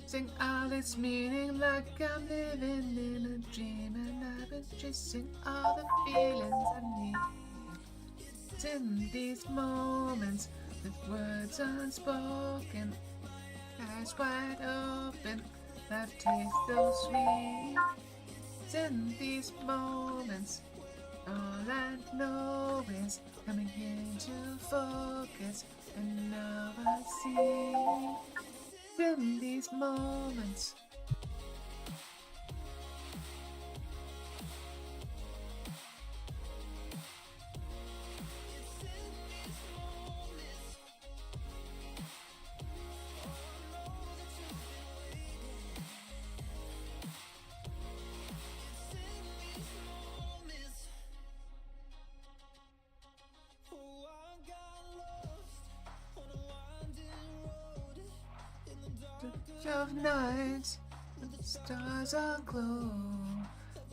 Sing all its meaning like I'm living in a dream, and I've been chasing all the feelings I need. It's in these moments with words unspoken, eyes wide open, that taste so sweet. It's in these moments all I know is coming into focus, and now I see. In these moments, of nights, when the stars are glow,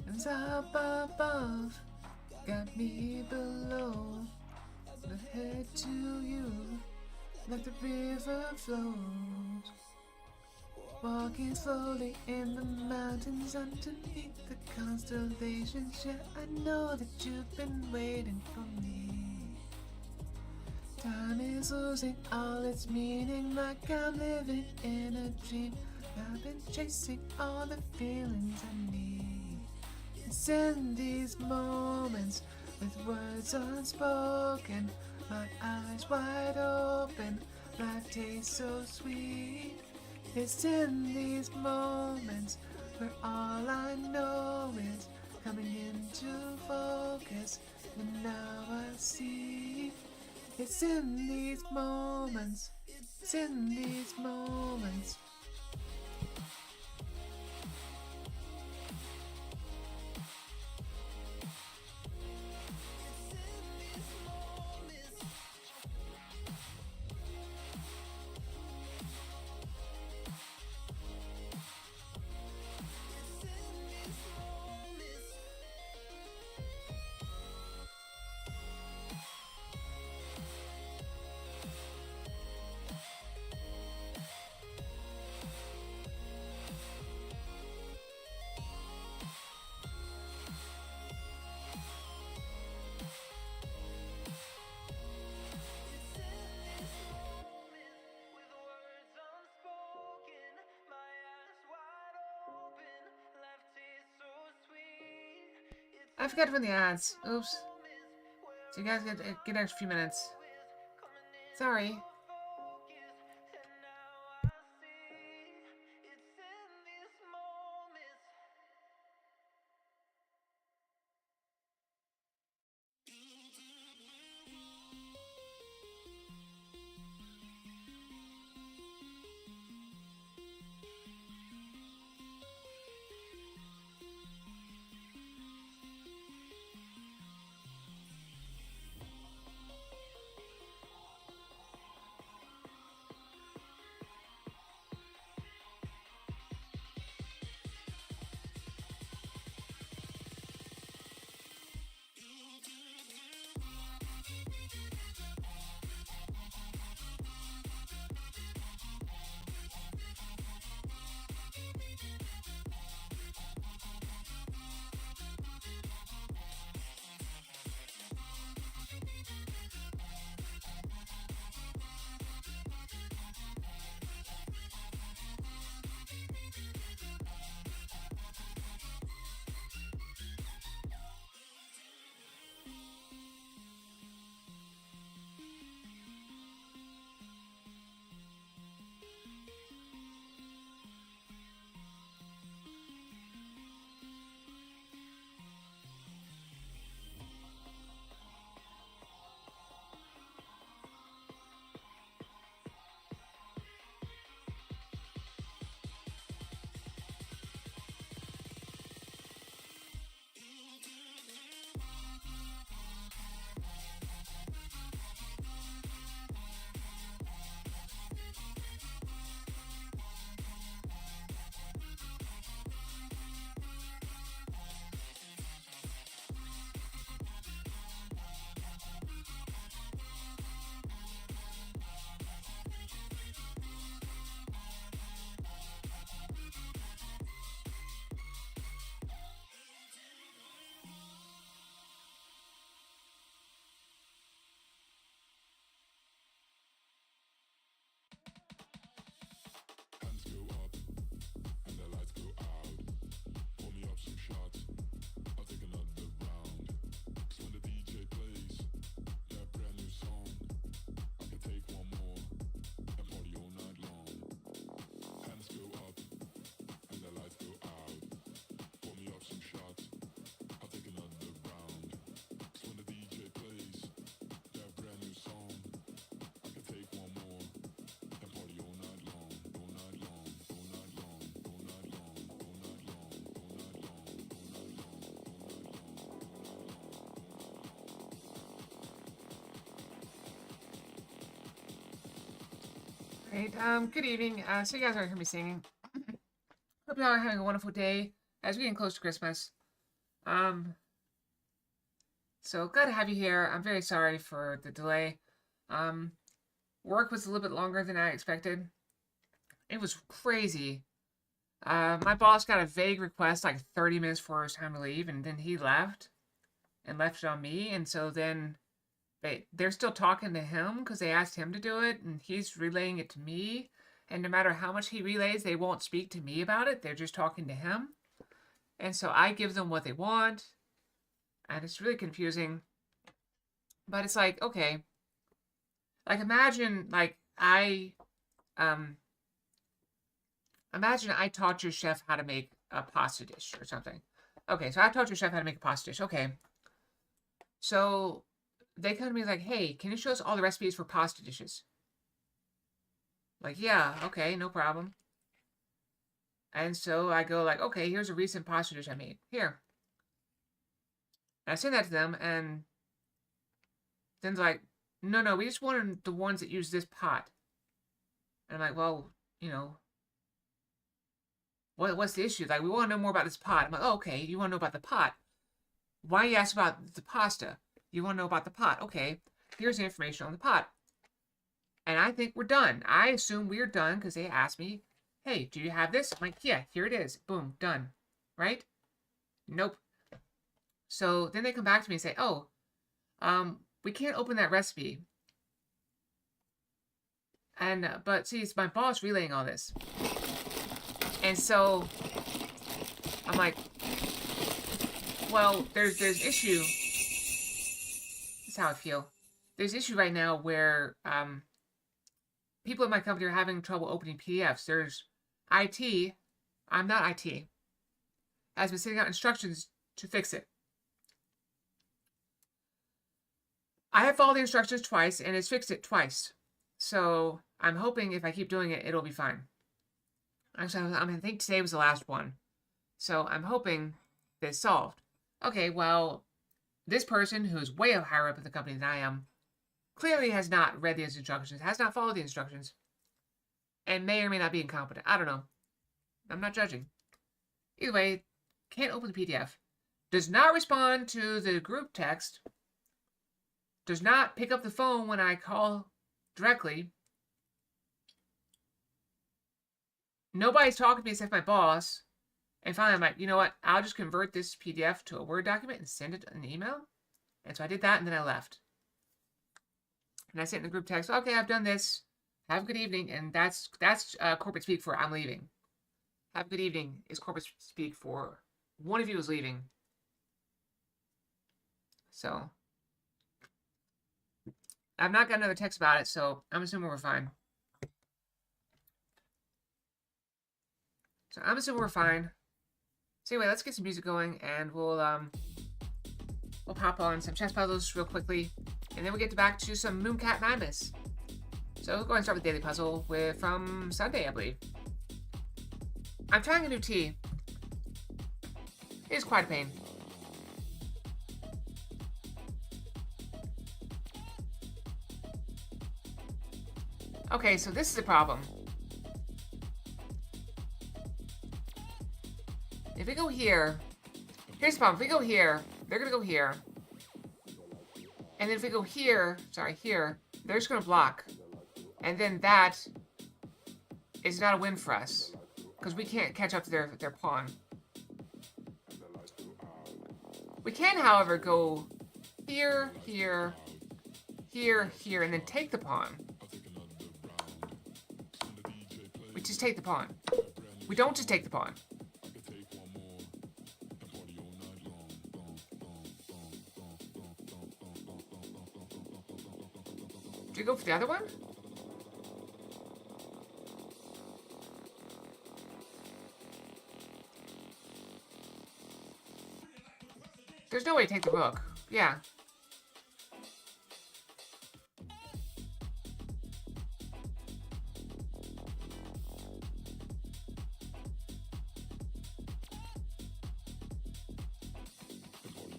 and up above, got me below. The head to you, like the river flows. Walking slowly in the mountains underneath the constellations. Yeah, I know that you've been waiting for me. Time is losing all its meaning, like I'm living in a dream. I've been chasing all the feelings I need. It's in these moments, with words unspoken, my eyes wide open, life tastes so sweet. It's in these moments where all I know is coming into focus, and now I see. It's in these moments, it's in these moments. I forgot from the ads. Oops. So you guys get an extra few minutes. Sorry. Alright, good evening. So you guys aren't hear me singing. Hope you all are having a wonderful day as we get close to Christmas. So glad to have you here. I'm very sorry for the delay. Work was a little bit longer than I expected. It was crazy. My boss got a vague request like 30 minutes before it was time to leave, and then he left and left it on me, and so then they're still talking to him because they asked him to do it, and he's relaying it to me, and no matter how much he relays, they won't speak to me about it. They're just talking to him, and so I give them what they want, and it's really confusing, but it's like, okay, like imagine I taught your chef how to make a pasta dish or something. Okay, so I taught your chef how to make a pasta dish. Okay. So they come to me like, hey, can you show us all the recipes for pasta dishes? Like, yeah, okay, no problem. And so I go like, okay, here's a recent pasta dish I made. Here. And I send that to them, and then they're like, no, we just wanted the ones that use this pot. And I'm like, well, you know, what's the issue? Like, we want to know more about this pot. I'm like, oh, okay, you want to know about the pot. Why you ask about the pasta? You want to know about the pot. Okay, here's the information on the pot. And I think we're done. I assume we're done because they asked me, hey, do you have this? I'm like, yeah, here it is. Boom, done. Right? Nope. So then they come back to me and say, oh, we can't open that recipe. And, but see, it's my boss relaying all this. And so I'm like, well, there's issue. That's how I feel. There's issue right now where people at my company are having trouble opening PDFs. There's IT. I'm not IT. Has been sending out instructions to fix it. I have followed the instructions twice and it's fixed it twice. So I'm hoping if I keep doing it, it'll be fine. Actually, I think today was the last one. So I'm hoping it's solved. Okay, well, this person who's way higher up in the company than I am clearly has not read the instructions, has not followed the instructions, and may or may not be incompetent. I don't know. I'm not judging. Either way, can't open the PDF. Does not respond to the group text. Does not pick up the phone when I call directly. Nobody's talking to me except my boss. And finally, I'm like, you know what? I'll just convert this PDF to a Word document and send it in an email. And so I did that, and then I left. And I sent in the group text, okay, I've done this. Have a good evening. And that's corporate speak for I'm leaving. Have a good evening is corporate speak for one of you is leaving. So I've not got another text about it, so I'm assuming we're fine. So I'm assuming we're fine. So anyway, let's get some music going, and we'll pop on some chess puzzles real quickly, and then we'll get back to some Mooncat and Imus. So we'll go ahead and start with the daily puzzle from Sunday, I believe. I'm trying a new tea. It is quite a pain. Okay, so this is a problem. If we go here, here's the problem. If we go here, they're going to go here. And then if we go here, sorry, here, they're just going to block. And then that is not a win for us. Because we can't catch up to their pawn. We can, however, go here, here, here, here, and then take the pawn. We just take the pawn. We don't just take the pawn. Do you go for the other one? There's no way to take the rook. Yeah.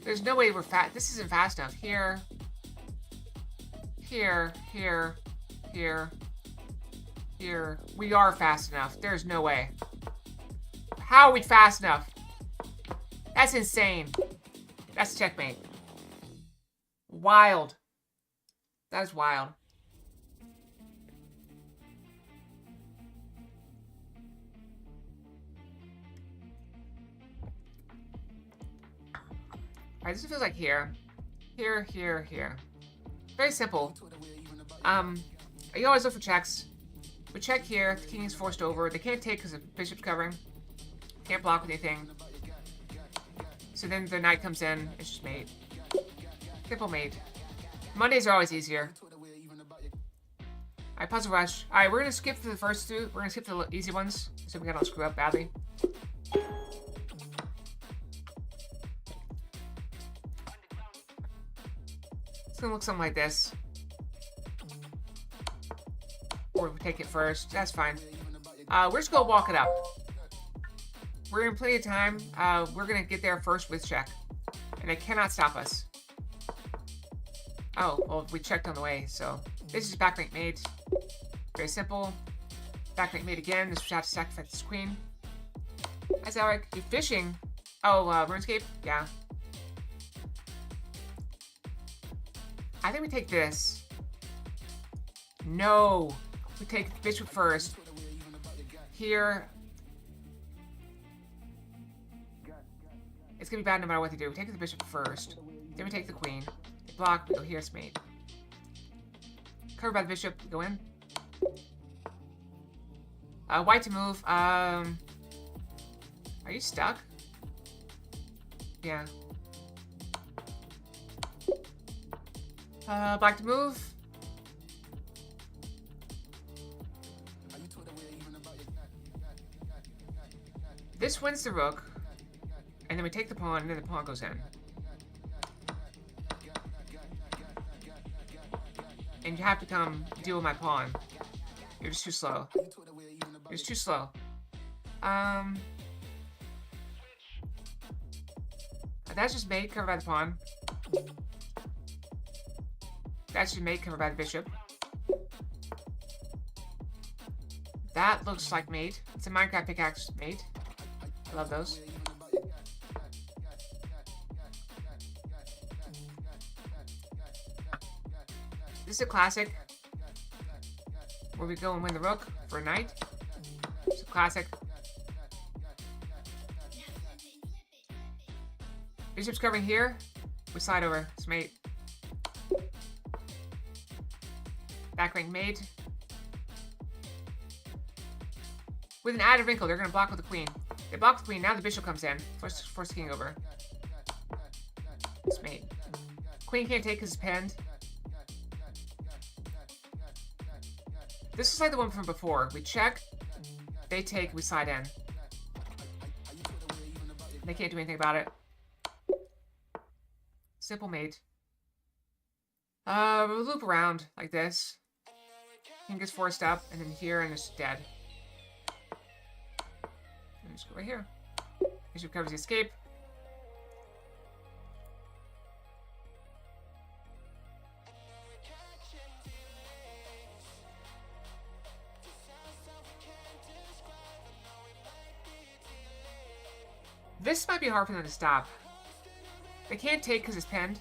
There's no way we're fast. This isn't fast enough. Here. Here. Here. Here. Here. We are fast enough. There's no way. How are we fast enough? That's insane. That's checkmate. Wild. That is wild. Alright, this feels like here. Here, here, here. Very simple. You always look for checks. We check here. The king is forced over. They can't take because the bishop's covering. Can't block with anything. So then the knight comes in. It's just mate. Simple mate. Mondays are always easier. Alright, puzzle rush. Alright, we're gonna skip to the first two. We're gonna skip to the easy ones so we don't screw up badly. It's gonna look something like this. Or we take it first. That's fine. We're just gonna walk it up. We're in plenty of time. We're gonna get there first with check. And they cannot stop us. Oh, well, we checked on the way, so. This is back rank mate. Very simple. Back rank mate again. This was have to sacrifice this queen. That's Eric. You fishing? Oh, RuneScape? Yeah. I think we take this. No. We take the bishop first. Here. It's gonna be bad no matter what they do. We take the bishop first. Then we take the queen. They block. We go here, it's mate. Covered by the bishop. We go in. White to move. Are you stuck? Yeah. Black to move. This wins the rook. And then we take the pawn, and then the pawn goes in. And you have to come deal with my pawn. You're just too slow. You're just too slow. That's just mate covered by the pawn. That's just mate covered by the bishop. That looks like mate. It's a Minecraft pickaxe mate. I love those. This is a classic. Where we go and win the rook for a knight. It's a classic. Bishop's covering here. We slide over. It's mate. Back rank mate. With an added wrinkle, they're going to block with the queen. They block the queen. Now the bishop comes in. Force the king over. It's mate. Queen can't take because it's pinned. This is like the one from before. We check. They take. We slide in. They can't do anything about it. Simple mate. We'll loop around like this. King gets forced up, and then here, and it's dead. And just go right here. Bishop covers the escape. This might be hard for them to stop. They can't take because it's pinned.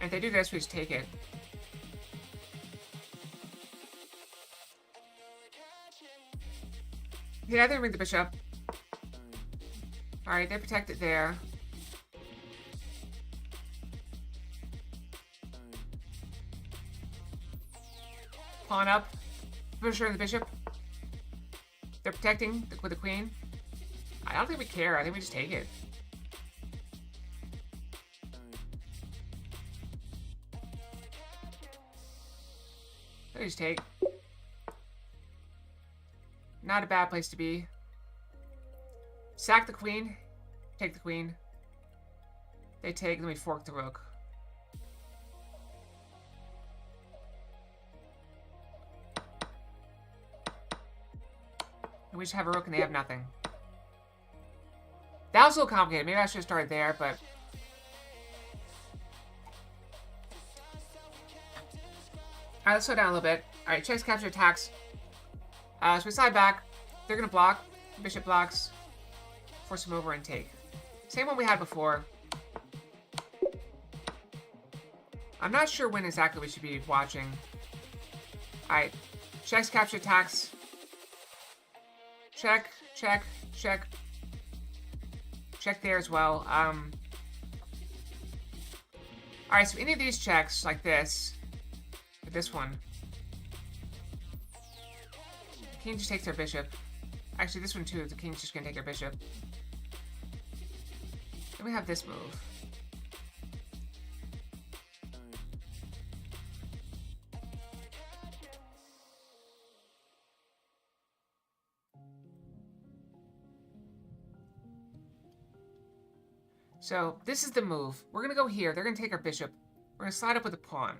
And if they do this, we just take it. Yeah, they ring the bishop. Alright, they protect it there. Pawn up. Pusher and the bishop. They're protecting with the queen. I don't think we care. I think we just take it. I just take. Not a bad place to be. Sack the queen. Take the queen. They take, then we fork the rook. And we just have a rook and they have nothing. That was a little complicated. Maybe I should have started there, but Alright, let's slow down a little bit. Alright, checks, capture, attacks. So we slide back. They're gonna block. Bishop blocks. Force them over and take. Same one we had before. I'm not sure when exactly we should be watching. Alright. Checks, capture, attacks. Check, check, check. Check there as well. Alright, so any of these checks, like this, or this one, the king just takes their bishop. Actually, this one too, the king's just gonna take their bishop. Then we have this move. So, this is the move. We're going to go here. They're going to take our bishop. We're going to slide up with a pawn.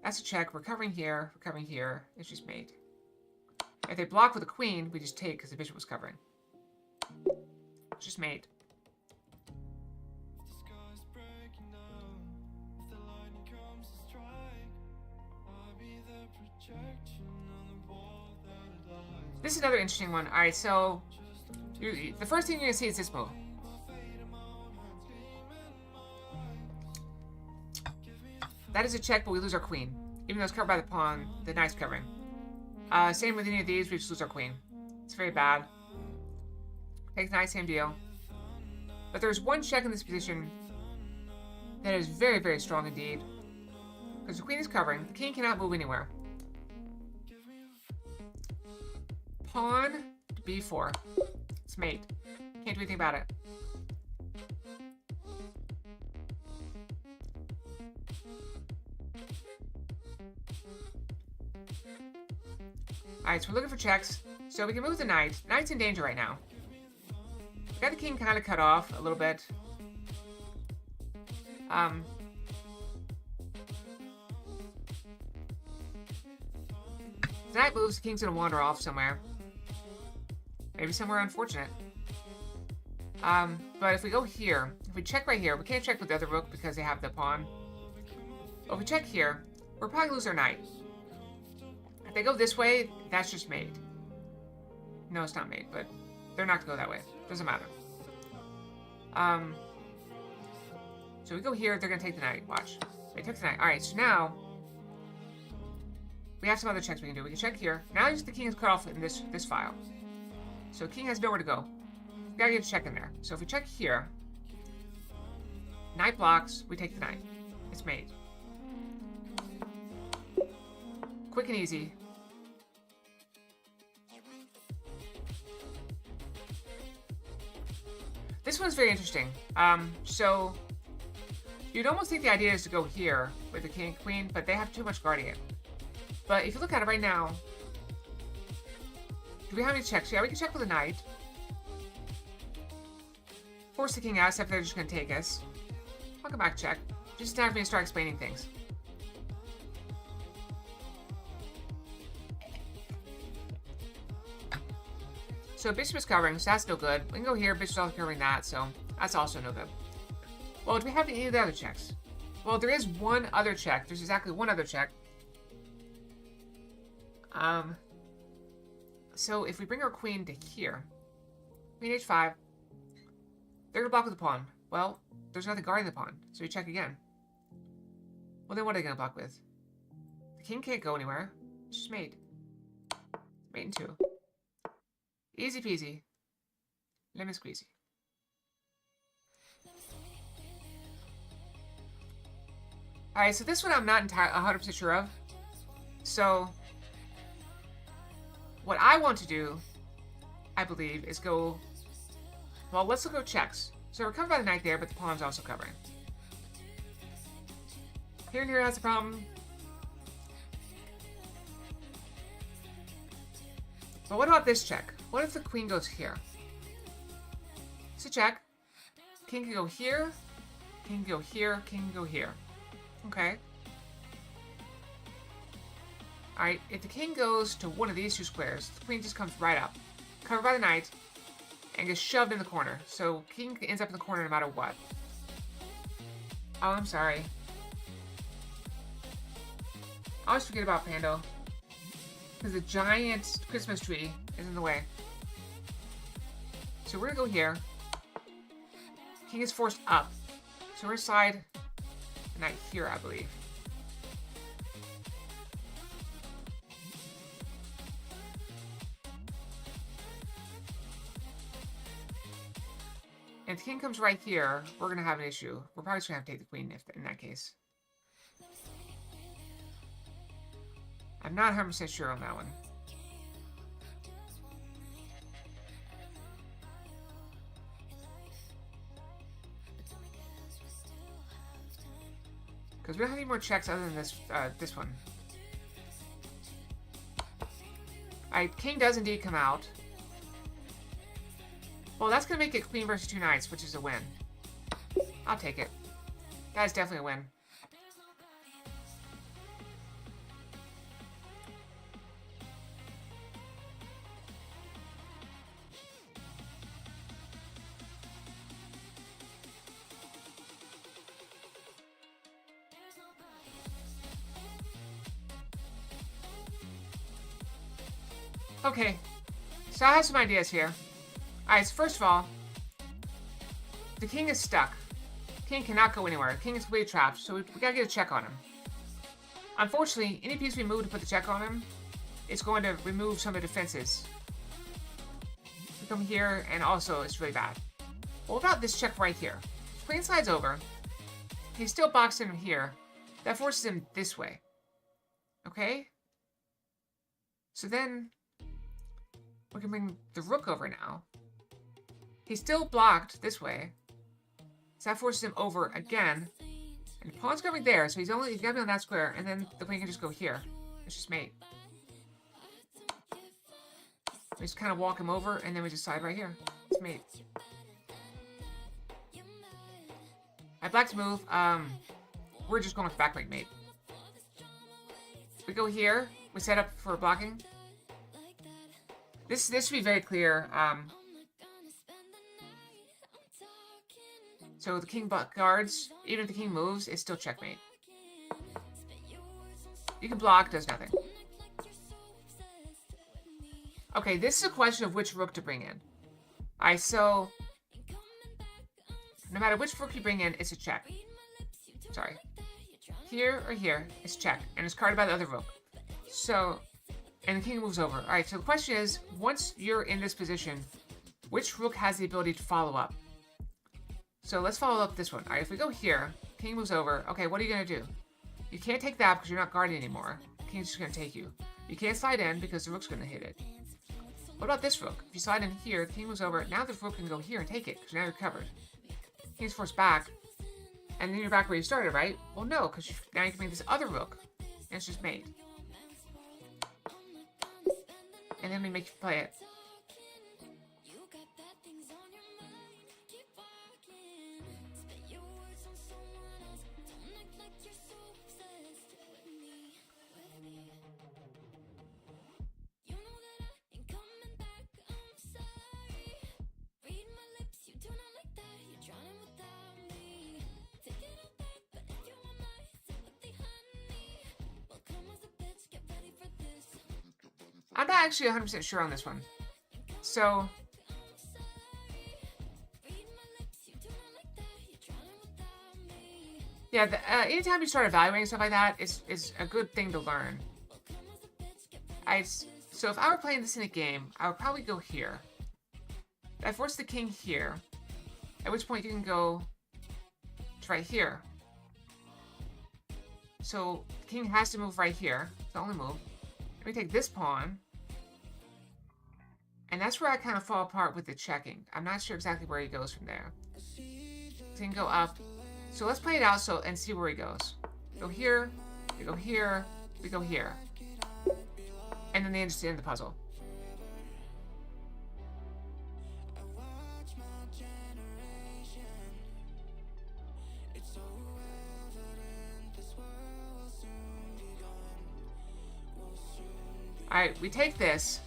That's a check. We're covering here. We're covering here. It's just mate. If they block with a queen, we just take because the bishop was covering. It's just mate. This is another interesting one. Alright, so the first thing you're going to see is this move. That is a check, but we lose our queen. Even though it's covered by the pawn, the knight's covering. Same with any of these, we just lose our queen. It's very bad. Take the knight, same deal. But there's one check in this position that is very, very strong indeed. Because the queen is covering, the king cannot move anywhere. Pawn to b4. It's mate. Can't do anything about it. Alright, so we're looking for checks. So we can move the knight. The knight's in danger right now. We got the king kind of cut off a little bit. The knight moves, the king's gonna wander off somewhere. Maybe somewhere unfortunate. But if we go here, if we check right here, we can't check with the other rook because they have the pawn. But if we check here, we'll probably lose our knight. If they go this way, that's just mate. No, it's not mate, but they're not gonna go that way. Doesn't matter. So we go here, they're gonna take the knight. Watch. They took the knight. Alright, so now we have some other checks we can do. We can check here. Now the king is cut off in this file. So king has nowhere to go. We gotta get a check in there. So if we check here, knight blocks, we take the knight. It's mate. Quick and easy. This one's very interesting. So you'd almost think the idea is to go here with the king and queen, but they have too much guarding it. But if you look at it right now, do we have any checks? Yeah, we can check with the knight. Force the king out, except they're just going to take us. I'll come back check. Just time for me to start explaining things. So bishop is covering, so that's no good. We can go here, bishop's also covering that, so that's also no good. Well, do we have any of the other checks? Well, there is one other check. There's exactly one other check. So if we bring our queen to here, queen h5, they're gonna block with the pawn. Well, there's nothing guarding the pawn, so we check again. Well, then what are they gonna block with? The king can't go anywhere. It's just mate. Mate in two. Easy peasy. Lemon squeezy. Alright, so this one I'm not entirely 100% sure of. So what I want to do, I believe, is go... Well, let's go checks. So we're covered by the knight there, but the pawn's also covering. Here and here has a problem. But what about this check? What if the queen goes here? It's a check. King can go here. King can go here. King can go here. Okay. Alright, if the king goes to one of these two squares, the queen just comes right up, covered by the knight, and gets shoved in the corner. So king ends up in the corner no matter what. Oh, I'm sorry. I always forget about Pando. Because the giant Christmas tree is in the way. So we're gonna go here. King is forced up. So we're gonna slide the knight here, I believe. And if the king comes right here, we're gonna have an issue. We're probably just gonna have to take the queen if in that case. I'm not 100% sure on that one. Because we don't have any more checks other than this this one. Alright, king does indeed come out. Well, that's going to make it queen versus 2 knights, which is a win. I'll take it. That is definitely a win. Okay, so I have some ideas here. Alright, so first of all, the king is stuck. King cannot go anywhere. The king is completely trapped, so we gotta get a check on him. Unfortunately, any piece we move to put the check on him, it's going to remove some of the defenses. We come here, and also it's really bad. Well, what about this check right here? If queen slides over, he's still boxed in here. That forces him this way. Okay? So then, we can bring the rook over now. He's still blocked this way. So that forces him over again. And the pawn's coming there, so he's gotta be on that square, and then the queen can just go here. It's just mate. We just kind of walk him over, and then we just slide right here. It's mate. I'd like to move. We're just going with back mate. We go here. We set up for blocking. This should be very clear. So the king guards, even if the king moves, it's still checkmate. You can block, does nothing. Okay, this is a question of which rook to bring in. Alright, so no matter which rook you bring in, it's a check. Sorry. Here or here, it's check. And it's guarded by the other rook. So, and the king moves over. Alright, so the question is, once you're in this position, which rook has the ability to follow up? So let's follow up this one. Alright, if we go here, king moves over. Okay, what are you going to do? You can't take that because you're not guarded anymore. The king's just going to take you. You can't slide in because the rook's going to hit it. What about this rook? If you slide in here, the king moves over. Now the rook can go here and take it because now you're covered. King's forced back. And then you're back where you started, right? Well, no, because now you can make this other rook. And it's just mate. And then we make you play it. I'm not actually 100% sure on this one. So, yeah, anytime you start evaluating stuff like that, it's a good thing to learn. So if I were playing this in a game, I would probably go here. I force the king here, at which point you can go to right here. So the king has to move right here. It's the only move. Let me take this pawn. And that's where I kind of fall apart with the checking. I'm not sure exactly where he goes from there. So he can go up. So let's play it out and see where he goes. Go here, we go here, we go here. And then they just end the puzzle. Alright, we take this.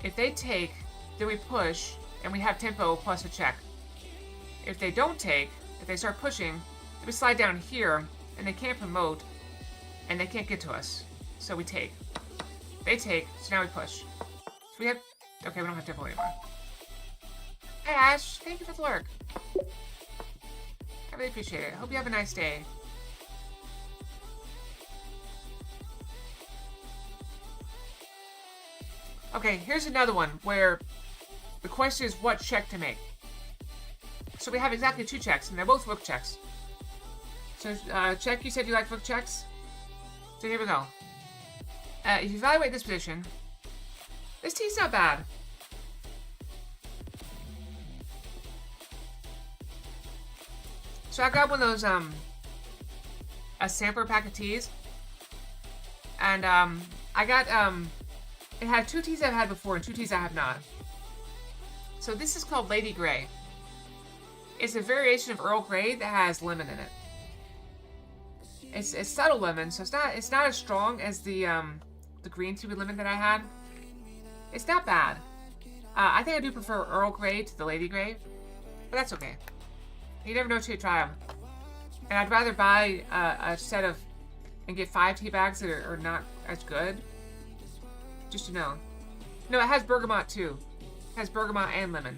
If they take, then we push, and we have tempo plus a check. If they don't take, if they start pushing, we slide down here, and they can't promote, and they can't get to us. So we take. They take, so now we push. So we have... Okay, we don't have tempo anymore. Hey, Ash. Thank you for the lurk. I really appreciate it. Hope you have a nice day. Okay, here's another one where the question is what check to make. So we have exactly 2 checks, and they're both rook checks. So, check, you said you like rook checks? So here we go. If you evaluate this position, this tee's not bad. So I got one of those, a sampler pack of tees. And, I got, it had 2 tees I've had before and 2 tees I have not. So this is called Lady Grey. It's a variation of Earl Grey that has lemon in it. It's subtle lemon, so it's not as strong as the green tea with lemon that I had. It's not bad. I think I do prefer Earl Grey to the Lady Grey, but that's okay. You never know till you try them. And I'd rather buy a set of and get 5 tea bags that are not as good. Just to know. No, it has bergamot too. It has bergamot and lemon.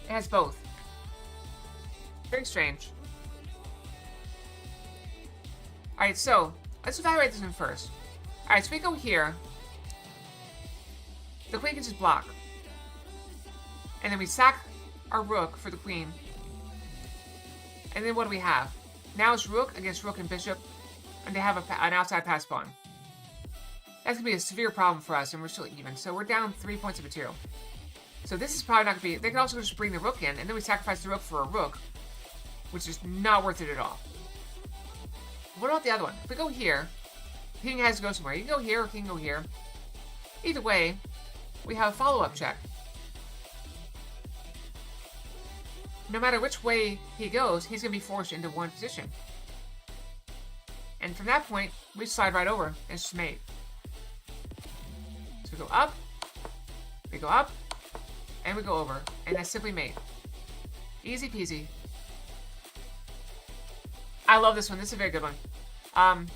It has both. Very strange. Alright, so let's evaluate this one first. Alright, so we go here. The queen can just block. And then we sack our rook for the queen. And then what do we have? Now it's rook against rook and bishop. And they have an outside pass pawn. That's going to be a severe problem for us, and we're still even. So we're down 3 points of material. So this is probably not going to be... They can also just bring the rook in, and then we sacrifice the rook for a rook, which is not worth it at all. What about the other one? If we go here, king has to go somewhere. You can go here, or king go here. Either way, we have a follow-up check. No matter which way he goes, he's going to be forced into one position. And from that point, we slide right over, and it's just mate. So we go up, and we go over, and that's simply mate. Easy peasy. I love this one. This is a very good one.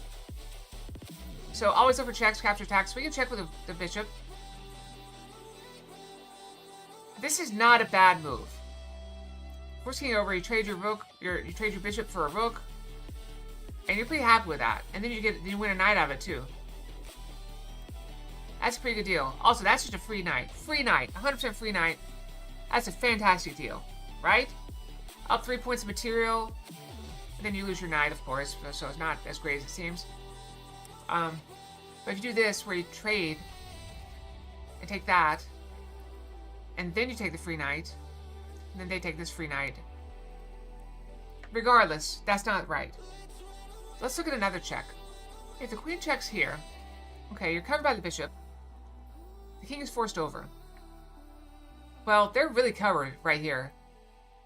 So always look for checks, capture attacks. We can check with the bishop. This is not a bad move. First king over, you trade your rook, you trade your bishop for a rook, and you're pretty happy with that. And then you win a knight out of it too. That's a pretty good deal. Also, that's just a free knight. Free knight. 100% free knight. That's a fantastic deal. Right? Up 3 points of material. And then you lose your knight, of course. So it's not as great as it seems. But if you do this, where you trade and take that, and then you take the free knight, and then they take this free knight. Regardless, that's not right. Let's look at another check. If the queen checks here, okay, you're covered by the bishop. The king is forced over. Well, they're really covered right here.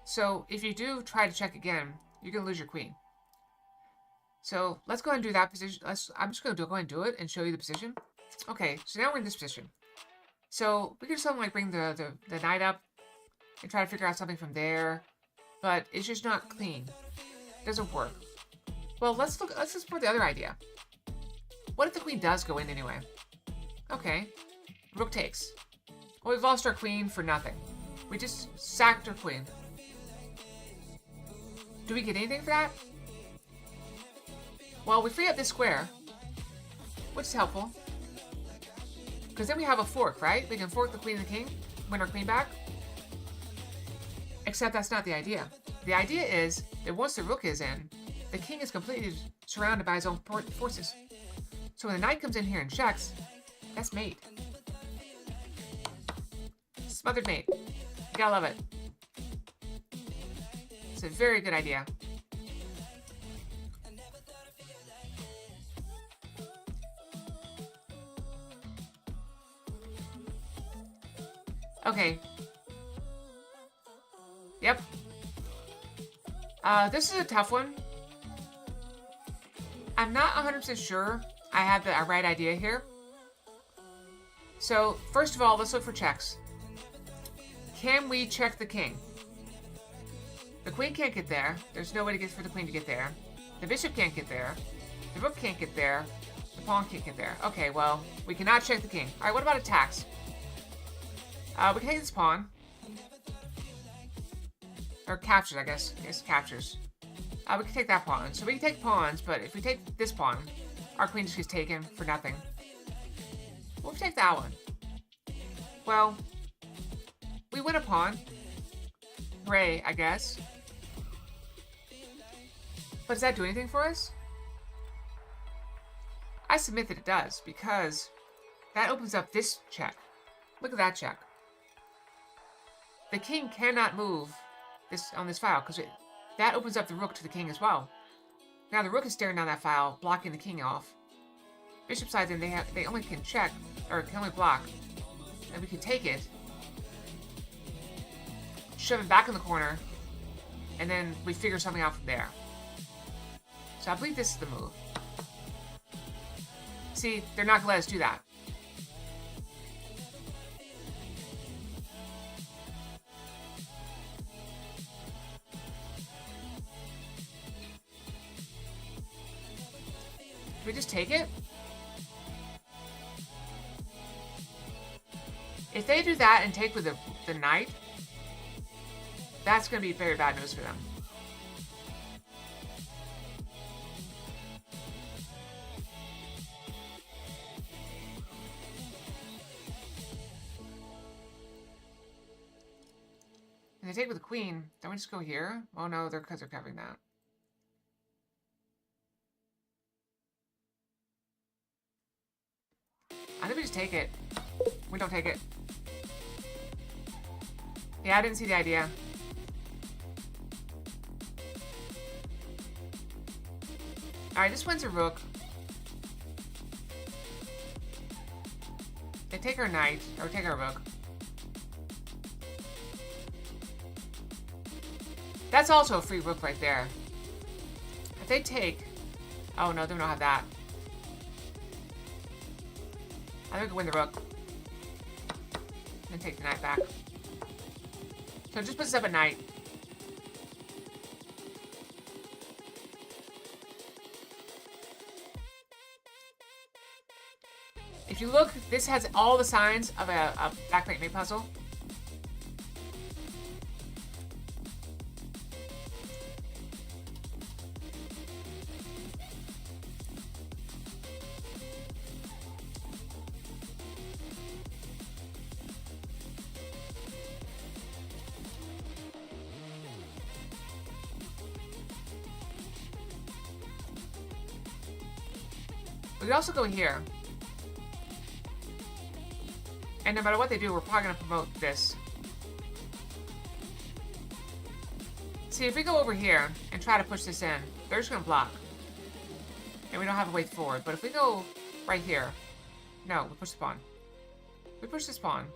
So if you do try to check again, you're going to lose your queen. So let's go ahead and do that position. I'm just going to go ahead and do it and show you the position. Okay, so now we're in this position. So we can just something like bring the knight up and try to figure out something from there. But it's just not clean. It doesn't work. Well, let's explore the other idea. What if the queen does go in anyway? Okay. Rook takes. Well, we've lost our queen for nothing. We just sacked our queen. Do we get anything for that? Well, we free up this square, which is helpful. Because then we have a fork, right? We can fork the queen and the king, win our queen back. Except that's not the idea. The idea is that once the rook is in, the king is completely surrounded by his own forces. So when the knight comes in here and checks, that's mate. Smothered mate. You gotta love it. It's a very good idea. Okay. Yep. This is a tough one. I'm not 100% sure I have the right idea here. So, first of all, let's look for checks. Can we check the king? The queen can't get there. There's no way to get for the queen to get there. The bishop can't get there. The rook can't get there. The pawn can't get there. Okay, well, we cannot check the king. Alright, what about attacks? We can take this pawn. Or captures, I guess. Yes, captures. We can take that pawn. So we can take pawns, but if we take this pawn, our queen just gets taken for nothing. We'll take that one. Well, we win a pawn. Hooray, I guess. But does that do anything for us? I submit that it does, because that opens up this check. Look at that check. The king cannot move this on this file, because that opens up the rook to the king as well. Now the rook is staring down that file, blocking the king off. Bishop side, then they only can check, or can only block. And we can take it, shove it back in the corner, and then we figure something out from there. So I believe this is the move. See, they're not gonna let us do that. Can we just take it? If they do that and take with the knight, that's going to be very bad news for them. And they take with the queen. Don't we just go here? Oh no, because they're covering that. I think we just take it. We don't take it. Yeah, I didn't see the idea. Alright, this wins a rook. They take our knight, or take our rook. That's also a free rook right there. If they take... Oh no, they don't have that. I think we can win the rook. And take the knight back. So it just puts us up at knight. If you look, this has all the signs of a back knight mate puzzle. We could also go here. And no matter what they do, we're probably going to promote this. See, if we go over here and try to push this in, they're just going to block. And we don't have a way forward. But if we go right here... No, we push the pawn. We push this pawn.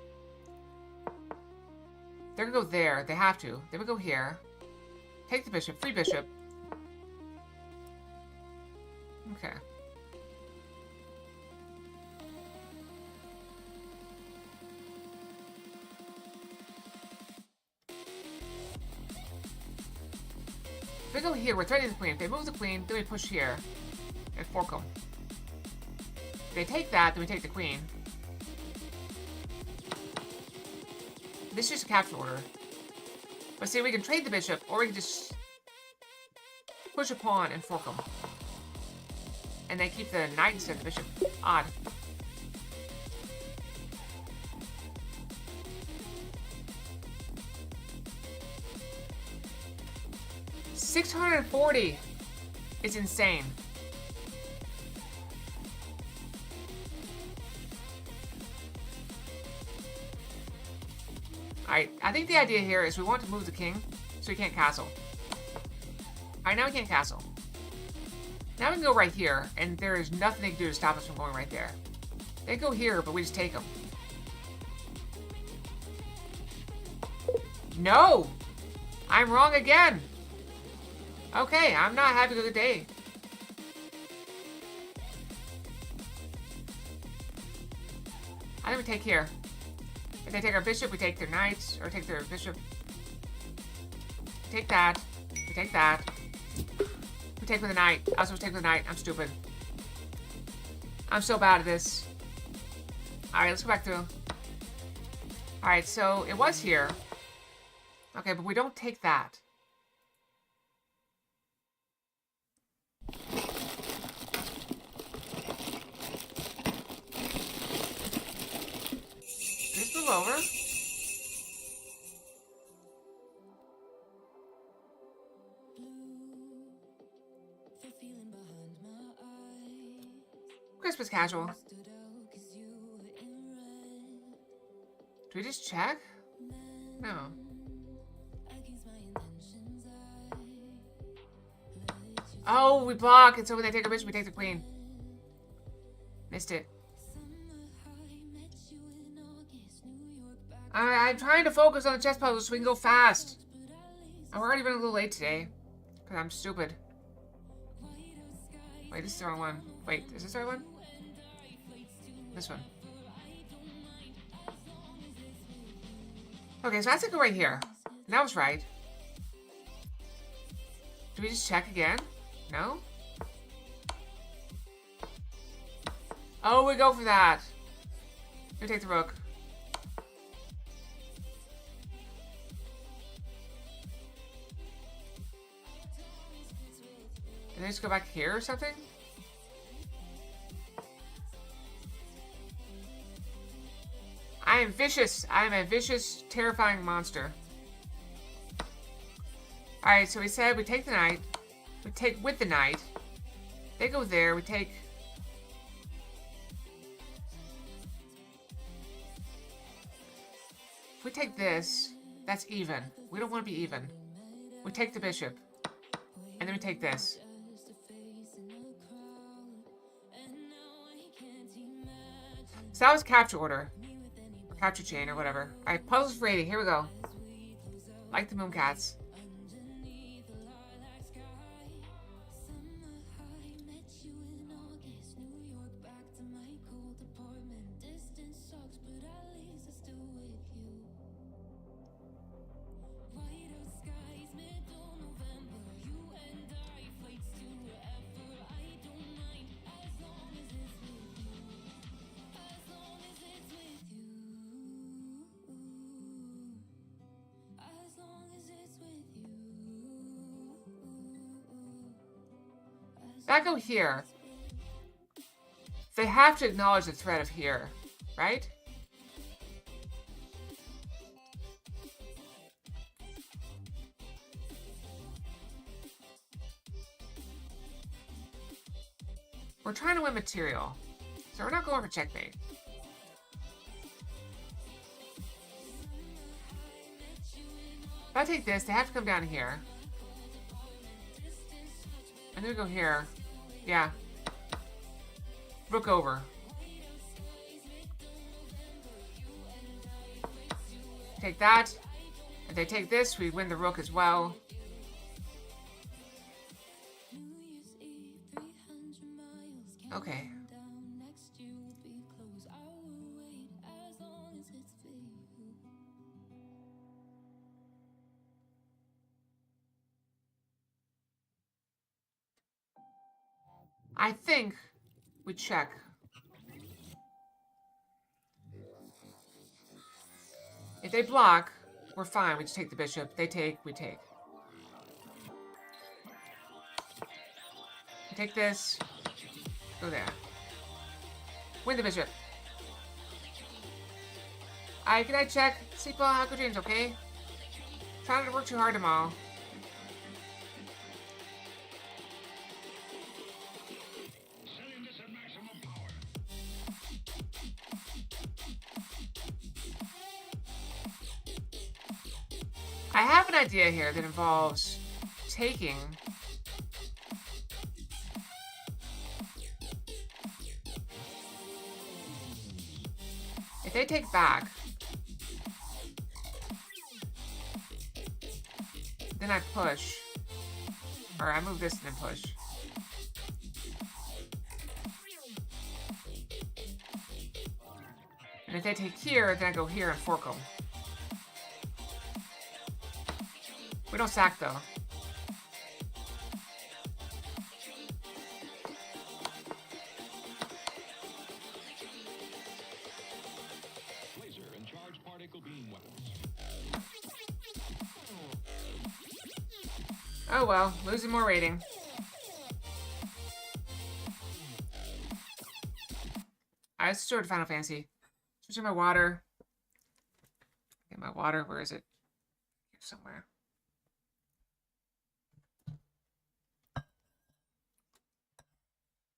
They're going to go there. They have to. Then we go here. Take the bishop. Free bishop. Okay. If we go here, we're threatening the queen. If they move the queen, then we push here and fork them. If they take that, then we take the queen. This is just a capture order. But see, we can trade the bishop, or we can just push a pawn and fork them. And they keep the knight instead of the bishop. Odd. $640 is insane. Alright, I think the idea here is we want to move the king so he can't castle. Alright, now we can't castle. Now we can go right here, and there is nothing they can do to stop us from going right there. They go here, but we just take them. No! I'm wrong again! Okay, I'm not having a good day. I think we take here. If they take our bishop, we take their knight, or take their bishop. Take that. We take that. We take with the knight. I was supposed to take with the knight. I'm stupid. I'm so bad at this. Alright, let's go back through. Alright, so it was here. Okay, but we don't take that. Just move over. Christmas casual. Do we just check? No. Oh, we block, and so when they take a bishop, we take the queen. Missed it. I'm trying to focus on the chess puzzle so we can go fast. I'm already running a little late today. Because I'm stupid. Wait, this is the wrong one. Wait, is this the right one? This one. Okay, so I have to go right here. And that was right. Do we just check again? No? Oh, we go for that. We take the rook. And then just go back here or something? I am vicious. I am a vicious, terrifying monster. Alright, so we said we take the knight. We take with the knight. They go there. We take... If we take this, that's even. We don't want to be even. We take the bishop. And then we take this. So that was capture order. Or capture chain or whatever. Alright, puzzles for 80. Here we go. Like the Mooncats. If I go here, they have to acknowledge the threat of here, right? We're trying to win material, so we're not going for checkmate. If I take this, they have to come down here. I'm gonna go here. Yeah. Rook over. Take that. If they take this, we win the rook as well. Okay. I think we check. If they block, we're fine. We just take the bishop. They take, we take. We take this. Go there. Win the bishop. Alright, can I check? Sleep well, have good dreams, okay? Try not to work too hard tomorrow. I have an idea here that involves taking if they take back, then I push, or I move this and then push. And if they take here, then I go here and fork them. We don't sack, though. Laser and charged particle beam weapons. Oh well, losing more rating. Alright, let's start Final Fantasy. Switching my water. Get my water, where is it? Here somewhere.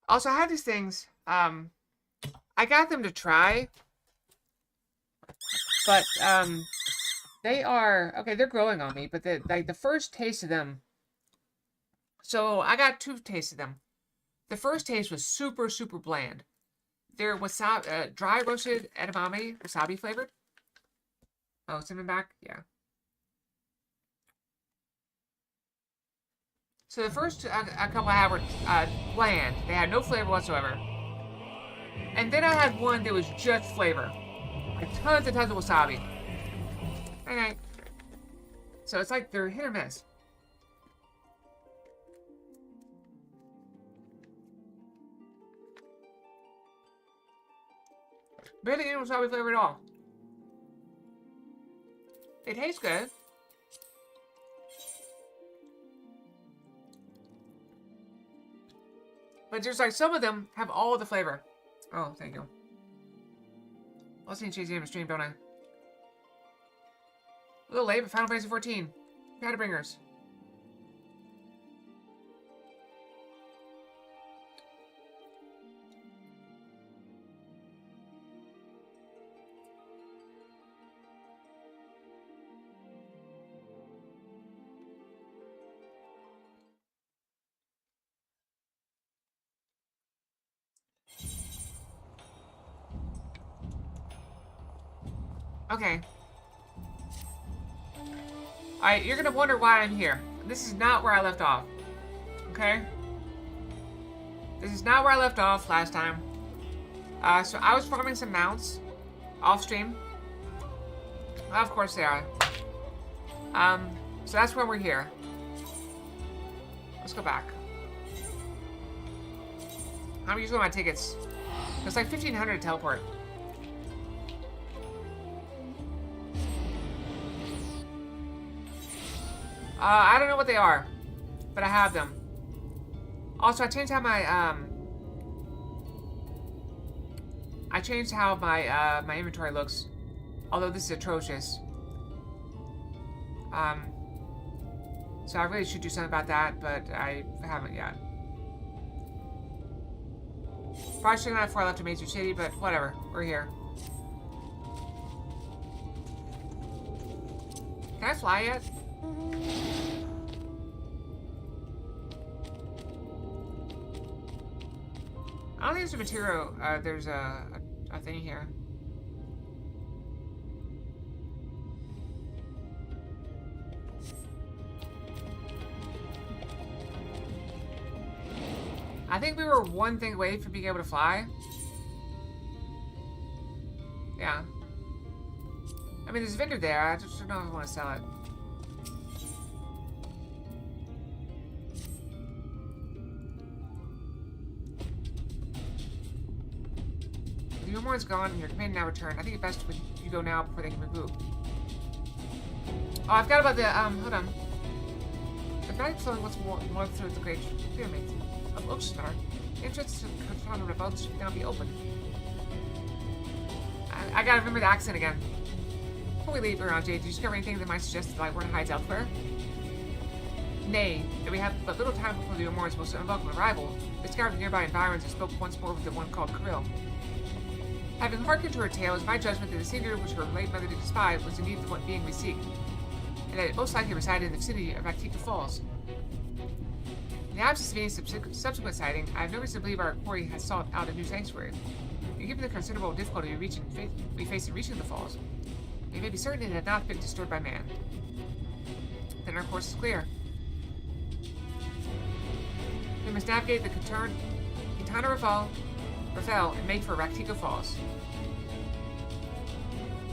Also, I have these things. I got them to try. But, they are... Okay, they're growing on me, but the first taste of them... So, I got 2 tastes of them. The first taste was super, super bland. They're wasabi, dry roasted edamame, wasabi flavored. Oh, cinnamon back? Yeah. So the first a couple I had were bland. They had no flavor whatsoever. And then I had one that was just flavor. Like tons and tons of wasabi. Okay. So it's like they're hit or miss. Barely any wasabi flavor at all. They taste good. But there's like some of them have all the flavor. Oh, thank you. I'll see you change the name of stream, don't I? A little late, but Final Fantasy 14. Shadowbringers. Okay. Alright, you're gonna wonder why I'm here. This is not where I left off. Okay? This is not where I left off last time. So I was farming some mounts off stream. Of course they are. So that's why we're here. Let's go back. I'm using my tickets. It's like 1,500 to teleport. I don't know what they are, but I have them. Also, I changed how my my inventory looks. Although this is atrocious. So I really should do something about that, but I haven't yet. Probably should have done that before I left to Major City, but whatever. We're here. Can I fly yet? I don't think there's a material, there's a thing here. I think we were one thing away from being able to fly. Yeah. I mean, there's a vendor there, I just don't know if I want to sell it. The Humor's gone and your companion now returned. I think it's best if you go now before they can reboot. Oh, I forgot about the, hold on. The magic flowing once more through the great pyramid of Oakstar. Entrance to the Katana Revolts should now be open. I gotta remember the accent again. Before we leave, Jade, did you discover anything that might suggest that Lightborn hides elsewhere? Nay, that we have but little time before the Humor's most unwelcome arrival. We scoured the nearby environs and spoke once more with the one called Kirill. Having hearkened to her tale, it was my judgment that the singular which her late mother did spy was indeed the one being we seek, and that it most likely resided in the vicinity of Actica Falls. In the absence of any subsequent sighting, I have no reason to believe our quarry has sought out a new sanctuary. And given the considerable difficulty we face in reaching the falls, we may be certain it had not been disturbed by man. Then our course is clear. We must navigate the Katana Ravel and make for Actica Falls.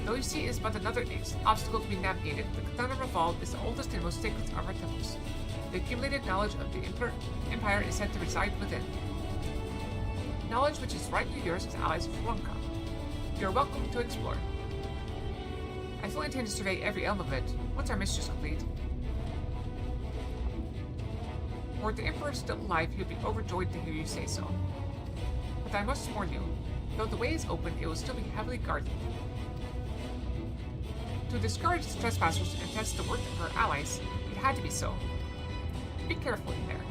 Though you see it is but another obstacle to be navigated, the Katana Revolve is the oldest and most sacred of our temples. The accumulated knowledge of the Empire is said to reside within. Knowledge which is rightly yours as allies of Ronka. You are welcome to explore. I fully intend to survey every element of it, once our mission is complete. Were the Emperor still alive, he would be overjoyed to hear you say so. But I must warn you, though the way is open, it will still be heavily guarded. To discourage the trespassers and test the worth of her allies, it had to be so. Be careful in there.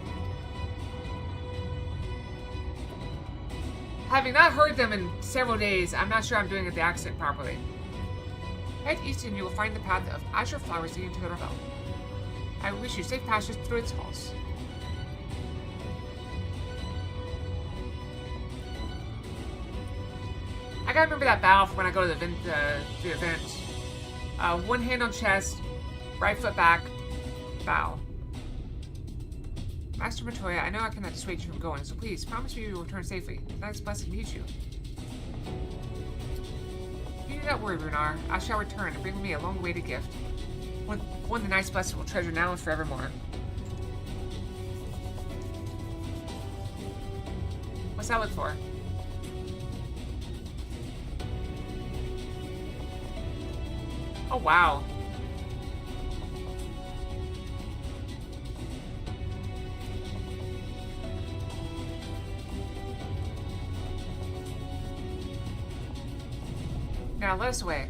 Having not heard them in several days, I'm not sure I'm doing the accent properly. Head east and you will find the path of azure flowers leading to the Revel. I wish you safe passage through its halls. I gotta remember that bow for when I go to the event. One hand on chest, right foot back, bow. Master Matoya, I know I cannot dissuade you from going, so please promise me you will return safely. It's blessed to meet you. You do not worry, Runar. I shall return and bring with me a long-awaited gift. One the nice blessed will treasure now and forevermore. What's that look for? Oh, wow. Now, let us away.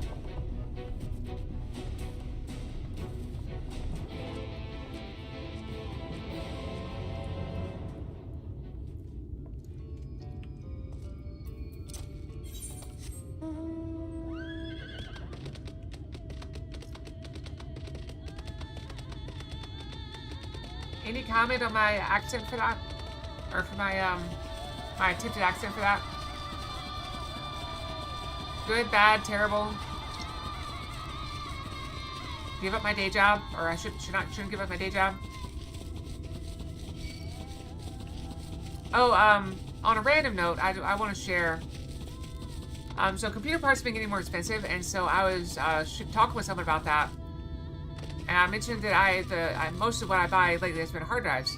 Any comment on my accent for that? Or for my, my attempted accent for that? Good, bad, terrible? Give up my day job? Or I shouldn't give up my day job? Oh, on a random note, I want to share. So computer parts have been getting more expensive, and so I was talking with someone about that. And I mentioned that most of what I buy lately has been hard drives.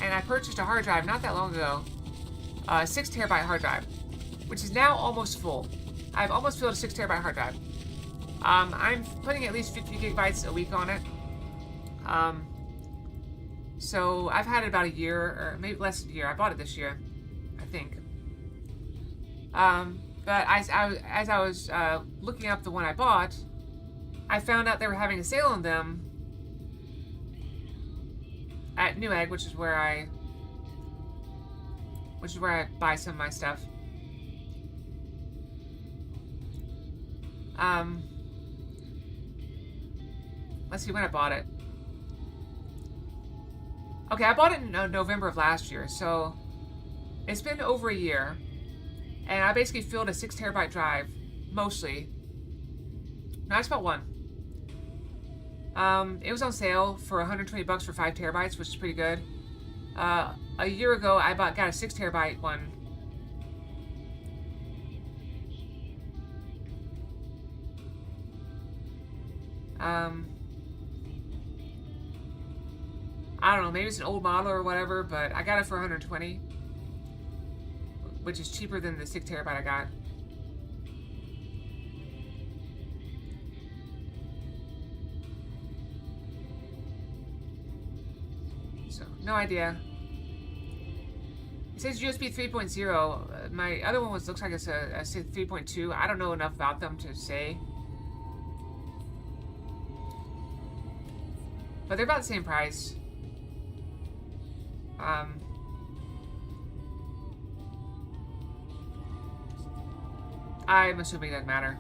And I purchased a hard drive not that long ago, a 6 terabyte hard drive, which is now almost full. I've almost filled a 6 terabyte hard drive. I'm putting at least 50 gigabytes a week on it. So I've had it about a year, or maybe less than a year. I bought it this year, I think. But as I was looking up the one I bought, I found out they were having a sale on them at Newegg, which is where I buy some of my stuff. Let's see when I bought it. Okay, I bought it in November of last year, so it's been over a year, and I basically filled a 6 terabyte drive, mostly. No, it's about one. It was on sale for $120 for 5 terabytes, which is pretty good. A year ago, I got a 6 terabyte one. I don't know, maybe it's an old model or whatever, but I got it for $120, which is cheaper than the 6 terabyte I got. So, no idea. It says USB 3.0. My other one looks like it's a 3.2. I don't know enough about them to say. But they're about the same price. I'm assuming it doesn't matter.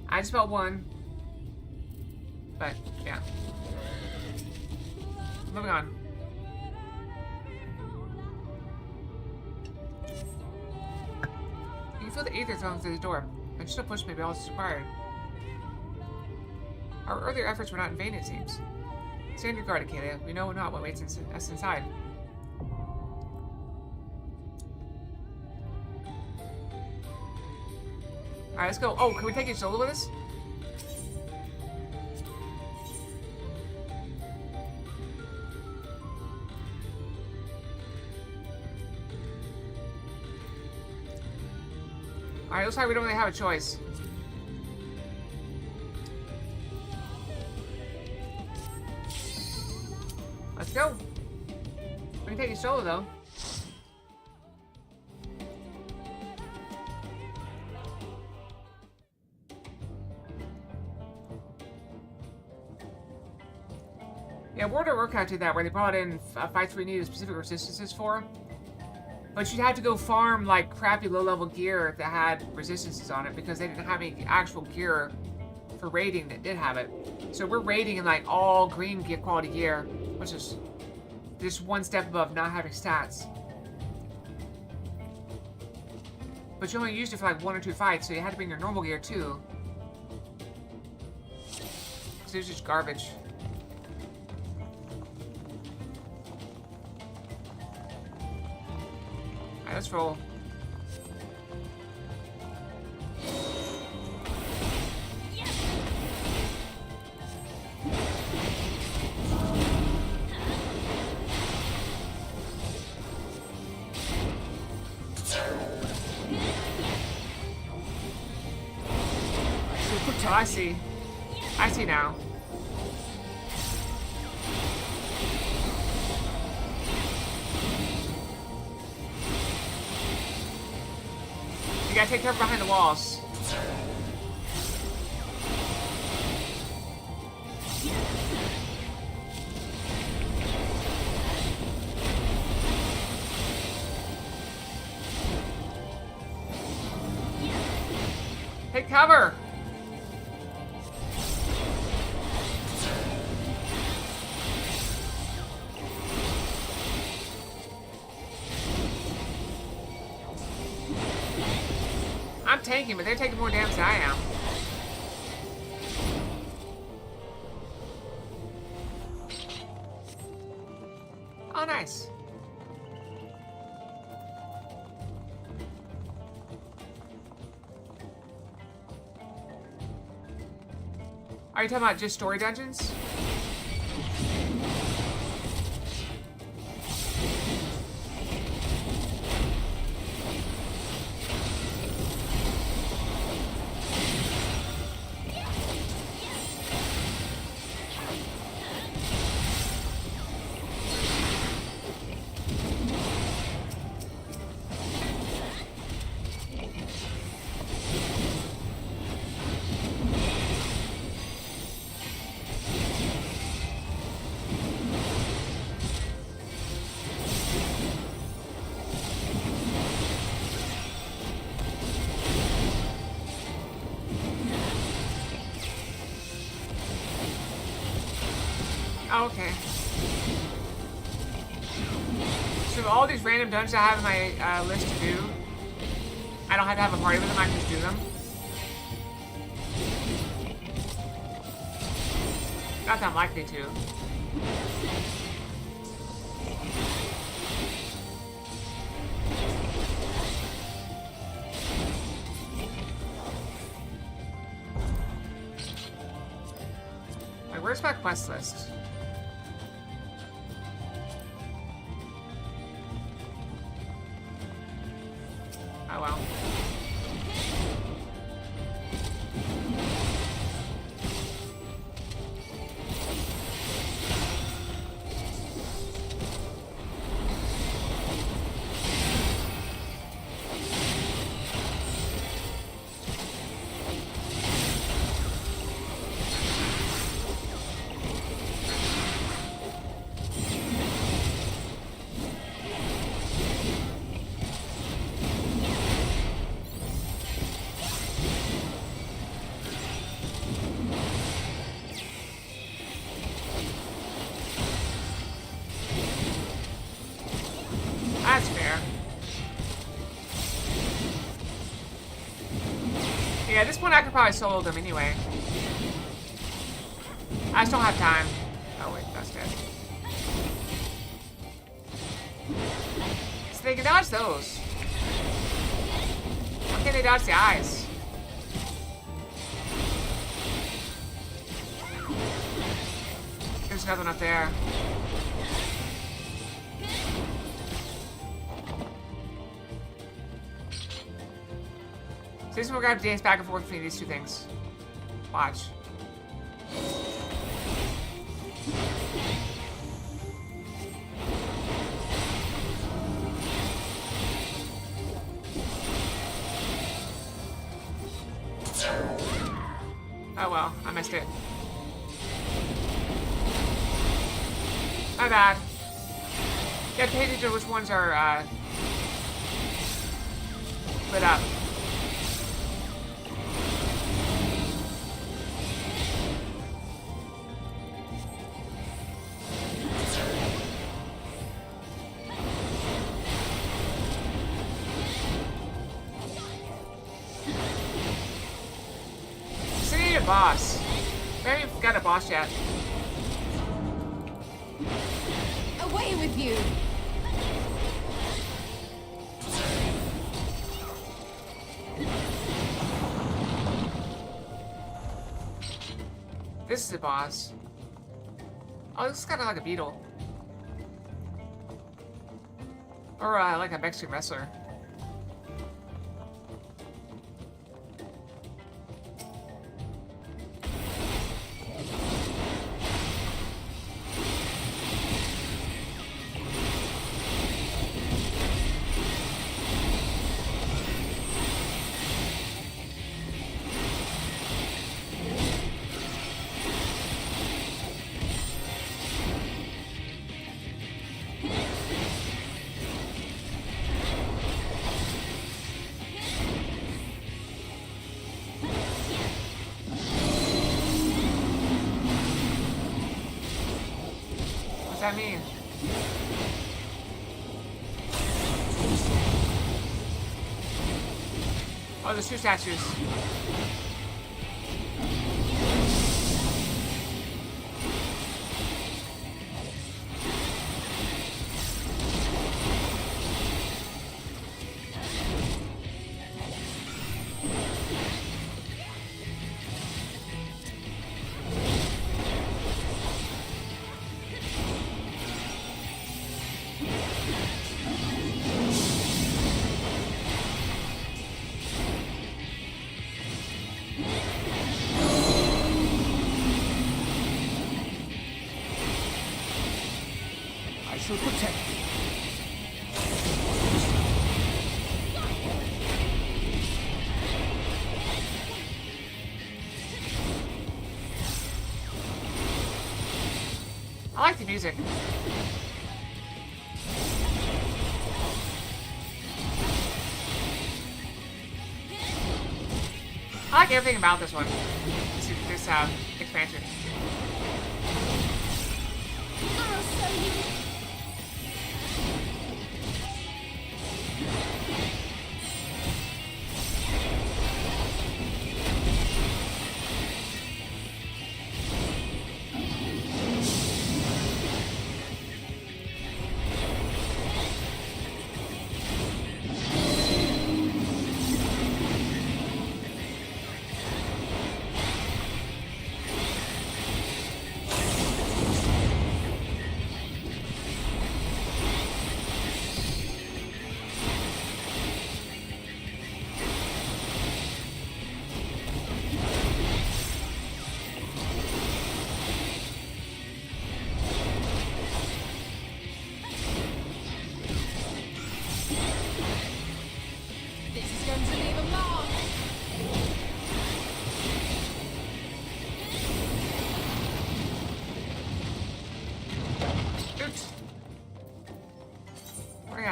I just bought one. But, yeah. Moving on. You can feel the ether flowing through the door. But you still push maybe all is required. Our earlier efforts were not in vain, it seems. Stand your guard, Acalia. We know not what waits us inside. Alright, let's go. Oh, can we take it solo with us? Alright, looks like we don't really have a choice. Let's go. We can take it solo though. Yeah, World of Warcraft did that where they brought in fights we needed specific resistances for. But you'd have to go farm like crappy low-level gear that had resistances on it because they didn't have any actual gear for raiding that did have it. So we're raiding in like all green gear, quality gear, which is just one step above not having stats. But you only used it for like 1 or 2 fights, so you had to bring your normal gear too. Because it was just garbage. Alright, let's roll. Oh, I see. I see now. You gotta take cover behind the walls. Take cover! I'm tanking, but they're taking more damage than I am. Oh, nice. Are you talking about just story dungeons? Oh, okay. So all these random dungeons I have in my list to do, I don't have to have a party with them, I can just do them. Not that I'm likely to. Wait, where's my quest list? Oh well. That's fair. Yeah, at this point I could probably solo them anyway. I just don't have time. Oh wait, that's dead. So they can dodge those. Why can't they dodge the eyes? nothing up there. So this is we're gonna have to dance back and forth between these two things. Watch. Oh well, I missed it. My bad. Yeah, pay attention to which ones are lit up. Boss. We haven't even got a boss yet. Away with you! This is a boss. Oh, this is kind of like a beetle. Or like a Mexican wrestler. What's that mean? Oh, there's two statues. To protect you. I like the music. I like everything about this one. This expansion. I'll show you!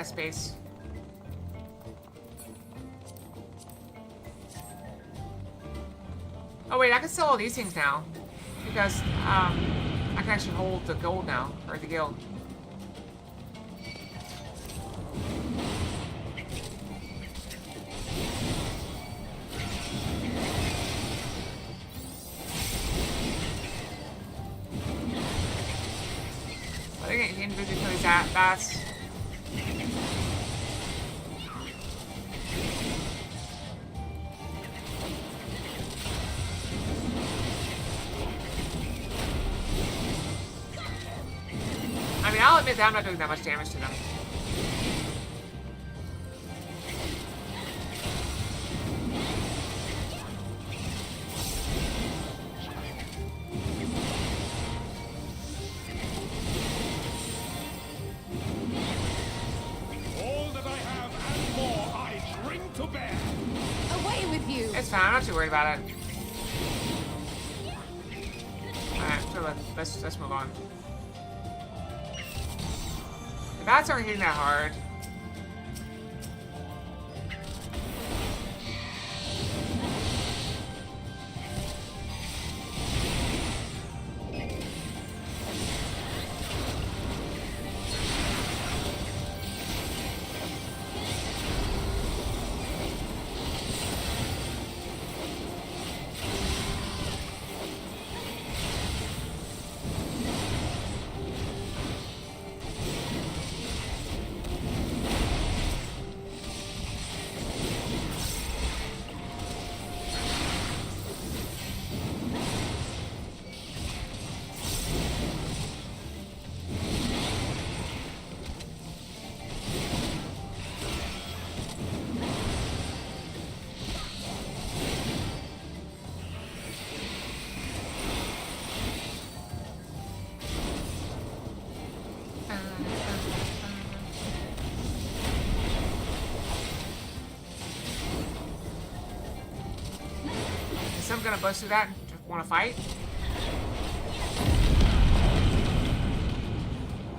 Space. Oh wait, I can sell all these things now because I can actually hold the gold now, or the guild. I think the individual kills that bats. admit that I'm not doing that much damage to them. All that I have and more I bring to bear. Away with you! It's fine. I'm not too worried about it. Alright, so let's move on. The bats aren't hitting that hard. Is someone gonna bust through that and just wanna fight?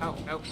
Oh, nope.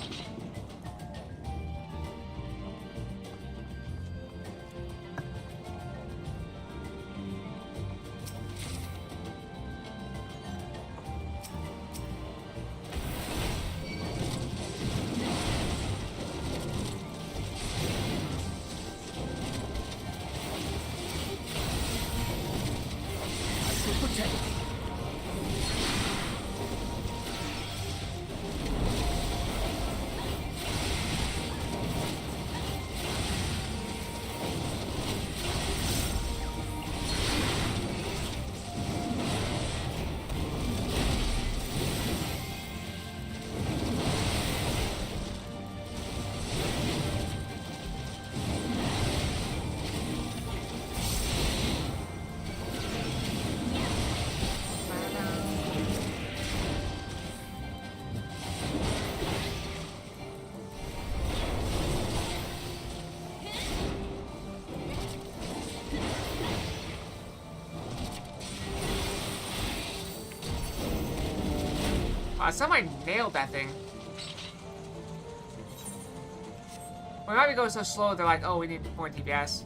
Somebody nailed that thing. When might be going so slow, they're like, oh, we need more DPS.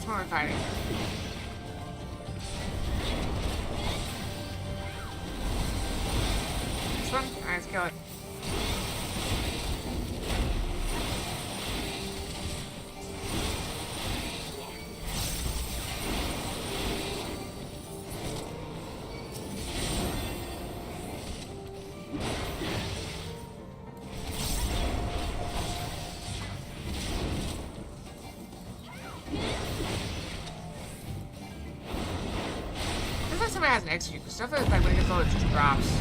We're fighting. This one? Alright, let's kill it. if somebody has an execute, because stuff is like when it gets low, it just drops.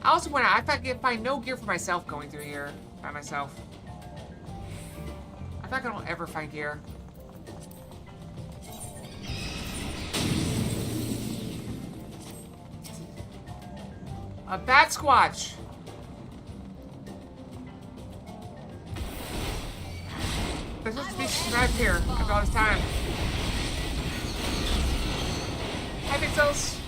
I also went out. I find no gear for myself going through here by myself. I thought I don't ever find gear. A bat squatch. There's supposed to be survived here after all this time. Hi, Pixels.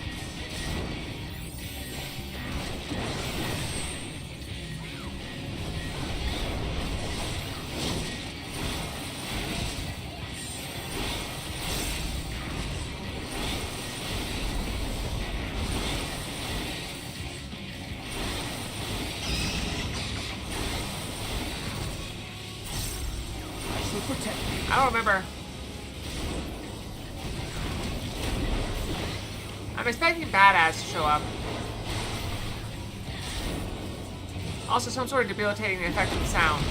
I don't remember. I'm expecting badass to show up. Also, some sort of debilitating effect with sound.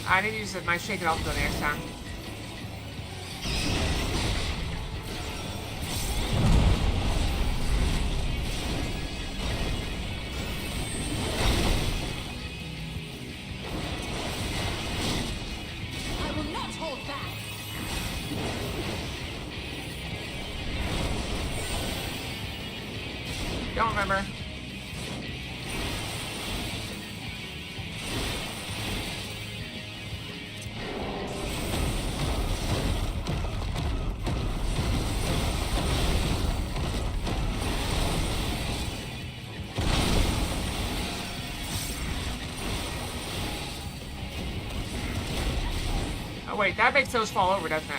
I need to use my shake it off ability next time. Don't remember. Oh wait, that makes those fall over, doesn't it?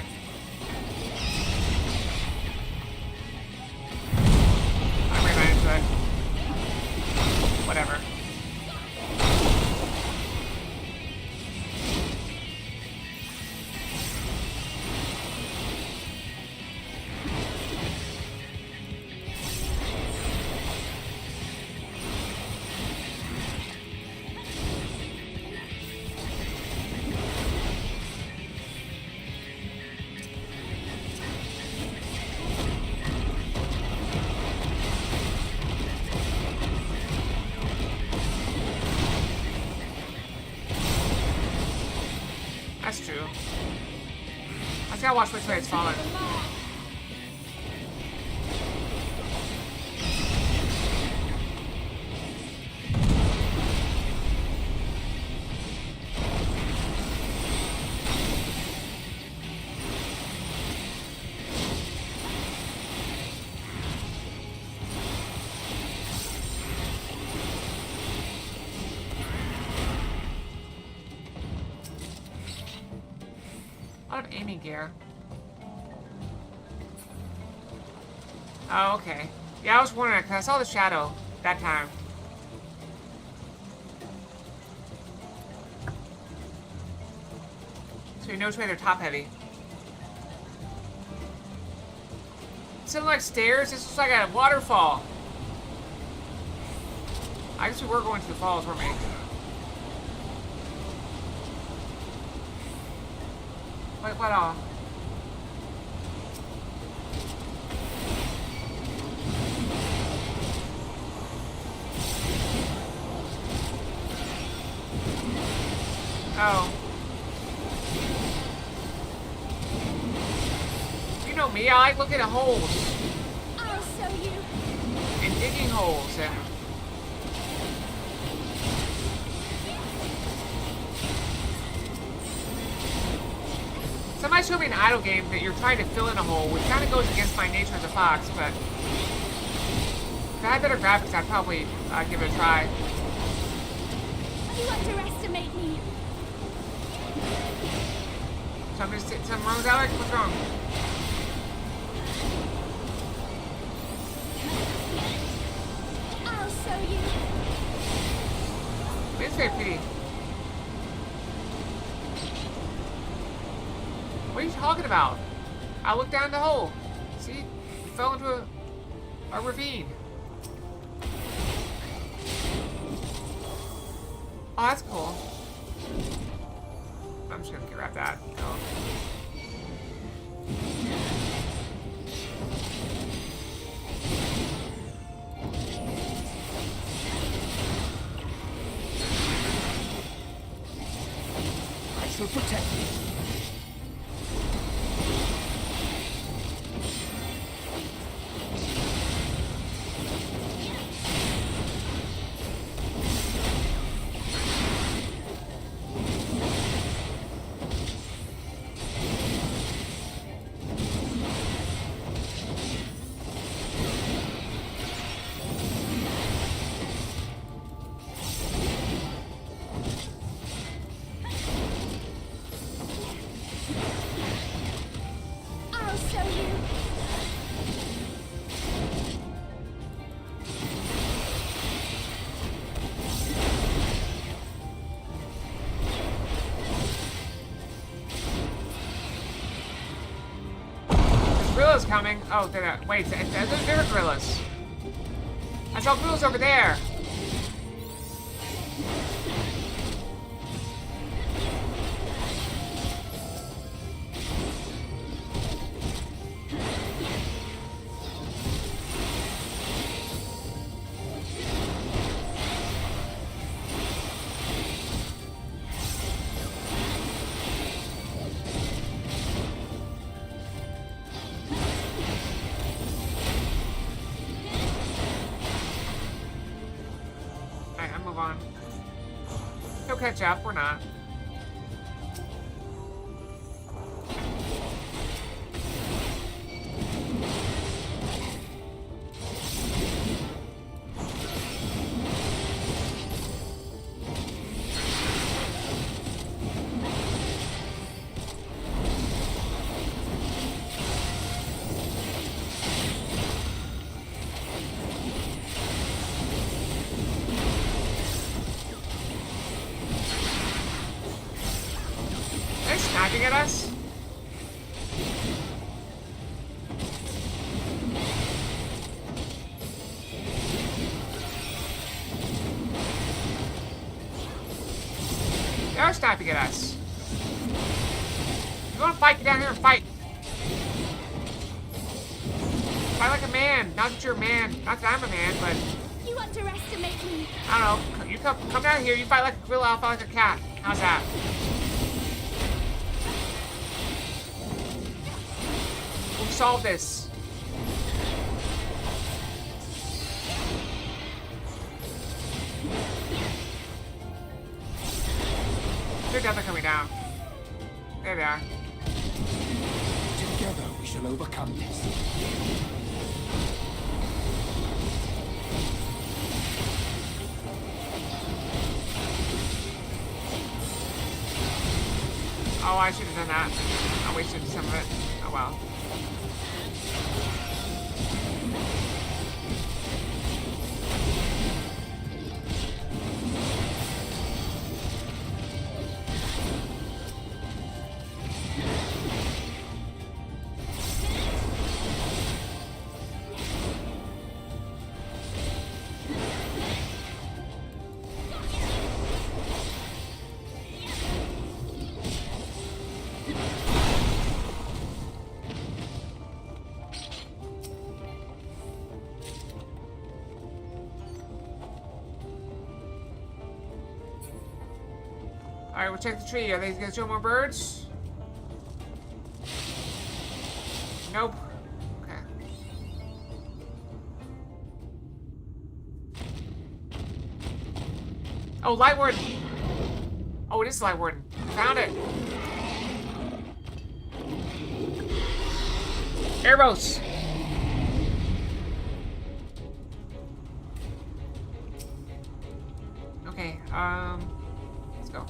Whatever. That's true. I just gotta watch which way it's falling. A lot of aiming gear. Oh, okay. Yeah, I was wondering, because I saw the shadow that time. So you know which way they're top heavy. Something like stairs? This looks like a waterfall. I guess we were going to the falls, weren't we? Wait, what all? Oh. You know me, I like looking at holes. I'll show you. And digging holes and... Somebody showed me an idle game that you're trying to fill in a hole, which kind of goes against my nature as a fox, but if I had better graphics, I'd probably give it a try. You underestimate me. Something wrong with Alex? What's wrong? I'll show you. It's very pretty. What are you talking about? I looked down the hole. See? We fell into a ravine. Oh, that's cool. I'm just gonna grab that. Go. I shall protect you. I'll show you. Gorillas coming. Oh, they're not. Wait, there's bigger gorillas. I saw gorillas over there. Alright, move on. He'll catch up, we're not. Are they sniping at us? They are sniping at us. You wanna fight? Get down here and fight. Fight like a man. Not that you're a man. Not that I'm a man, but You underestimate me. I don't know. You come down here. You fight like a gorilla. I'll fight like a cat. How's that? We'll solve this. They're definitely coming down. There they are. Together we shall overcome this. Oh, I should have done that. I wasted some of it. Oh well. Alright, we'll check the tree. Are they gonna show more birds? Nope. Okay. Oh, Light Warden! Oh, it is Light Warden. Found it! Arrows! Okay, let's go.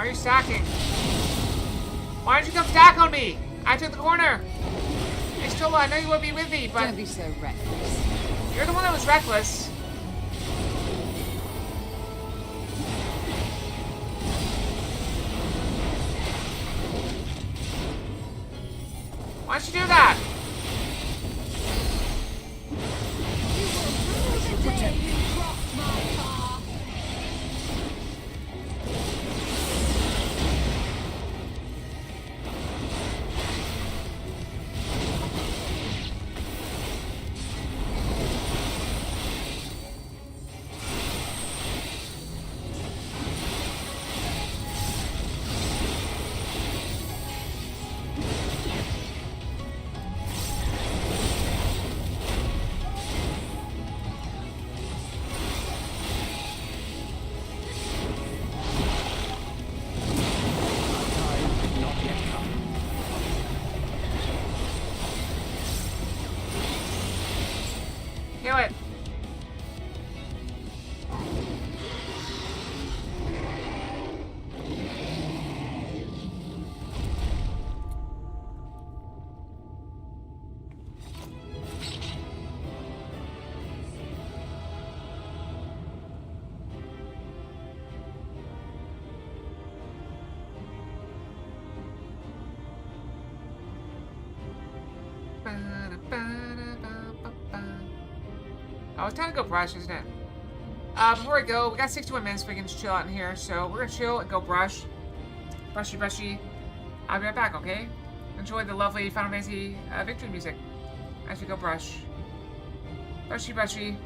Why are you stacking? Why did you come stack on me? I took the corner. Hey, Stola, I know you would be with me, but Don't be so reckless. you're the one that was reckless. Why'd you do that? You will rue the day you crossed my path. Kill it. Oh, it's time to go brush, isn't it? Before we go, we got 61 minutes, we can just chill out in here. So we're gonna chill and go brush. Brushy, brushy. I'll be right back, okay? Enjoy the lovely Final Fantasy victory music as we go brush. Brushy, brushy.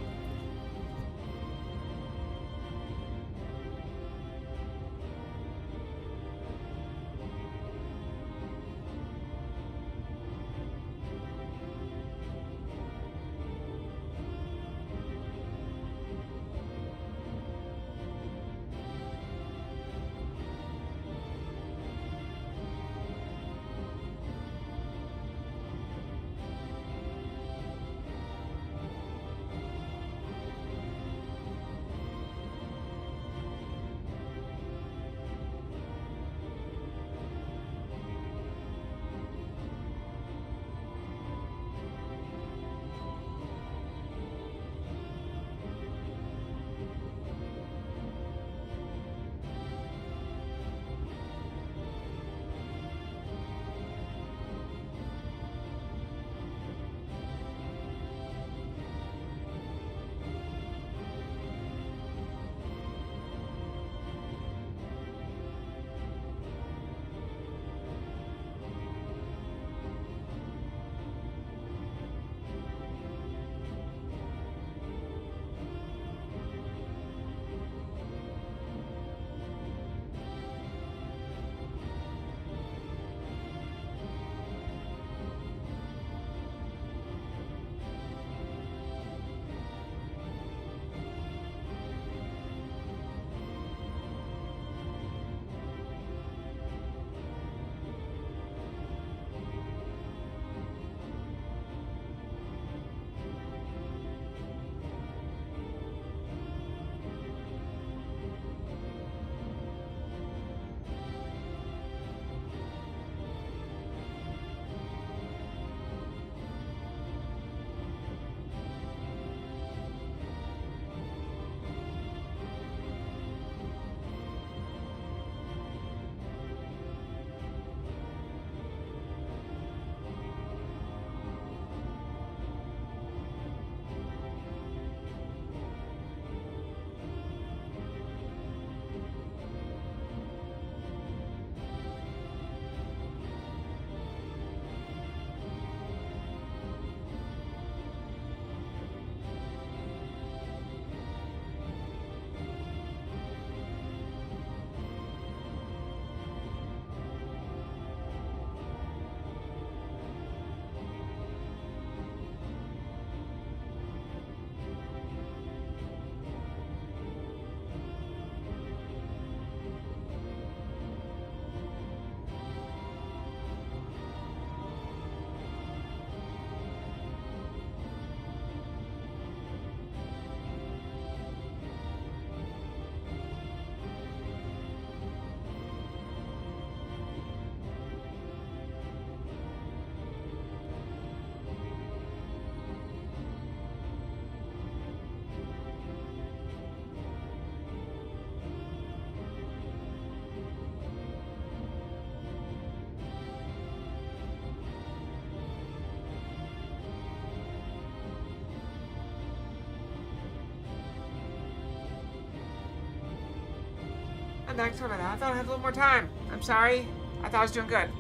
I'm not sorry about that. I thought I had a little more time. I'm sorry. I thought I was doing good.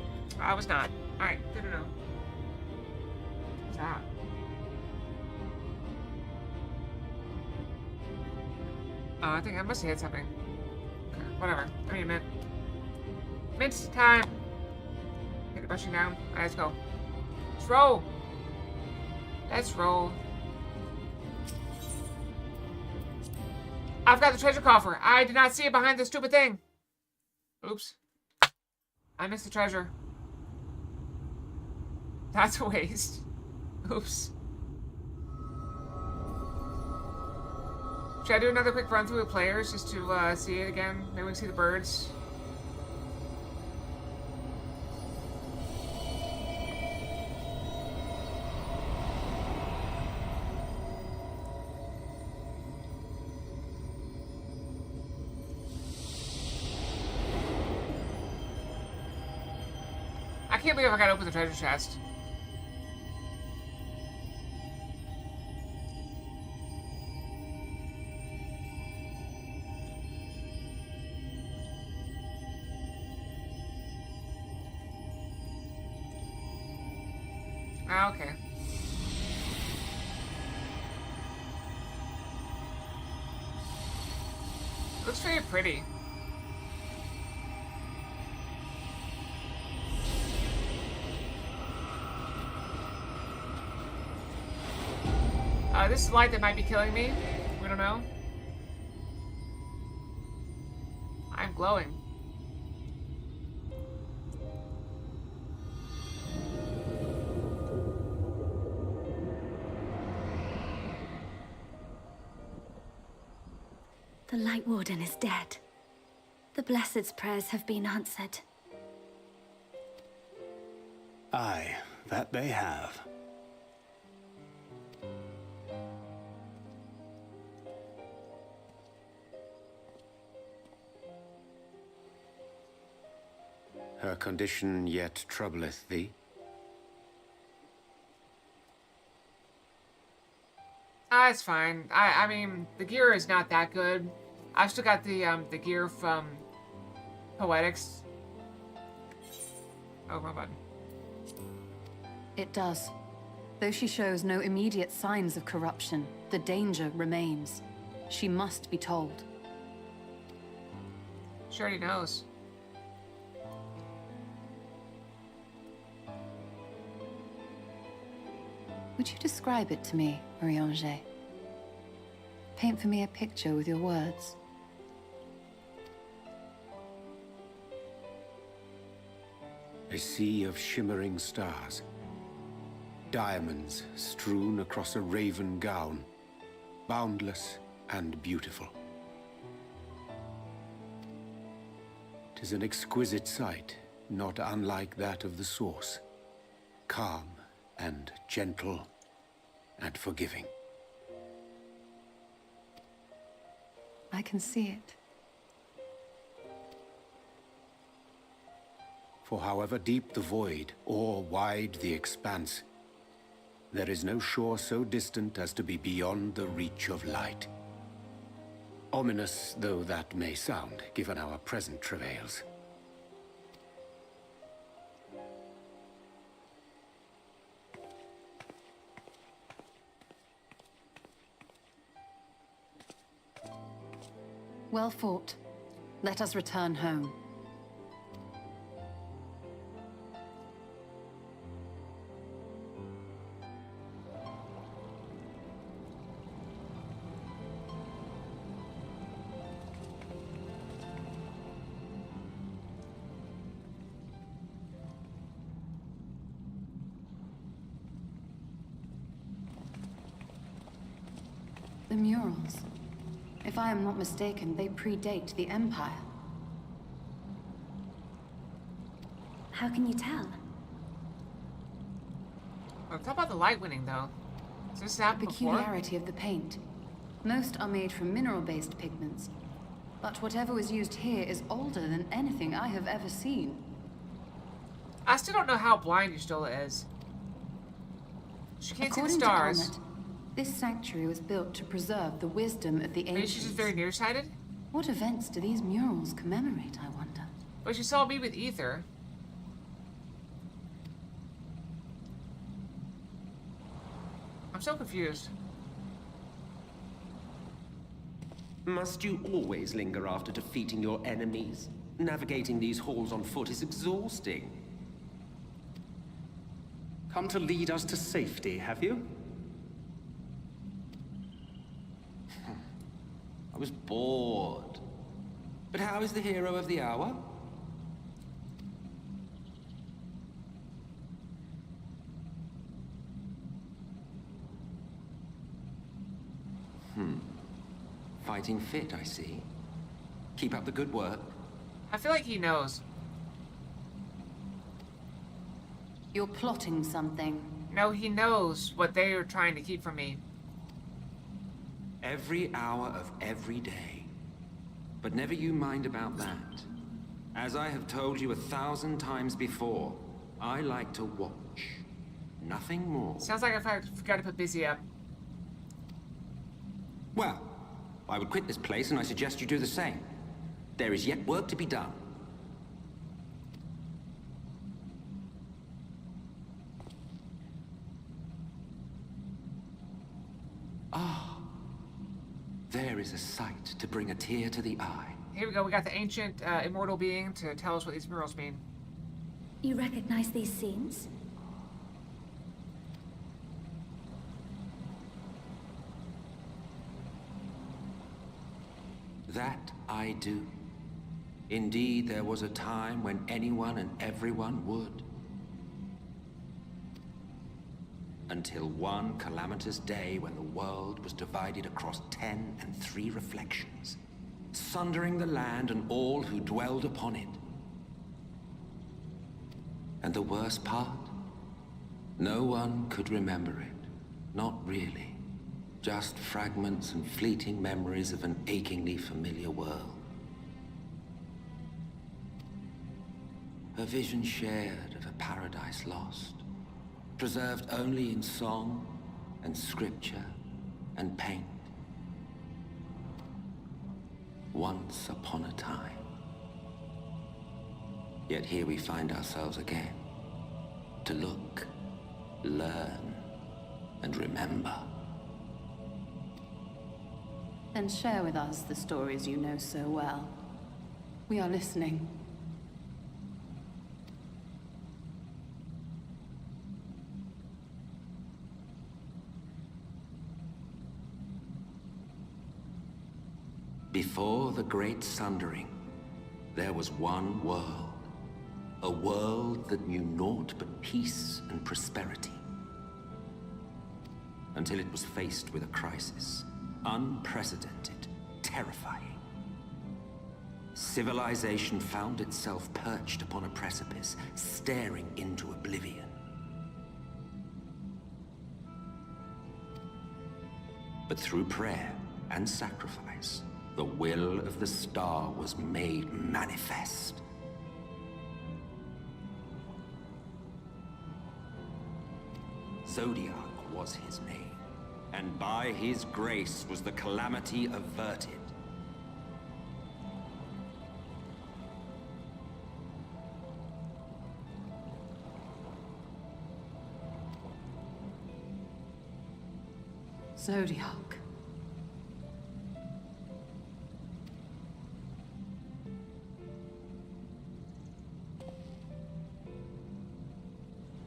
I was not. Alright, good to know. What's that? I think I must have hit something. Okay, whatever. I need a mint. Mint time! Get the brushing down. Alright, let's go. Let's roll! Let's roll. I've got the treasure coffer. I did not see it behind this stupid thing. Oops. I missed the treasure. That's a waste. Oops. Should I do another quick run through with players just to see it again? Maybe we can see the birds. I can't believe I gotta open the treasure chest. Ah, okay. Looks very pretty. This is light that might be killing me. We don't know. I'm glowing. The Light Warden is dead. The Blessed's prayers have been answered. Aye, that they have. Her condition yet troubleth thee? Ah, it's fine. I mean, the gear is not that good. I've still got the gear from Poetics. Oh, wrong button. It does. Though she shows no immediate signs of corruption, the danger remains. She must be told. She already knows. Would you describe it to me, Marie-Angé? Paint for me a picture with your words. A sea of shimmering stars. Diamonds strewn across a raven gown. Boundless and beautiful. 'Tis an exquisite sight, not unlike that of the source. Calm and gentle and forgiving. I can see it. For however deep the void or wide the expanse, there is no shore so distant as to be beyond the reach of light. Ominous though that may sound, given our present travails. Well fought. Let us return home. The murals. If I am not mistaken, they predate the Empire. How can you tell? Well, talk about the light winning, though. Has this happened before? Peculiarity of the paint. Most are made from mineral-based pigments. But whatever was used here is older than anything I have ever seen. I still don't know how blind Ystula is. She can't see the According to stars. Comet, this sanctuary was built to preserve the wisdom of the Maybe she's ancients. just very nearsighted? What events do these murals commemorate, I wonder? But she saw me with Ether. I'm so confused. Must you always linger after defeating your enemies? Navigating these halls on foot is exhausting. Come to lead us to safety, have you? I was bored. But how is the hero of the hour? Fighting fit, I see. Keep up the good work. I feel like he knows. You're plotting something. No, he knows what they are trying to keep from me. Every hour of every day. But never you mind about that. As I have told you 1,000 times before, I like to watch. Nothing more. Sounds like I forgot to put busy up. Well, I would quit this place and I suggest you do the same. There is yet work to be done. There is a sight to bring a tear to the eye. Here we go. We got the ancient immortal being to tell us what these murals mean. You recognize these scenes? That I do. Indeed, there was a time when anyone and everyone would. Until one calamitous day when the world was divided across 10 and 3 reflections, sundering the land and all who dwelled upon it. And the worst part? No one could remember it. Not really. Just fragments and fleeting memories of an achingly familiar world. A vision shared of a paradise lost, preserved only in song and scripture and paint. Once upon a time. Yet here we find ourselves again, to look, learn, and remember. Then share with us the stories you know so well. We are listening. Before the Great Sundering, there was one world. A world that knew naught but peace and prosperity. Until it was faced with a crisis. Unprecedented, terrifying. Civilization found itself perched upon a precipice, staring into oblivion. But through prayer and sacrifice, the will of the star was made manifest. Zodiac was his name. And by his grace was the calamity averted. Zodiac.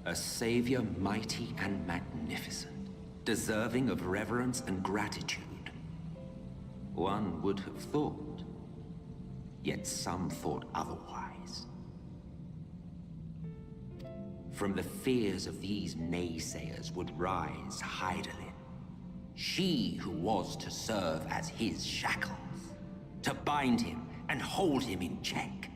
A savior mighty and magnificent. Deserving of reverence and gratitude. One would have thought, yet some thought otherwise. From the fears of these naysayers would rise Hydaelyn, she who was to serve as his shackles, to bind him and hold him in check.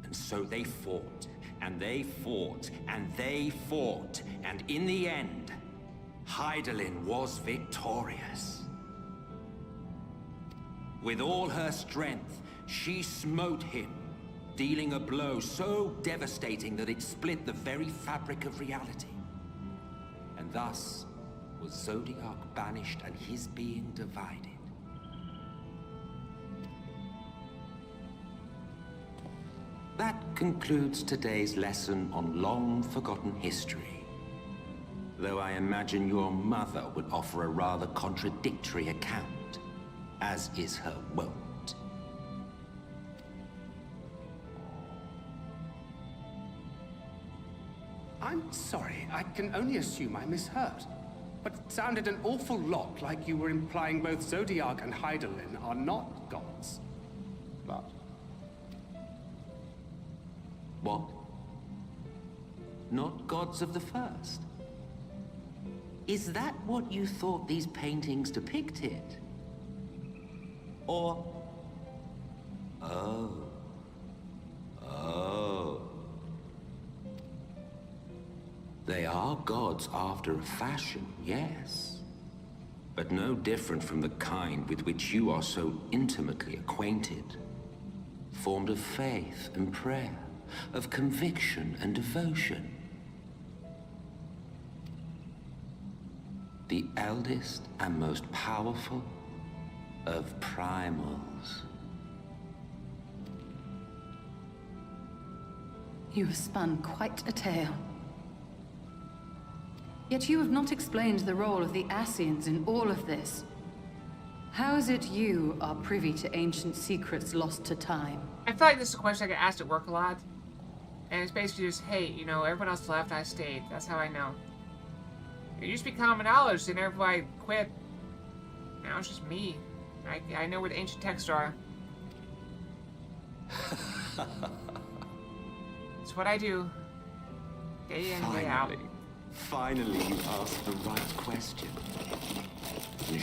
And so they fought. And they fought, and they fought, and in the end, Hydaelyn was victorious. With all her strength, she smote him, dealing a blow so devastating that it split the very fabric of reality. And thus, was Zodiac banished and his being divided. That concludes today's lesson on long-forgotten history. Though I imagine your mother would offer a rather contradictory account, as is her wont. I'm sorry, I can only assume I misheard. But it sounded an awful lot like you were implying both Zodiac and Hydaelyn are not gods. But... What? Not gods of the first? Is that what you thought these paintings depicted? Or... Oh. Oh. They are gods after a fashion, yes. But no different from the kind with which you are so intimately acquainted. Formed of faith and prayer, of conviction and devotion. The eldest and most powerful of primals. You have spun quite a tale. Yet you have not explained the role of the Ascians in all of this. How is it you are privy to ancient secrets lost to time? I feel like this is a question I get asked at work a lot. And it's basically just, hey, you know, everyone else left, I stayed. That's how I know. It used to be common knowledge, then everybody quit. Now it's just me. I know where the ancient texts are. It's what I do. Day in, day out. Finally, you asked the right question.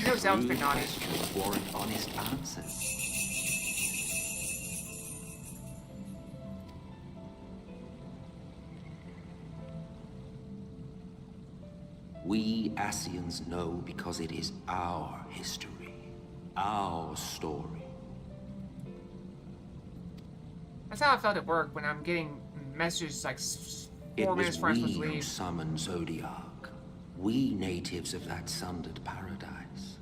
No sounds been naughty. Questions warrant honest answers. We Ascians know because it is our history, our story. That's how I felt at work when I'm getting messages like 4 minutes before I'm supposed to It was we who leave. summoned Zodiac. We natives of that sundered paradise.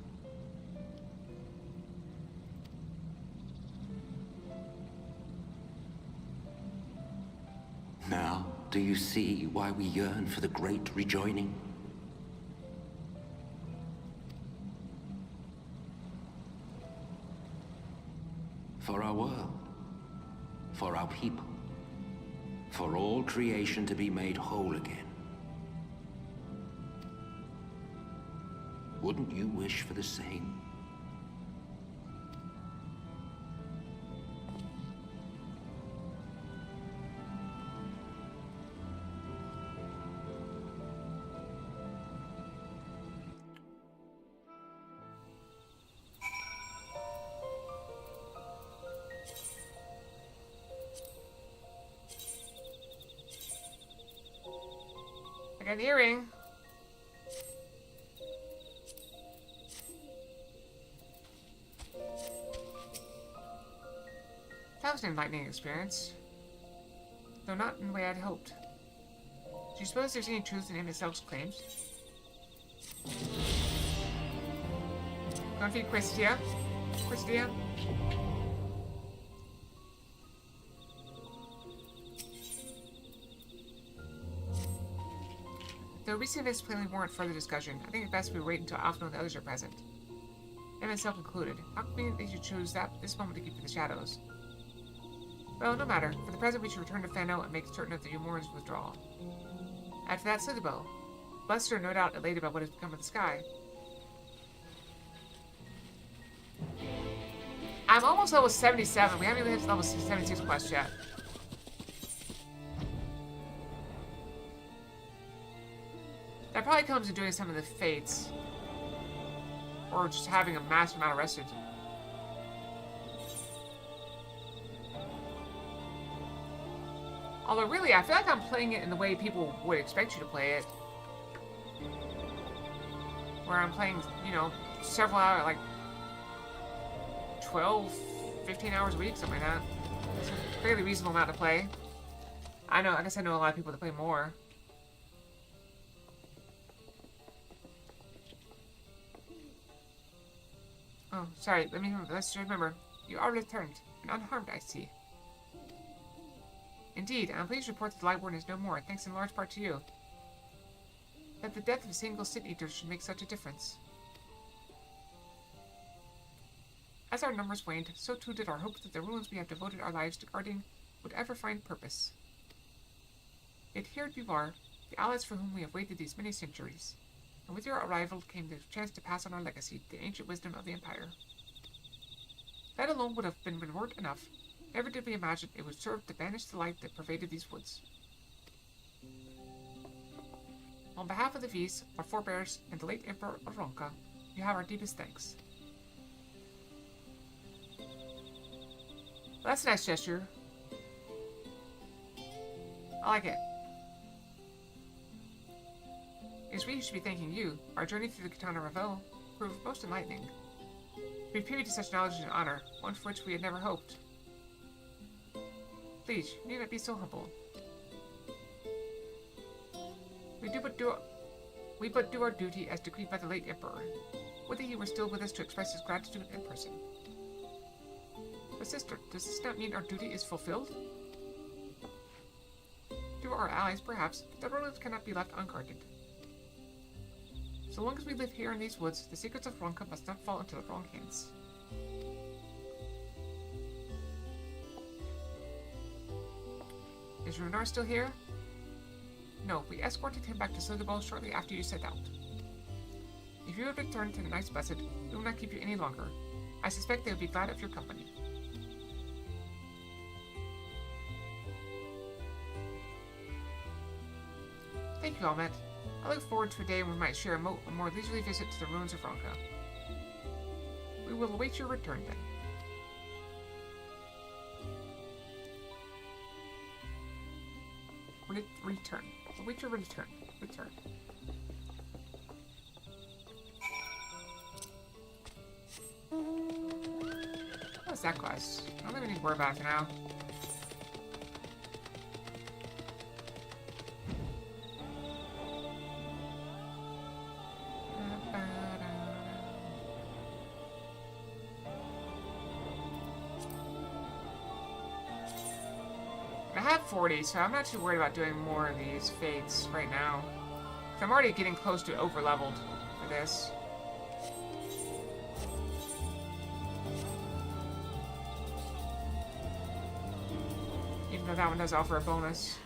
Now, do you see why we yearn for the great rejoining? For our world, for our people, for all creation to be made whole again. Wouldn't you wish for the same? I got an earring. That was an enlightening experience. Though not in the way I'd hoped. Do you suppose there's any truth in MSQ's claims? Going to feed Questia? Questia? Though recent events plainly warrant further discussion, I think it's best we wait until Alpha and the others are present. MSL concluded. How convenient they should choose this moment to keep to the shadows. Well, no matter. For the present, we should return to Fano and make certain of the Umorans' withdrawal. After that, Slitherbow. Buster, no doubt elated about what has become of the sky. I'm almost level 77. We haven't even hit level 76 quest yet. That probably comes to doing some of the fates. Or just having a massive amount of rested. Although really, I feel like I'm playing it in the way people would expect you to play it. Where I'm playing, you know, several hours, like 12, 15 hours a week, something like that. It's a fairly reasonable amount to play. I guess I know a lot of people that play more. Oh, sorry. Let's remember. You are returned, and unharmed, I see. Indeed, I'm pleased to report that the Light Warden is no more, thanks in large part to you. That the death of a single Sin Eater should make such a difference. As our numbers waned, so too did our hope that the ruins we have devoted our lives to guarding would ever find purpose. Yet here you are, the allies for whom we have waited these many centuries, and with your arrival came the chance to pass on our legacy, the ancient wisdom of the Empire. That alone would have been reward enough. Never did we imagine it would serve to banish the light that pervaded these woods. On behalf of the V's, our forebears, and the late Emperor Aronka, you have our deepest thanks. Well, that's a nice gesture. I like it. It's we who should be thanking you. Our journey through the Katana Revel proved most enlightening. We privy to such knowledge and honor, one for which we had never hoped. Please, you need not be so humble. We but do our duty as decreed by the late Emperor. Would that he were still with us to express his gratitude in person. But sister, does this not mean our duty is fulfilled? To our allies, perhaps, but the ruins cannot be left unguarded. So long as we live here in these woods, the secrets of Ronka must not fall into the wrong hands. Is Runar still here? No, we escorted him back to Sligobel shortly after you set out. If you had returned to the Knights Blessed, we will not keep you any longer. I suspect they would be glad of your company. Thank you, Almet. I look forward to a day when we might share a more leisurely visit to the ruins of Ronka. We will await your return then. Return. Await your return. Return. What's that quest? I don't think we need to worry about it for now. I have 40, so I'm not too worried about doing more of these fates right now. I'm already getting close to over-leveled for this. Even though that one does offer a bonus.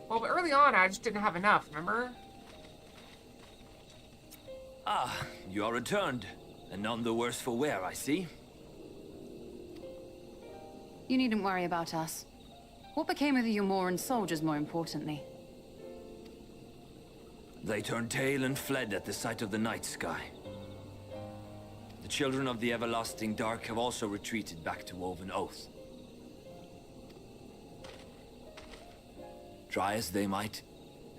Well, but early on, I just didn't have enough, remember? Ah, you are returned, and none the worse for wear, I see. You needn't worry about us. What became of the Umoran soldiers, more importantly? They turned tail and fled at the sight of the night sky. The children of the everlasting dark have also retreated back to Woven Oath. Try as they might,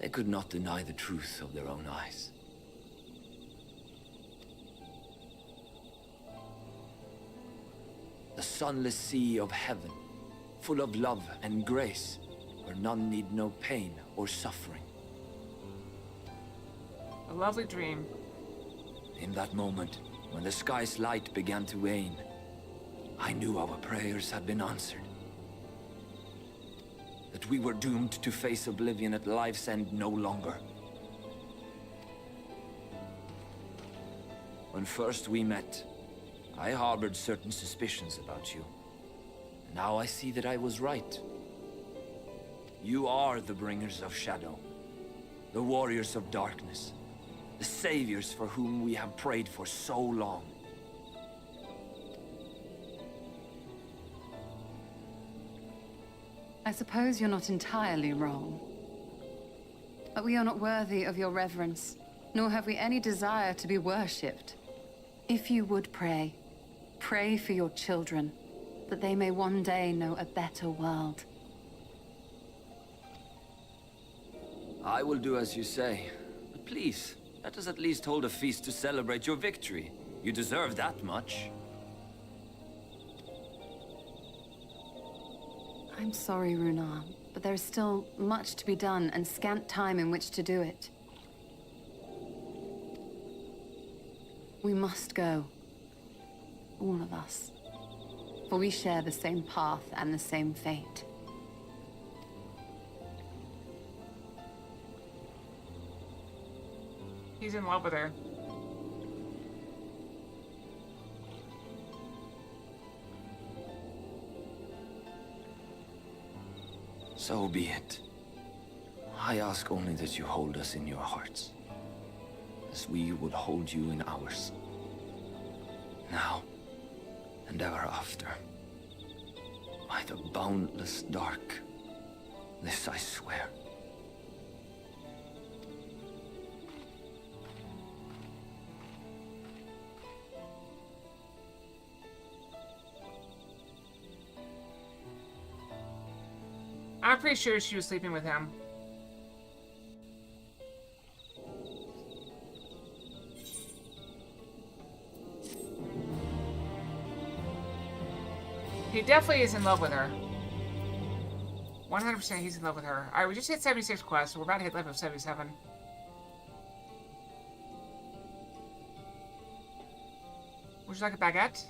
they could not deny the truth of their own eyes. The sunless sea of heaven, full of love and grace, where none need know pain or suffering. A lovely dream. In that moment, when the sky's light began to wane, I knew our prayers had been answered. That we were doomed to face oblivion at life's end no longer. When first we met, I harbored certain suspicions about you. Now I see that I was right. You are the bringers of shadow, the warriors of darkness, the saviors for whom we have prayed for so long. I suppose you're not entirely wrong. But we are not worthy of your reverence, nor have we any desire to be worshipped. If you would pray, pray for your children, that they may one day know a better world. I will do as you say, but please, Let us at least hold a feast to celebrate your victory. You deserve that much. I'm sorry, Runar, but there is still much to be done and scant time in which to do it. We must go. All of us. For we share the same path and the same fate. He's in love with her. So be it. I ask only that you hold us in your hearts, as we would hold you in ours. Now, and ever after. By the boundless dark, this I swear. I'm pretty sure she was sleeping with him. He definitely is in love with her. 100% he's in love with her. Alright, we just hit 76 quests, so we're about to hit level 77. Would you like a baguette?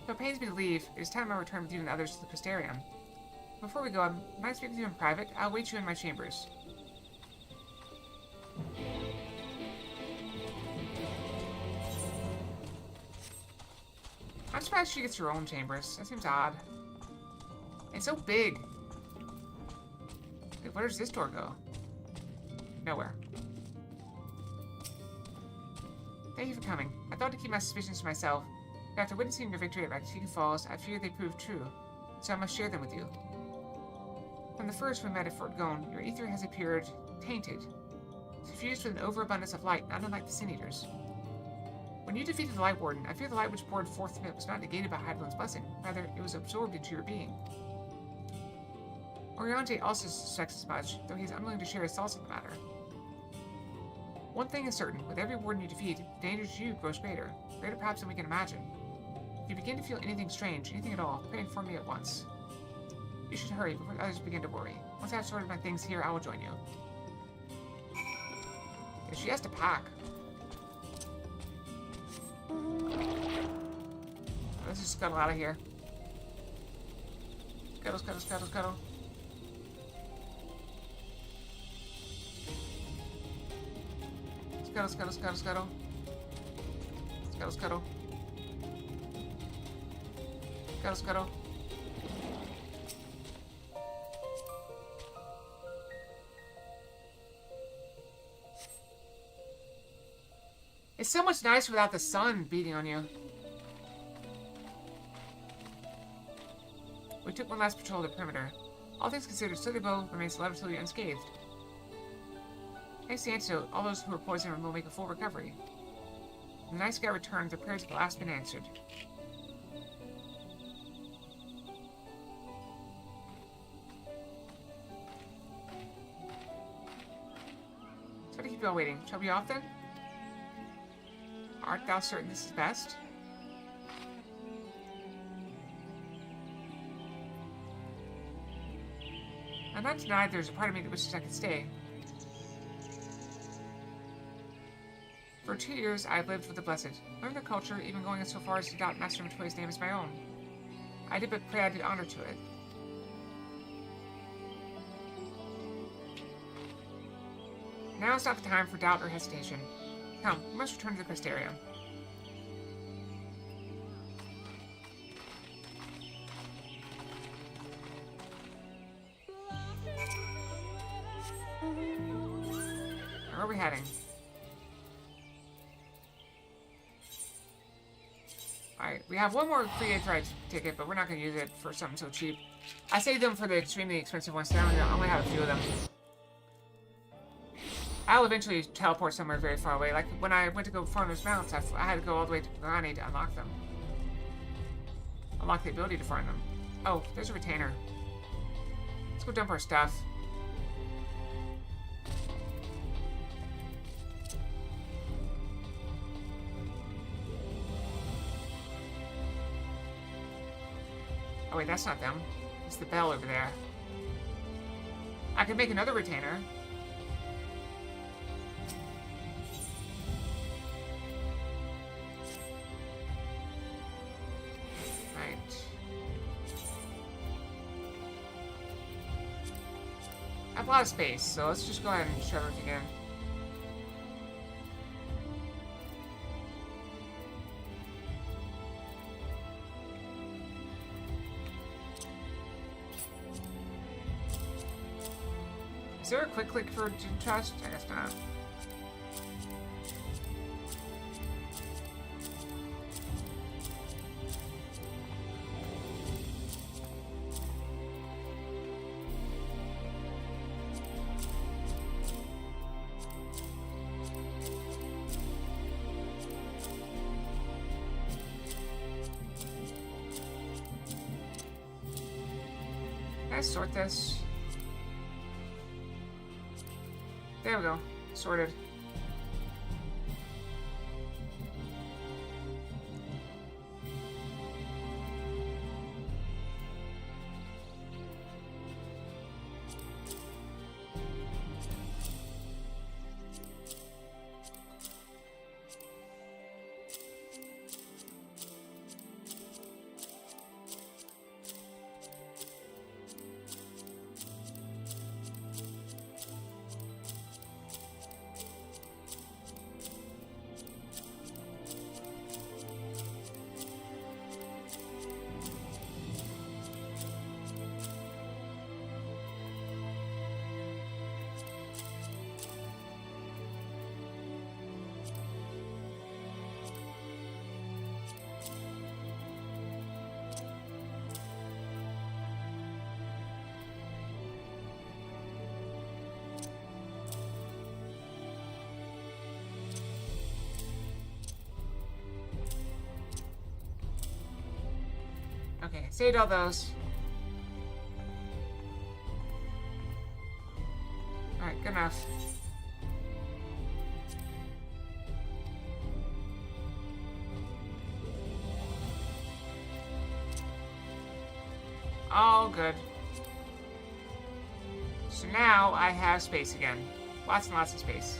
Though it pains me to leave, it is time I return with you and others to the Crystarium. Before we go, I might speak with you in private. I'll wait you in my chambers. I'm surprised she gets her own chambers. That seems odd. It's so big. Wait, where does this door go? Nowhere. Thank you for coming. I thought to keep my suspicions to myself, but after witnessing your victory at Raktika Falls, I fear they proved true, so I must share them with you. From the first we met at Fort Gone, your ether has appeared tainted, suffused with an overabundance of light, not unlike the Sin Eaters. When you defeated the Light Warden, I fear the light which poured forth from it was not negated by Hydaelyn's blessing. Rather, it was absorbed into your being. Oriante also suspects as much, though he is unwilling to share his thoughts on the matter. One thing is certain, with every warden you defeat, the danger to you grows greater perhaps than we can imagine. If you begin to feel anything strange, anything at all, pray inform me at once. You should hurry before others begin to worry. Once I have sorted my things here, I will join you. Yeah, she has to pack. Let's just scuttle out of here. Scuttle, scuttle, scuttle, scuttle. Scuttle, scuttle, scuttle, scuttle. Scuttle, scuttle. Scuttle, scuttle. It's so much nicer without the sun beating on you. We took one last patrol of the perimeter. All things considered, Sotherbow remains relatively unscathed. Thanks to the antidote, all those who were poisoned will make a full recovery. When the night sky returned, their prayers have at last been answered. So to keep you all waiting, shall we off then? Art thou certain this is best? I'm not denied there's a part of me that wishes I could stay. For 2 years, I have lived with the Blessed, learned their culture, even going so far as to adopt Master Matoy's name as my own. I did but pray I did honor to it. Now is not the time for doubt or hesitation. Come, we must return to the Crystarium. Where are we heading? Alright, we have one more free Aetheryte ticket, but we're not going to use it for something so cheap. I saved them for the extremely expensive ones, so I only have a few of them. I'll eventually teleport somewhere very far away. Like when I went to go farm those mounts, I had to go all the way to Garani to unlock them. Unlock the ability to farm them. Oh, there's a retainer. Let's go dump our stuff. wait, that's not them. It's the bell over there. I could make another retainer. Right. I have a lot of space, so let's just go ahead and shove it again. Is there a quick click for trust? I guess not. Can I sort this? There we go. Sorted. Okay, saved all those. Alright, good enough. All good. So now I have space again. Lots and lots of space.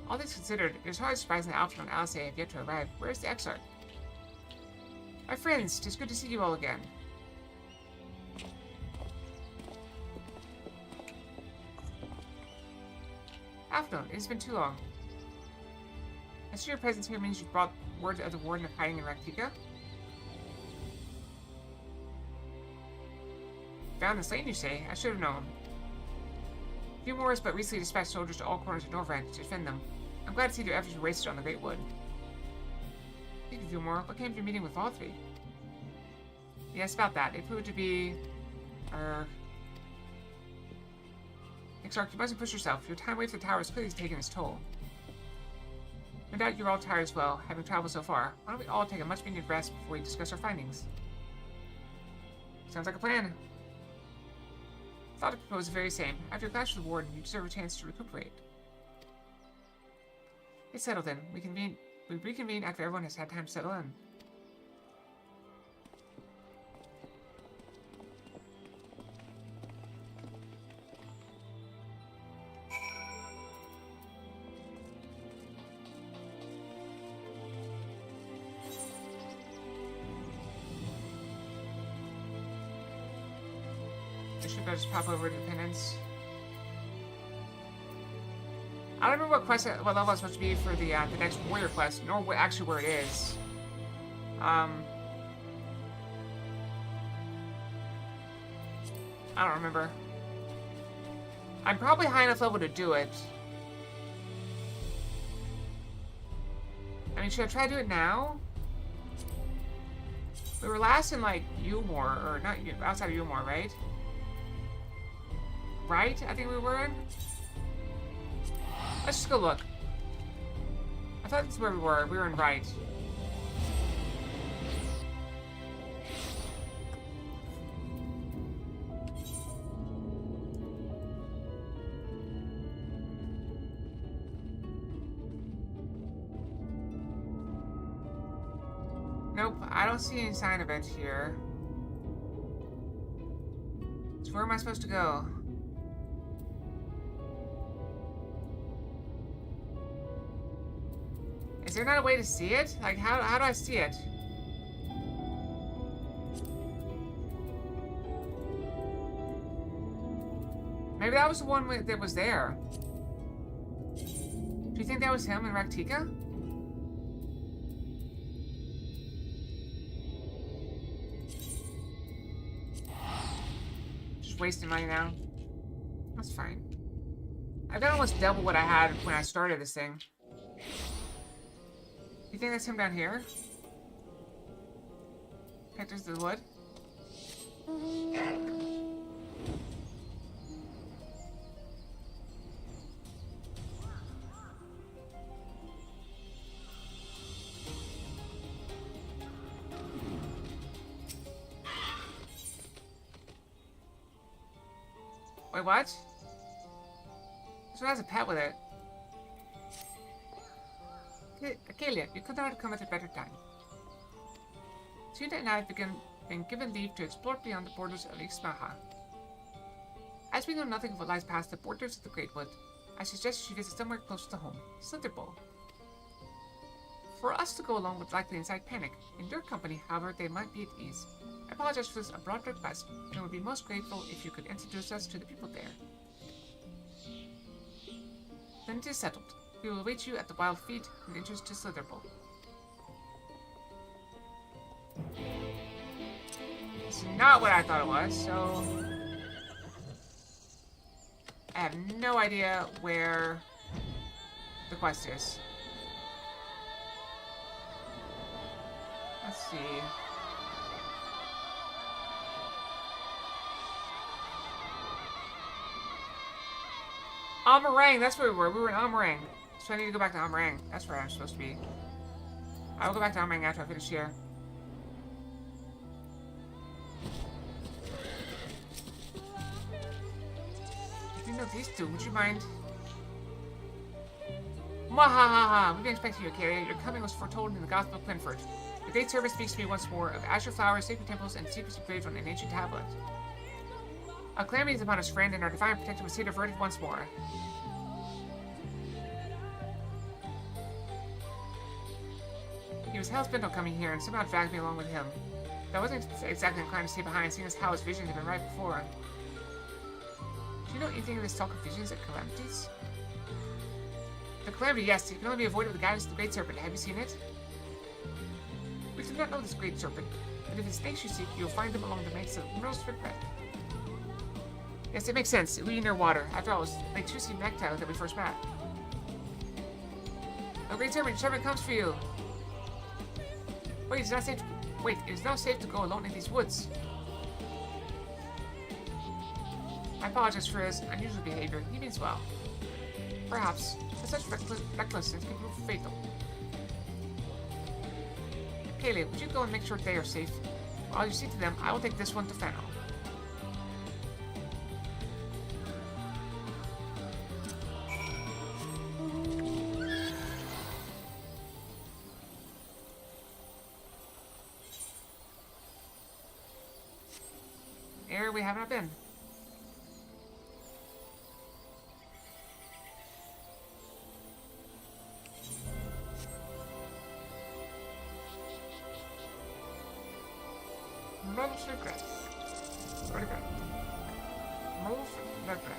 All this considered, it is hardly surprising that Alfred and Alice have yet to arrive. Where is the Exarch? My friends, it is good to see you all again. Alfred, it has been too long. I see your presence here means you've brought word of the Warden of hiding in Raktika. Found and slain, you say? I should have known. Few more but recently dispatched soldiers to all corners of Norvrand to defend them. I'm glad to see their efforts were wasted on the Great Wood. Thank you, Fillmore. What came of your meeting with Valtry? Yes, about that. It proved to be... Exarch, you mustn't push yourself. Your time away from the tower has clearly taken its toll. No doubt you're all tired as well, having traveled so far. Why don't we all take a much-needed rest before we discuss our findings? Sounds like a plan. Thought to propose the very same. After your clash with the Warden, you deserve a chance to recuperate. It's settled then. We reconvene after everyone has had time to settle in. Should I just pop over to Penance? I don't remember what level it's supposed to be for the next warrior quest, nor actually where it is. I don't remember. I'm probably high enough level to do it. I mean, should I try to do it now? We were last in like Umor, or not outside of Umor, right? Right? I think we were in. Let's just go look. I thought this is where we were. We were in right. Nope, I don't see any sign of it here. So where am I supposed to go? Is there not a way to see it? Like, how do I see it? Maybe that was the one that was there. Do you think that was him in Raktika? Just wasting money now. That's fine. I've got almost double what I had when I started this thing. You think that's him down here? Cactus to the wood? Wait, what? This one has a pet with it. Acalia, you could not have come at a better time. Sunda and I have been given leave to explore beyond the borders of Ixmaha. As we know nothing of what lies past the borders of the Great Wood, I suggest she visit somewhere close to home, Slitherbowl. For us to go along would likely incite panic. In your company, however, they might be at ease. I apologize for this abrupt request, and would be most grateful if you could introduce us to the people there. Then it is settled. We will await you at the Wild Feet in the entrance to Slitherbowl. It's not what I thought it was, so... I have no idea where the quest is. Let's see. Amarang, that's where we were. We were in Amarang. So I need to go back to Amarang. That's where I'm supposed to be. I will go back to Amarang after I finish here. If you know these two, would you mind? Mwahaha! We've been expecting you, Acalia. Your coming was foretold in the Gospel of Plinford. The Great Servant speaks to me once more of azure flowers, sacred temples, and secrets engraved on an ancient tablet. A calamity is upon his friend, and our divine protector was here to avert it once more. He was hell-bent on coming here, and somehow dragged me along with him. But I wasn't exactly inclined to stay behind, seeing as how his visions had been right before. Do you know anything of this talk of visions and calamities? The calamity, yes, it can only be avoided with the guidance of the Great Serpent. Have you seen it? We do not know this Great Serpent, but if it's snakes you seek, you'll find them along the banks of Emerald's Regret. Yes, it makes sense. It would be near water. After all, it was Lake Tusi Nectile that we first met. Oh, Great Serpent, your servant comes for you! Wait, it is not safe to go alone in these woods. I apologize for his unusual behavior. He means well. Perhaps, but such recklessness can prove fatal. Kaylee, would you go and make sure they are safe? While you see to them, I will take this one to Fennel. Here we have not been. Emerald's Regret. Regret. Emerald's Regret.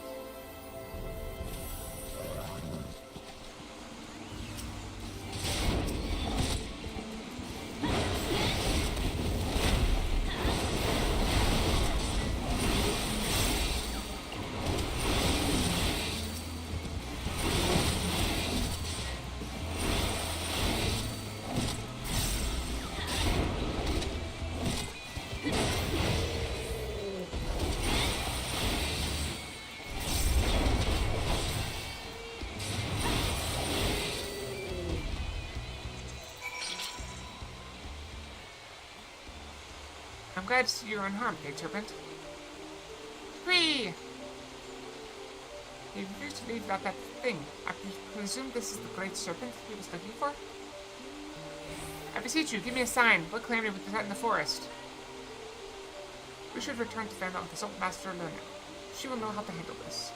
I'm glad to see you're unharmed, Great Serpent. Whee! He refused to leave without that thing. I presume this is the Great Serpent he was looking for? I beseech you, give me a sign. What calamity would threaten the forest? We should return to Fandom with the Salt Master Luna. She will know how to handle this.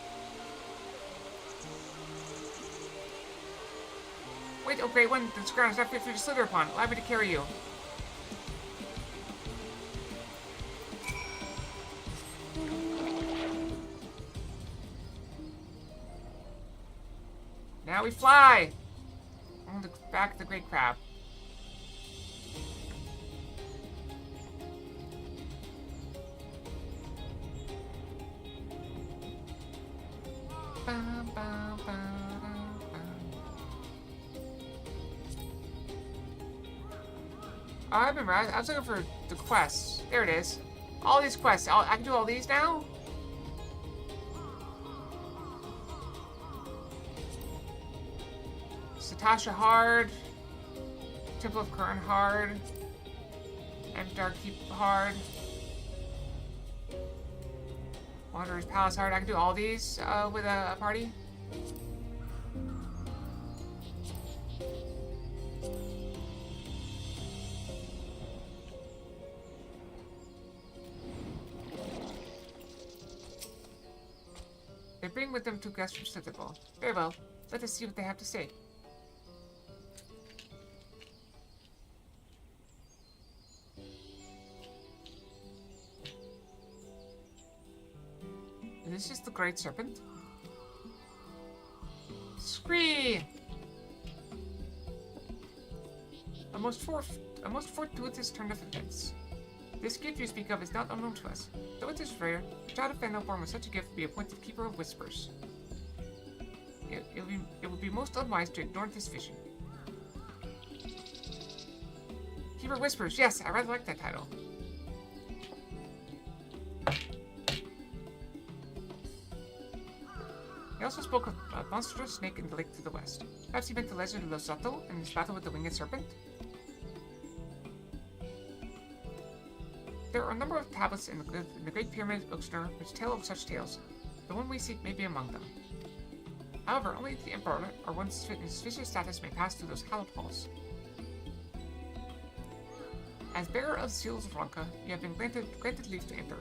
Wait, oh great one, this ground is not fit for you to slither upon. Allow me to carry you. Now we fly! On the back of the great crab. Bum, bum, bum, bum. Oh, I remember. I was looking for the quests. There it is. All these quests. I can do all these now? Satasha hard. Temple of Current hard. Emptar Keep hard. Wanderer's Palace hard. I can do all these with a party. They bring with them two guests from Citadel. Very well. Let us see what they have to say. This is the Great Serpent. Scree! A most fortuitous turn of events. This gift you speak of is not unknown to us. Though it is rare, the child of Fandom born with such a gift will be appointed Keeper of Whispers. It would be most unwise to ignore this vision. Keeper of Whispers, yes, I rather like that title. He also spoke of a monstrous snake in the lake to the west. Perhaps he meant the legend of Lo Sato and his battle with the winged serpent? There are a number of tablets in the Great Pyramid of Uxner which tell of such tales. The one we seek may be among them. However, only the Emperor or one in suspicious status may pass through those hallowed halls. As bearer of the seals of Ronka, you have been granted leave to enter.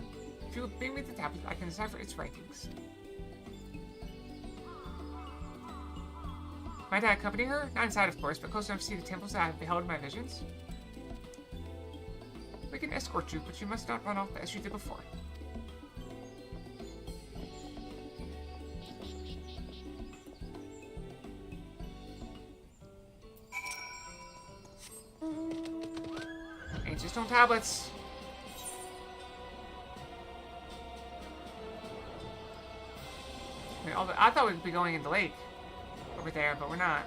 If you will bring me the tablet, I can decipher its writings. Might I accompany her? Not inside, of course, but close enough to see the temples that I have beheld in my visions. We can escort you, but you must not run off as you did before. Ancient stone tablets. I thought we'd be going in the lake over there, but we're not.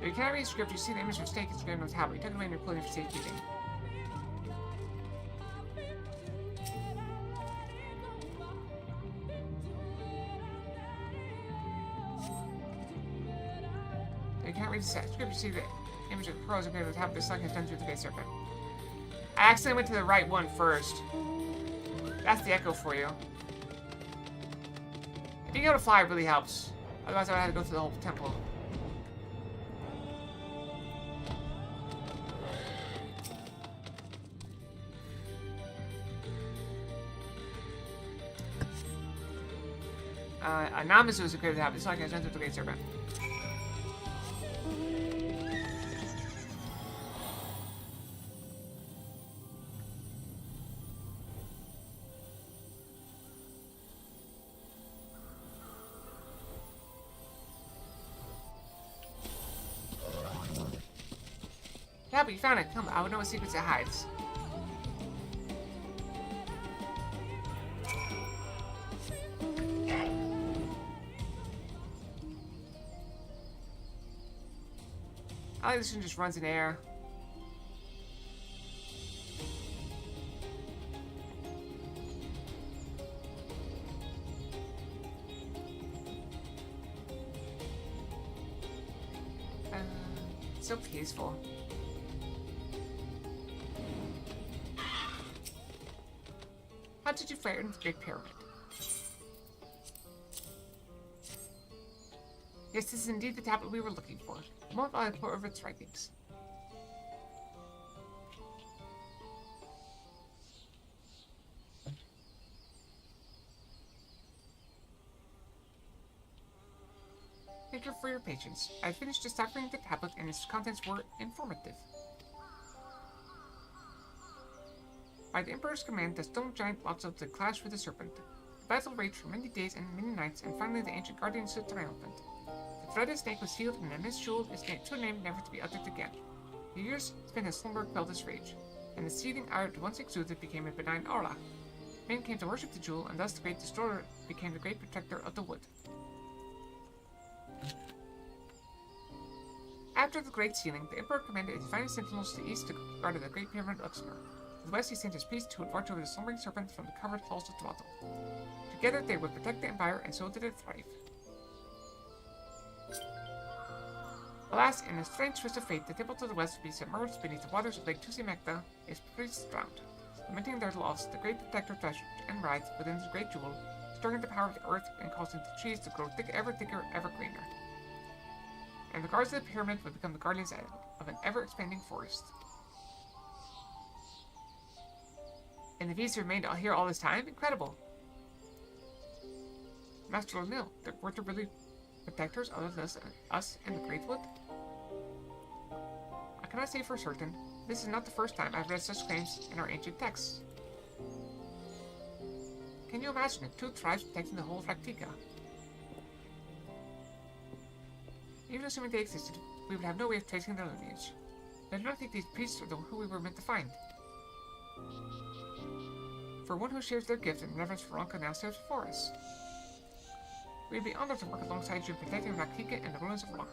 You cannot read the script, you see the image of stake inscribed on the tablet. You tuck it away in your clothing for safekeeping. You can't read the script, you see the image of the pearls engraved on the tablet. This song has done through the Great Serpent. I accidentally went to the right one first. That's the echo for you. Being able to fly really helps. Otherwise I would have to go through the whole temple. Namazu is a great habit. It's like I entered the Great Serpent. Yeah, but you found it. Come, I would know what secrets it hides. I like this one just runs in air. So peaceful. How did you fire into the Great Pyramid? Yes, this is indeed the tablet we were looking for. A moment while I pour over its writings. Thank you for your patience. I finished deciphering the tablet and its contents were informative. By the Emperor's command, the stone giant launched out to clash with the serpent. The battle raged for many days and many nights, and finally the ancient guardian stood triumphant. The threaded snake was sealed in a mist jewel, its true name never to be uttered again. The years spent in slumber quelled its rage, and the seething ire it once exuded became a benign aura. Men came to worship the jewel, and thus the great destroyer became the great protector of the wood. After the Great Sealing, the Emperor commanded his finest sentinels to the east to guard the Great Pyramid of Luxembourg. To the west, he sent his priests who would watch over the slumbering serpent from the covered halls of Toronto. Together, they would protect the Empire, and so did it thrive. Alas, in a strange twist of fate, the temple to the west would be submerged beneath the waters of Lake Tusimekta, its priests drowned. Lamenting their loss, the Great Protector threshed and writhed within the Great Jewel, stirring the power of the earth and causing the trees to grow thicker, ever greener. And the guards of the pyramid would become the guardians of an ever-expanding forest. And the bees remained here all this time? Incredible! Master O'Neill, were there really protectors other than us in the Great Wood? I cannot say for certain. This is not the first time I've read such claims in our ancient texts. Can you imagine it? 2 tribes protecting the whole of Lactica? Even assuming they existed, we would have no way of tracing their lineage. I do not think these priests are who we were meant to find. For one who shares their gift and reverence for Ronka now stands before us. We would be honored to work alongside you in protecting Lactica and the ruins of Ronka.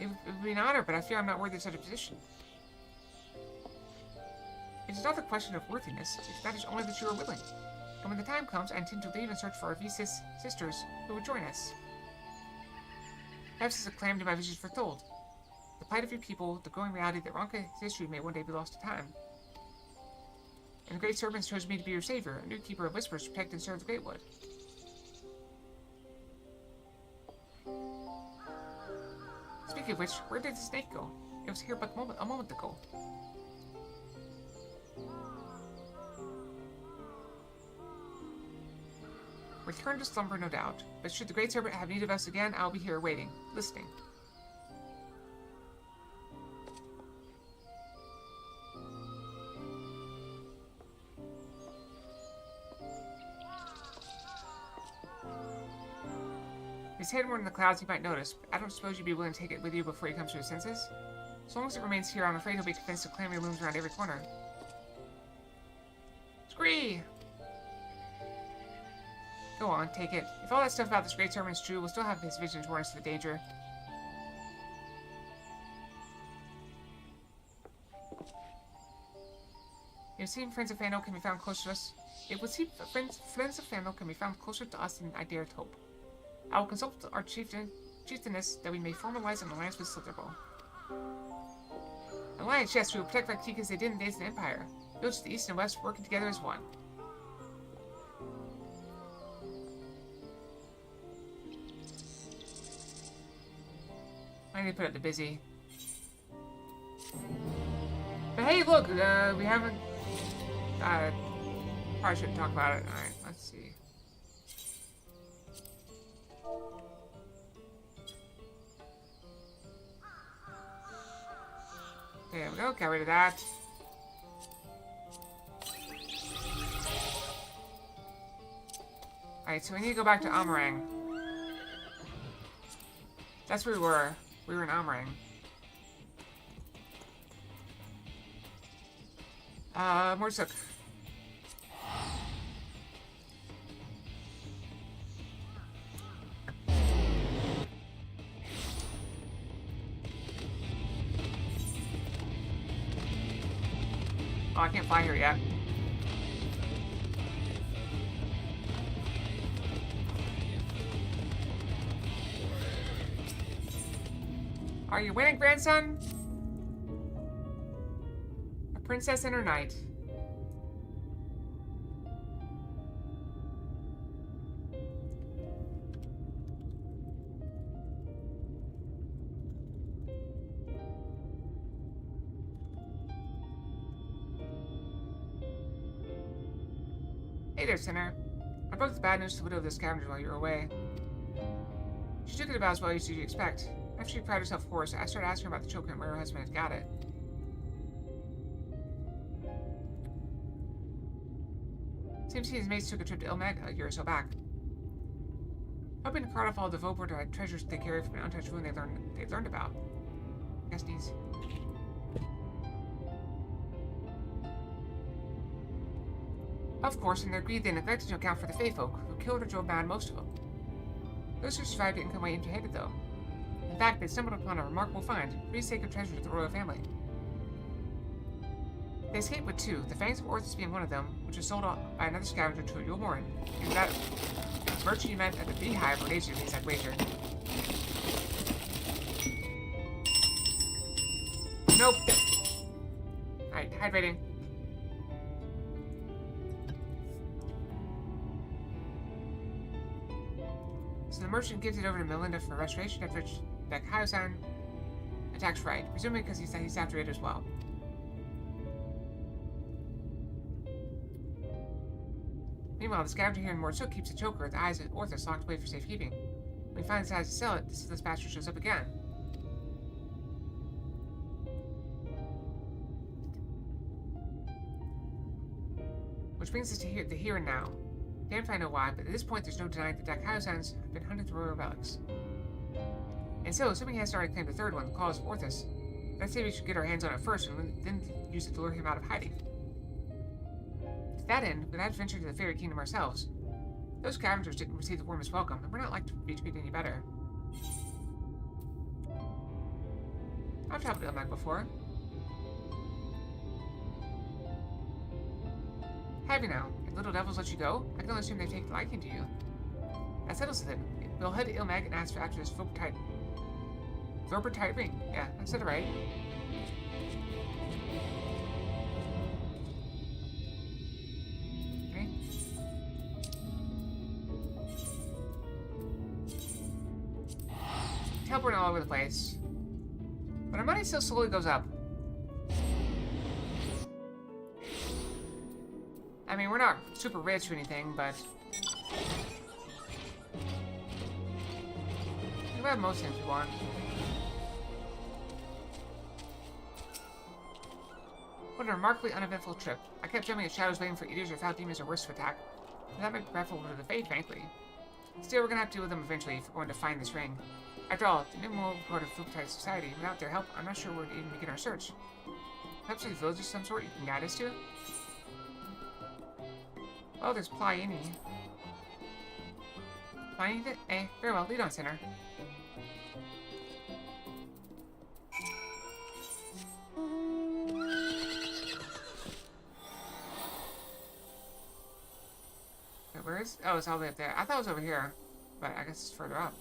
It would be an honor, but I fear I'm not worthy of such a position. It is not a question of worthiness, that is only that you are willing. And when the time comes, I intend to leave and search for our V-Sis sisters who would join us. Perhaps it's a calamity my visions foretold. The plight of your people, the growing reality that Ronka's history may one day be lost to time. And the Great Serpents chose me to be your savior, a new keeper of whispers to protect and serve the Great Wood. Speaking of which, where did the snake go? It was here but a moment ago. Return to slumber, no doubt. But should the Great Serpent have need of us again, I'll be here waiting, listening. If his head were in the clouds, he might notice. But I don't suppose you'd be willing to take it with you before he comes to his senses? As long as it remains here, I'm afraid he'll be convinced the calamity looms around every corner. Scree! Go on, take it. If all that stuff about this Great Serpent is true, we'll still have his visions warn us of the danger. It would seem friends of Fano can be found closer to us. It would seem friends of Fano can be found closer to us than I dared hope. I will consult our chieftainess that we may formalize an alliance with Slitherbow. An alliance, yes, we will protect Lactica as they did in the days of the Empire. Village to the east and west working together as one. I need to put it to busy. But hey, look, we haven't... probably shouldn't talk about it. Alright, let's see. There we go, get rid of that. Alright, so we need to go back to Amarang. That's where we were. We were in Amarang. Morsuk. Oh, I can't fly here yet. Are you winning, grandson? A princess and her knight. Hey there, sinner. I broke the bad news to the widow of the scavenger while you were away. She took it about as well as you'd expect. After she cried herself hoarse, I started asking her about the choker and where her husband had got it. Seems his mates took a trip to Ilmeg a year or so back. Hoping to cart off all the Vopor treasures they carry from an untouched ruin they learned about. Guess these. Of course, in their greed, they neglected to account for the Fae folk, who killed or drove mad most of them. Those who survived didn't come away empty-handed, though. In fact, they stumbled upon a remarkable find, 3 sacred treasures of the royal family. They escaped with 2, the Fangs of Orthus being one of them, which was sold off by another scavenger to a Yulmorin. And that virtue you met at the Beehive or Nature means that wager. Nope. Alright, hydrating. So the merchant gives it over to Melinda for restoration, after which Dec2025 attacks right, presumably because he's after it as well. Meanwhile, the scavenger here in Morsook keeps the choker with the eyes of Orthus locked away for safekeeping. When he finally decides to sell it, this bastard shows up again. Which brings us to the here and now. Damn if I know why, but at this point there's no denying that Dec2025 have been hunted through royal relics. And so, assuming he has already claimed the third one, the cause of Orthus, let's say we should get our hands on it first and then use it to lure him out of hiding. To that end, we'd have to venture to the Fairy Kingdom ourselves. Those scavengers didn't receive the warmest welcome, and we're not likely to be treated any better. I've traveled to Ilmag before. Have you now? If little devils let you go, I can only assume they take a liking to you. That settles it then. We'll head to Ilmag and ask for after this Vopor ring. Yeah, I said it right. Okay. Teleporting all over the place. But our money still slowly goes up. I mean, we're not super rich or anything, but we have most things we want. What a remarkably uneventful trip. I kept jumping at shadows waiting for eaters or foul demons or worse to attack. But that made me grateful for the fate, frankly. Still, we're gonna have to deal with them eventually if we're going to find this ring. After all, the innumerable part of Fulltide society, without their help, I'm not sure where to even begin our search. Perhaps there's a village of some sort you can guide us to? Oh, there's Plyini. Plyini? Eh, very well. Lead on, Sinner. Wait, where is... Oh, it's all the way up there. I thought it was over here, but I guess it's further up.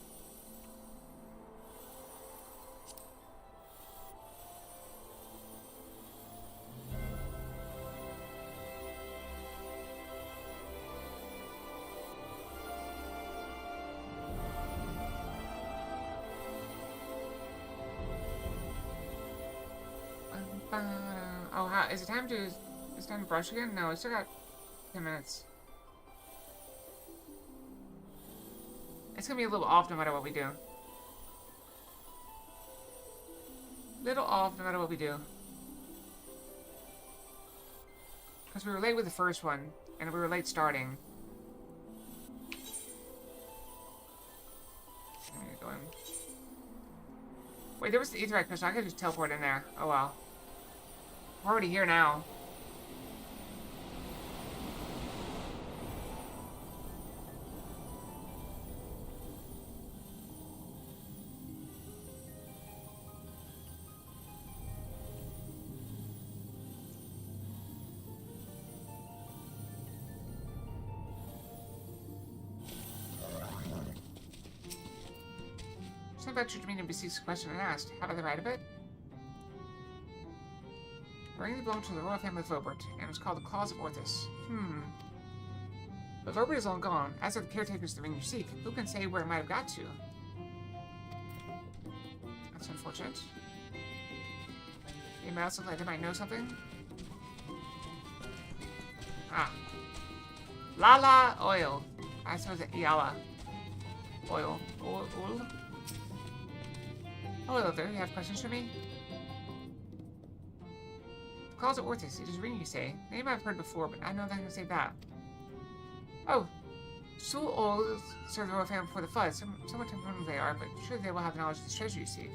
Oh, how, is it time to... Is it time to brush again? No, we still got 10 minutes. It's gonna be a little off no matter what we do. Little off no matter what we do. Because we were late with the first one, and we were late starting. I'm gonna go in. Wait, there was the Aetheryte crystal. I could just teleport in there. Oh well. We're already here now. Something about your demeanor bespeaks a question unasked. How about the right of it? Originally belonged to the royal family of Vobert, and was called the Claws of Orthus. But Vobert is long gone, as are the caretakers of the ring you seek. Who can say where it might have got to? That's unfortunate. Anybody else look like they might know something? Ah. Lala oil. I suppose it's Yala. Oil. Oil. Oh, hello there. You have questions for me? Claws of Orthus. It is ring, you say. Name I've heard before, but I know that I can say that. Oh. Sul Ol served the royal family before the flood. Somewhat temperamental they are, but surely they will have the knowledge of this treasure you seek.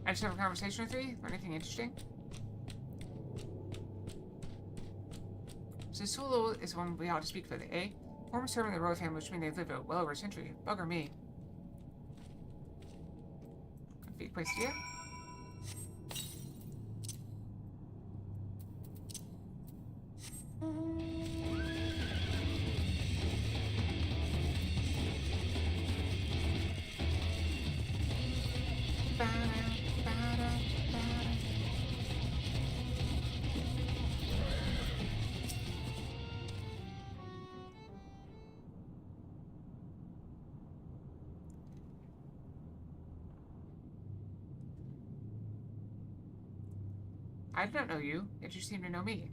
I just have a conversation with you? Or anything interesting? So Solo is the one we ought to speak with, eh? Former servant of the royal family, which means they've lived well over a century. Bugger me. Big place to get. I do not know you, yet you seem to know me.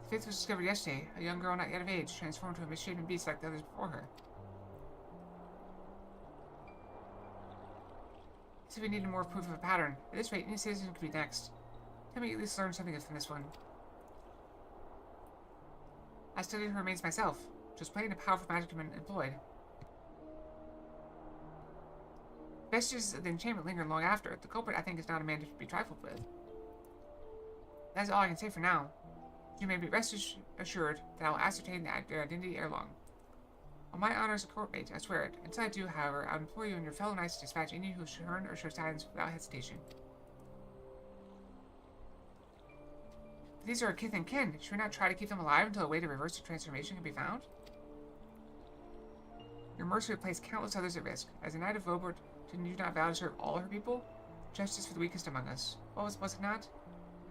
The fifth was discovered yesterday, a young girl not yet of age, transformed to a misshapen beast like the others before her. So we needed more proof of a pattern. At this rate, any citizen could be next. Tell me at least learn something from this one. I studied her remains myself, just plain and powerful magic employed. Vestiges of the enchantment linger long after. The culprit, I think, is not a man to be trifled with. That is all I can say for now. You may be rest assured that I will ascertain their identity ere long. On my honor as a courtmate, I swear it. Until I do, however, I would implore you and your fellow knights to dispatch any who should learn or show silence without hesitation. These are our kith and kin. Should we not try to keep them alive until a way to reverse the transformation can be found? Your mercy would place countless others at risk. As a knight of Vobert, did you not vow to serve all her people? Justice for the weakest among us. Was it not?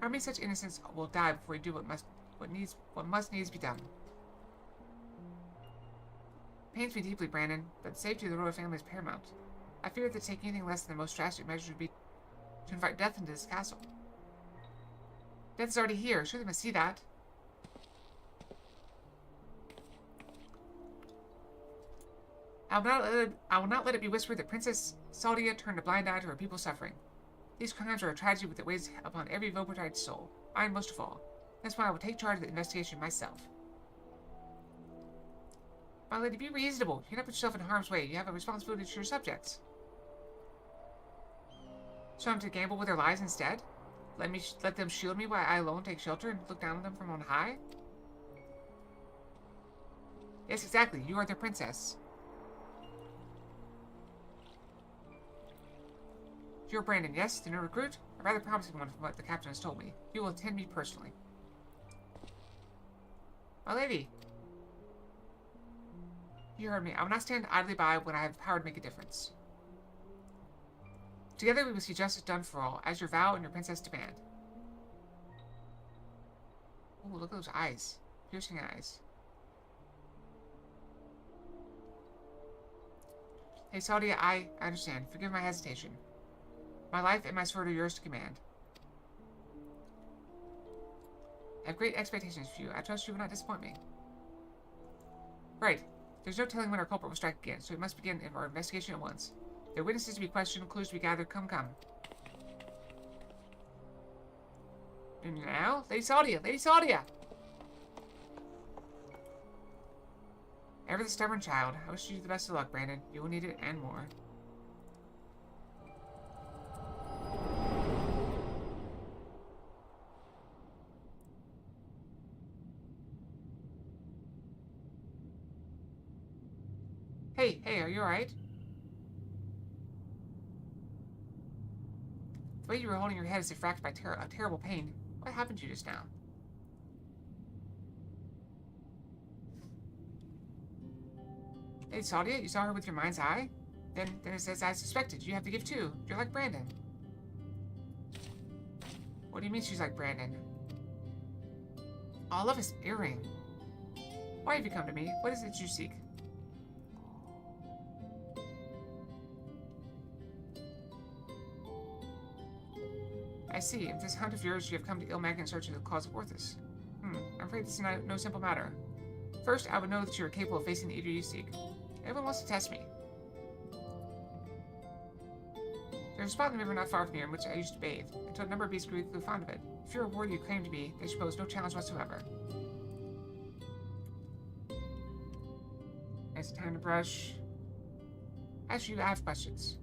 How many such innocents will die before we do what must needs be done? Pains me deeply, Brandon, but the safety of the royal family is paramount. I fear that to take anything less than the most drastic measures would be to invite death into this castle. Death is already here. Sure, they must see that. I will not let it be whispered that Princess Saldia turned a blind eye to her people's suffering. These crimes are a tragedy that weighs upon every Vobertite's soul. Mine most of all. That's why I will take charge of the investigation myself. My lady, be reasonable. You cannot put yourself in harm's way. You have a responsibility to your subjects. So I'm to gamble with their lives instead? Let them shield me while I alone take shelter and look down on them from on high? Yes, exactly. You are their princess. You're Brandon, yes? The new recruit? A rather promising one from what the captain has told me. You will attend me personally. My lady. You heard me. I will not stand idly by when I have the power to make a difference. Together we will see justice done for all, as your vow and your princess demand. Oh, look at those eyes. Piercing eyes. Hey, Saldia, I understand. Forgive my hesitation. My life and my sword are yours to command. I have great expectations for you. I trust you will not disappoint me. Right. There's no telling when our culprit will strike again, so we must begin our investigation at once. There are witnesses to be questioned, clues to be gathered. Come, come. And now, Lady Saldia! Lady Saldia! Ever the stubborn child. I wish you the best of luck, Brandon. You will need it and more. Hey, hey, are you alright? The way you were holding your head is distracted by a terrible pain. What happened to you just now? Hey, Sadia, you saw her with your mind's eye? Then it's as I suspected. You have the gift too. You're like Brandon. What do you mean she's like Brandon? Oh, I love his earring. Why have you come to me? What is it you seek? I see. If this hunt of yours, you have come to Ilmag in search of the cause of Orthus. I'm afraid this is no simple matter. First, I would know that you are capable of facing the evil you seek. Everyone wants to test me. There's a spot in the river not far from here in which I used to bathe, until a number of beasts grew fond of it. If you're a warrior you claim to be, they should pose no challenge whatsoever. It's time to brush. Actually, I have questions.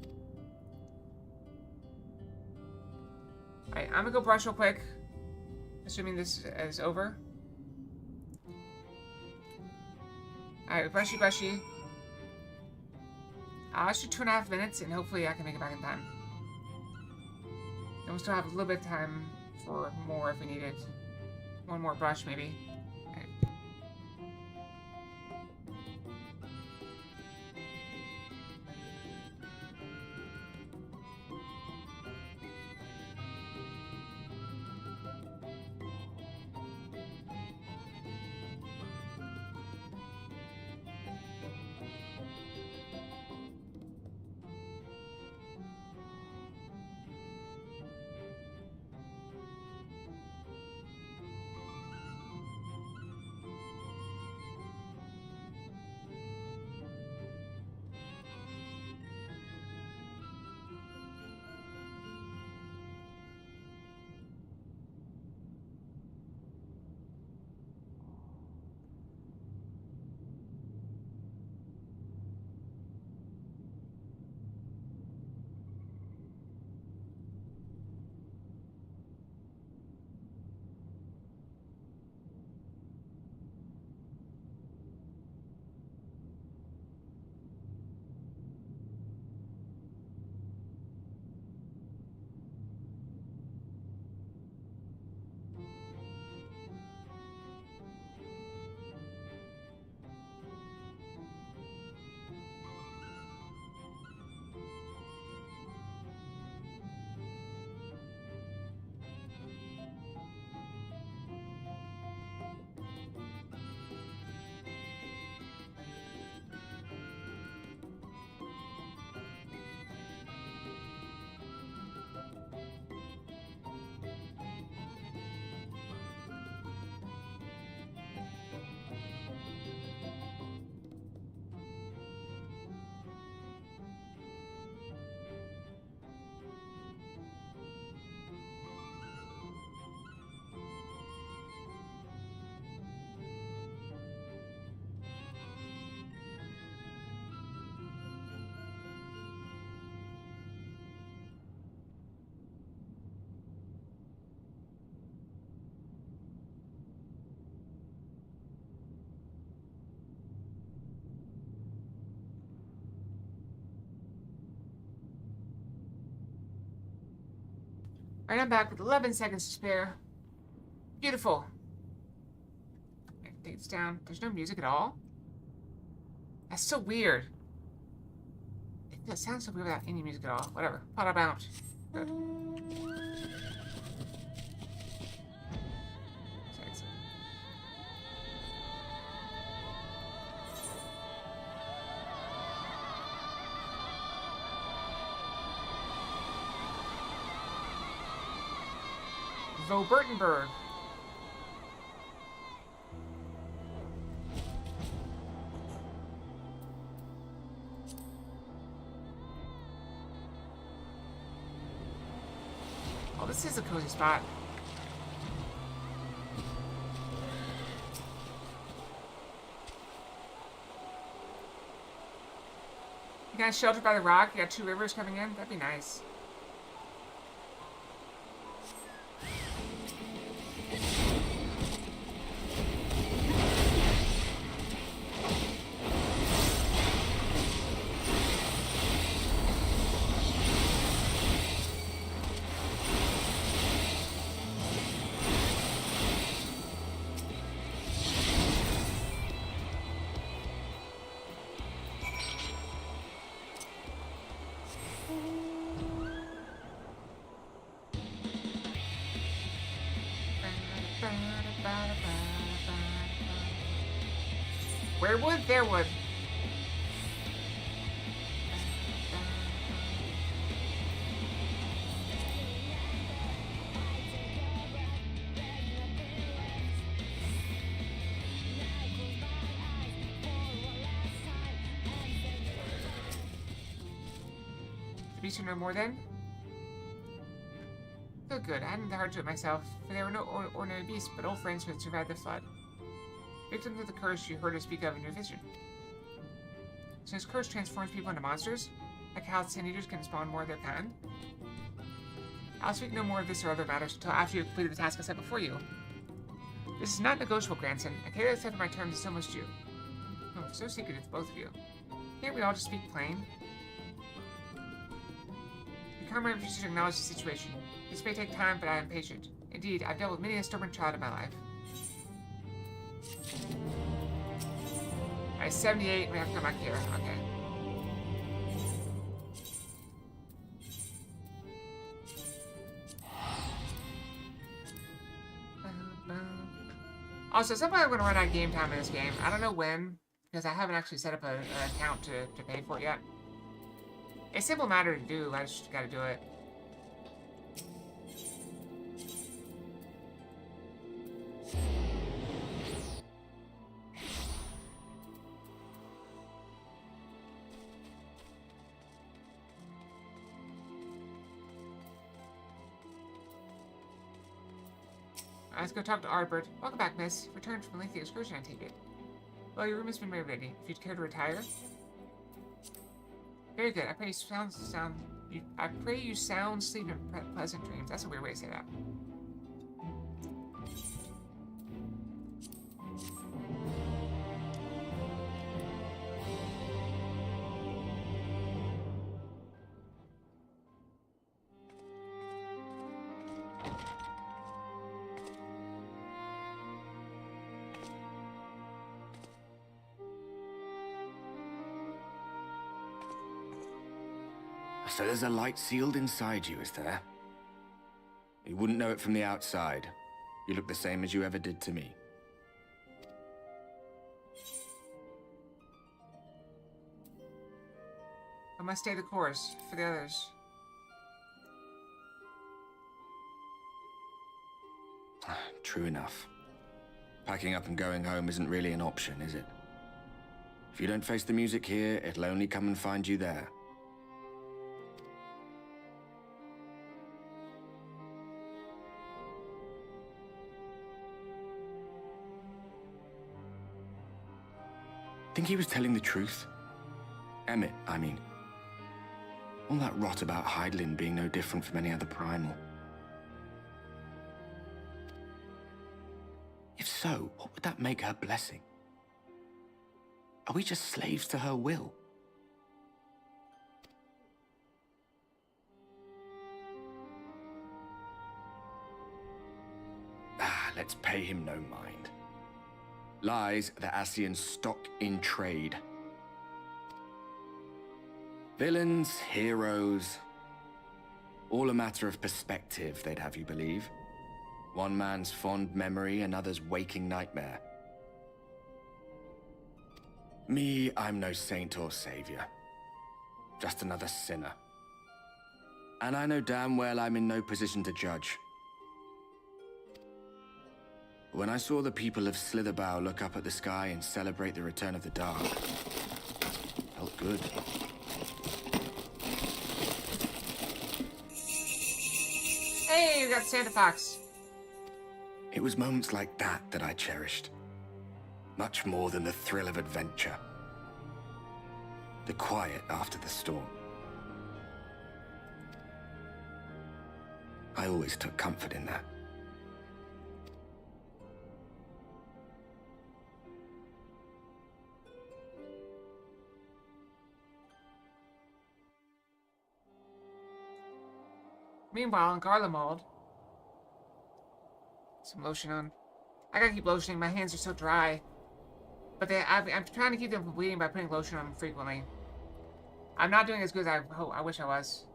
Alright, I'm gonna go brush real quick. Assuming this is over. Alright, brushy, brushy. I'll shoot 2.5 minutes, and hopefully I can make it back in time. And we'll still have a little bit of time for more if we need it. One more brush, maybe. Alright. Alright, I'm back with 11 seconds to spare. Beautiful. Take this down. There's no music at all? That's so weird. That sounds so weird without any music at all. Whatever. Pot about. Good. Vobertenberg. Oh, this is a cozy spot. You got sheltered by the rock? You got 2 rivers coming in? That'd be nice. Where would? There would. Be to know more then? Oh good, I hadn't the heart to it myself, for they were no ordinary beasts, but old friends who had survived the flood. Victims of the curse you heard us speak of in your vision. So this curse transforms people into monsters? Like how Sand Eaters can spawn more of their kind? I'll speak no more of this or other matters until after you have completed the task I set before you. This is not negotiable, grandson. I cannot accept my terms, and so must you. Oh, so secretive, both of you. Can't we all just speak plain? The comrade refuses to acknowledge the situation. This may take time, but I am patient. Indeed, I've dealt with many a stubborn child in my life. Alright, 78, we have to come back here. Okay. Also, somehow I'm going to run out of game time in this game. I don't know when, because I haven't actually set up an account to pay for it yet. It's a simple matter to do, I just gotta do it. Let's go talk to Arbert. Welcome back, miss. Returned from a lengthy excursion, I take it. Well, your room has been made ready. If you'd care to retire. Very good. I pray you sound sleep and pleasant dreams. That's a weird way to say that. So there's a light sealed inside you, is there? You wouldn't know it from the outside. You look the same as you ever did to me. I must stay the course for the others. True enough. Packing up and going home isn't really an option, is it? If you don't face the music here, it'll only come and find you there. Think he was telling the truth? Emmett, I mean. All that rot about Hydaelyn being no different from any other primal. If so, what would that make her blessing? Are we just slaves to her will? Let's pay him no mind. Lies the Ascian stock in trade. Villains, heroes, all a matter of perspective, they'd have you believe. One man's fond memory, another's waking nightmare. Me, I'm no saint or savior. Just another sinner. And I know damn well I'm in no position to judge. When I saw the people of Slitherbow look up at the sky and celebrate the return of the dark, felt good. Hey, we got Santa Fox. It was moments like that that I cherished. Much more than the thrill of adventure. The quiet after the storm. I always took comfort in that. Meanwhile, in Garlemald, some lotion on. I gotta keep lotioning. My hands are so dry. But I'm trying to keep them from bleeding by putting lotion on them frequently. I'm not doing as good as I wish I was.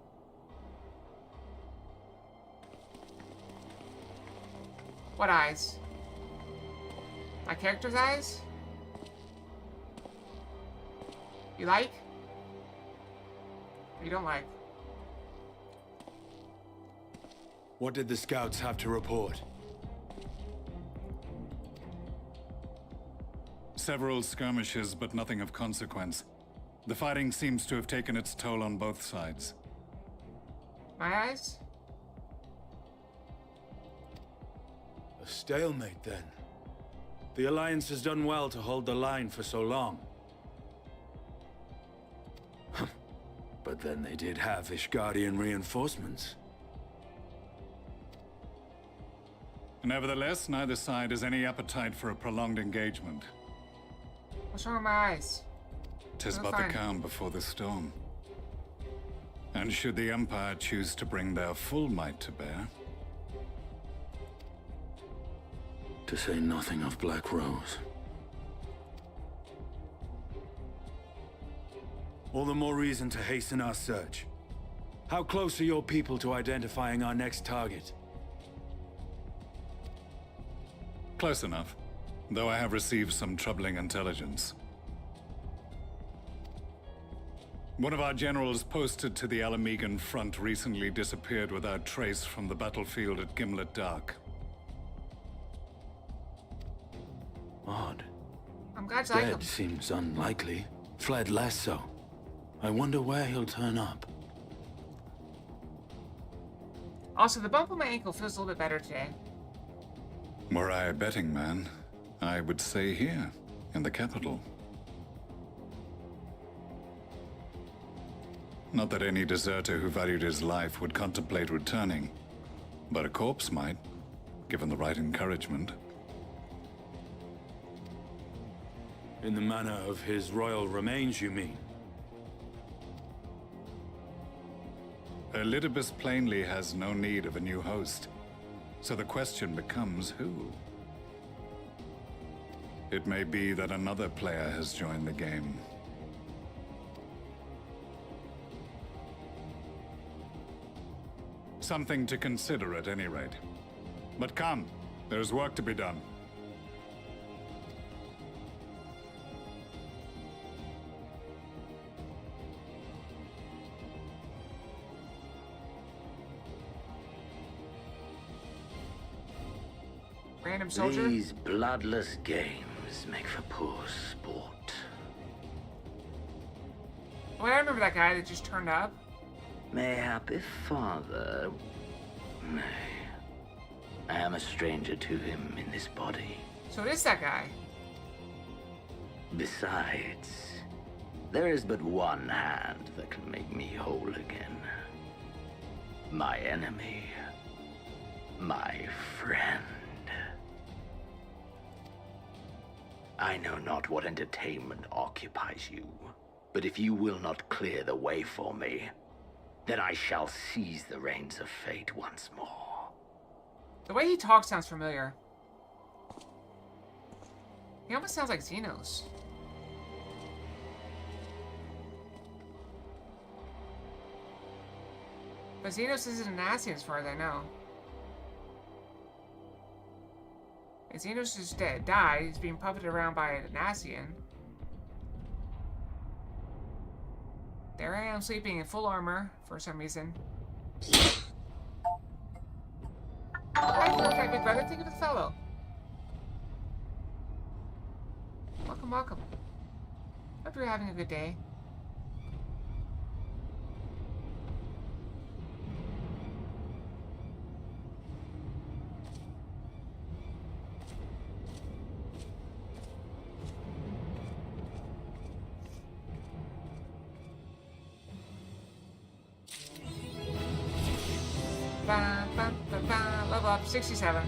What eyes? My character's eyes? You like? You don't like? What did the scouts have to report? Several skirmishes, but nothing of consequence. The fighting seems to have taken its toll on both sides. My eyes? A stalemate, then. The Alliance has done well to hold the line for so long. But then they did have Ishgardian reinforcements. Nevertheless, neither side has any appetite for a prolonged engagement. What's wrong with my eyes? 'Tis Oh, but fine. the calm before the storm. And should the Empire choose to bring their full might to bear, To say nothing of Black Rose. All the more reason to hasten our search. How close are your people to identifying our next target? close enough, though I have received some troubling intelligence. One of our generals posted to the Alamegan front recently disappeared without trace from the battlefield at Gimlet Dark. Odd. I'm glad you like him. Dead seems unlikely. Fled less so. I wonder where he'll turn up. Also, the bump on my ankle feels a little bit better today. Were I a betting man, I would say here, in the capital. Not that any deserter who valued his life would contemplate returning, but a corpse might, given the right encouragement. In the manner of his royal remains, you mean? Elidibus plainly has no need of a new host, so the question becomes who? It may be that another player has joined the game. Something to consider at any rate. But come, there's work to be done. Random soldier? These bloodless games make for poor sport. Well, I remember that guy that just turned up. Mayhap if father... Nay. I am a stranger to him in this body. So it is that guy. Besides, there is but one hand that can make me whole again. My enemy. My friend. I know not what entertainment occupies you, but if you will not clear the way for me, then I shall seize the reins of fate once more. The way he talks sounds familiar. He almost sounds like Xenos. But Xenos isn't an Nazian as far as I know. And Xenos is dead, died. He's being puppeted around by a Nazian. There I am sleeping in full armor for some reason. Hi, okay, big brother. Think of the fellow. Welcome, welcome. Hope you're having a good day. Level up, 67.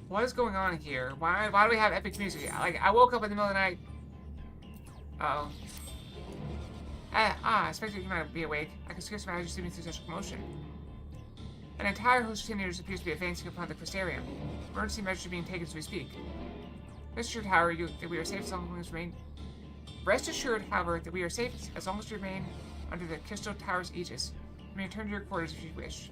What is going on here? Why do we have epic music? Like, I woke up in the middle of the night. Uh-oh. I expected you might be awake. I can scarcely imagine sleeping through such a commotion. An entire host of teenagers appears to be advancing upon the Crystarium. Emergency measures are being taken as we speak. Rest assured, however, that we are safe as long as we remain. Rest assured, however, that we are safe as long as we remain under the Crystal Tower's aegis. You may return to your quarters if you wish.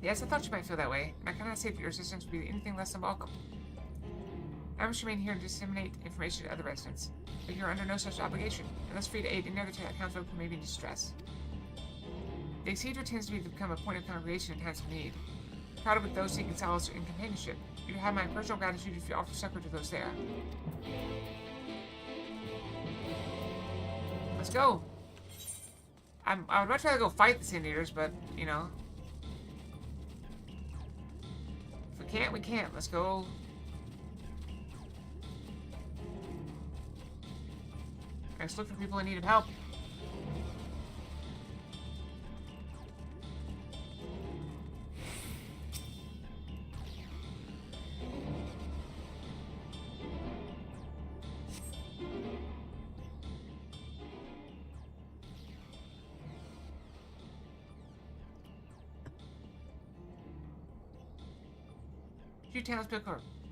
Yes, I thought you might feel that way, and I cannot say that your assistance would be anything less than welcome. I must remain here and disseminate information to other residents, but you are under no such obligation, and thus free to aid any other townsfolk who may be in distress. The Exedra tends to become a point of congregation in times of need. Crowded with those seeking solace and companionship, you have my personal gratitude if you offer succor to those there. Let's go! I would much rather go fight the Sand Eaters, but, you know. If we can't, we can't. Let's go. Let's look for people in need of help.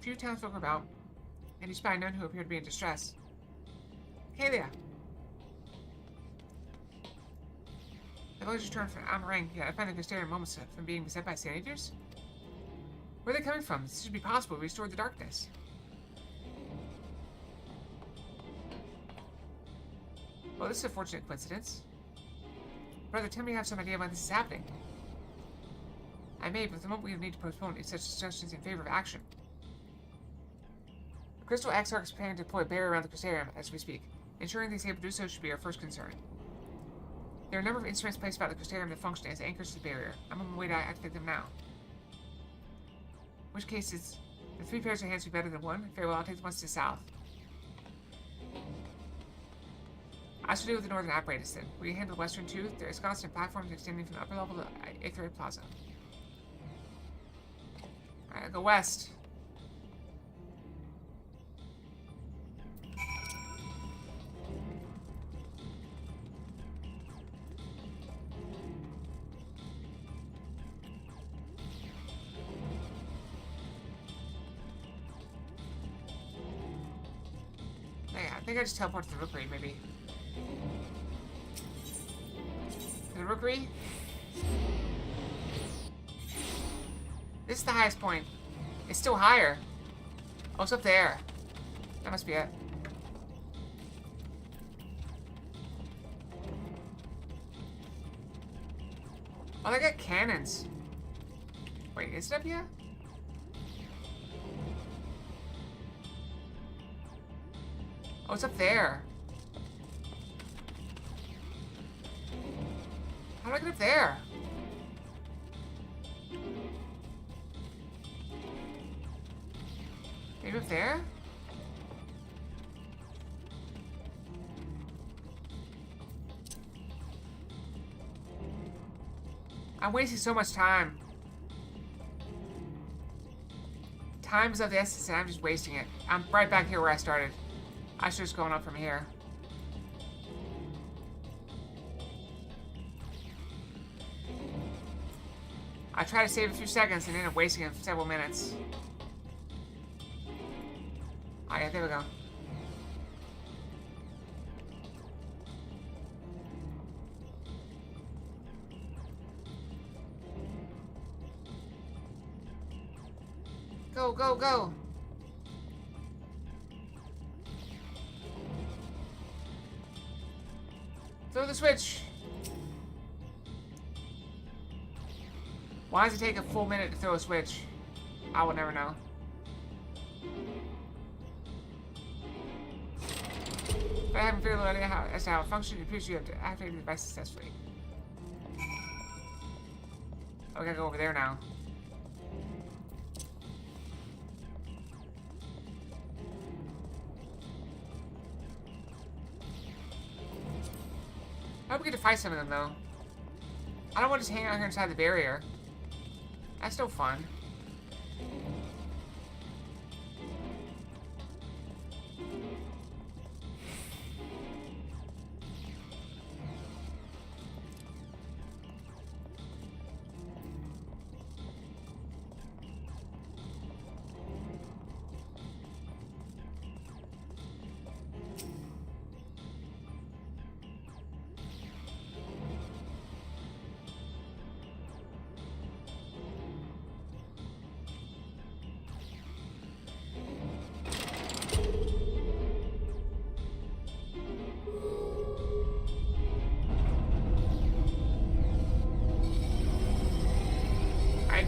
Few townsfolk are about, and you spy none who appear to be in distress. Hey there. The village returned from Amarang, yet I find the Crystarium moments from being beset by Sand Eaters. Where are they coming from? This should be possible to restore the darkness. Well, this is a fortunate coincidence. Brother, tell me you have some idea why this is happening. I may, but at the moment we need to postpone any such discussions in favor of action. The Crystal Exarch is planning to deploy a barrier around the Crystarium as we speak. Ensuring they is able to do so should be our first concern. There are a number of instruments placed about the Crystarium that function as anchors to the barrier. I'm on my way to activate them now. In which case, is the 3 pairs of hands be better than 1? Very well, I'll take the ones to the south. I shall deal with the northern apparatus then. We can handle the western too. There is constant platforms extending from the upper level to Aether Plaza. Alright, I'll go west. Yeah, I think I just teleport to the Rookery, maybe. To the Rookery? This is the highest point. It's still higher. Oh, it's up there. That must be it. Oh, they got cannons. Wait, is it up here? Oh, it's up there. How do I get up there? Maybe up there? I'm wasting so much time. Time is of the essence and I'm just wasting it. I'm right back here where I started. I should just go up from here. I try to save a few seconds and end up wasting it for several minutes. Oh yeah, there we go. Go, go, go! Throw the switch! Why does it take a full minute to throw a switch? I will never know. But I haven't figured out as to how it functions. It appears you have to activate the device successfully. Oh, we gotta go over there now. I hope we get to fight some of them, though. I don't want to just hang out here inside the barrier. That's no fun.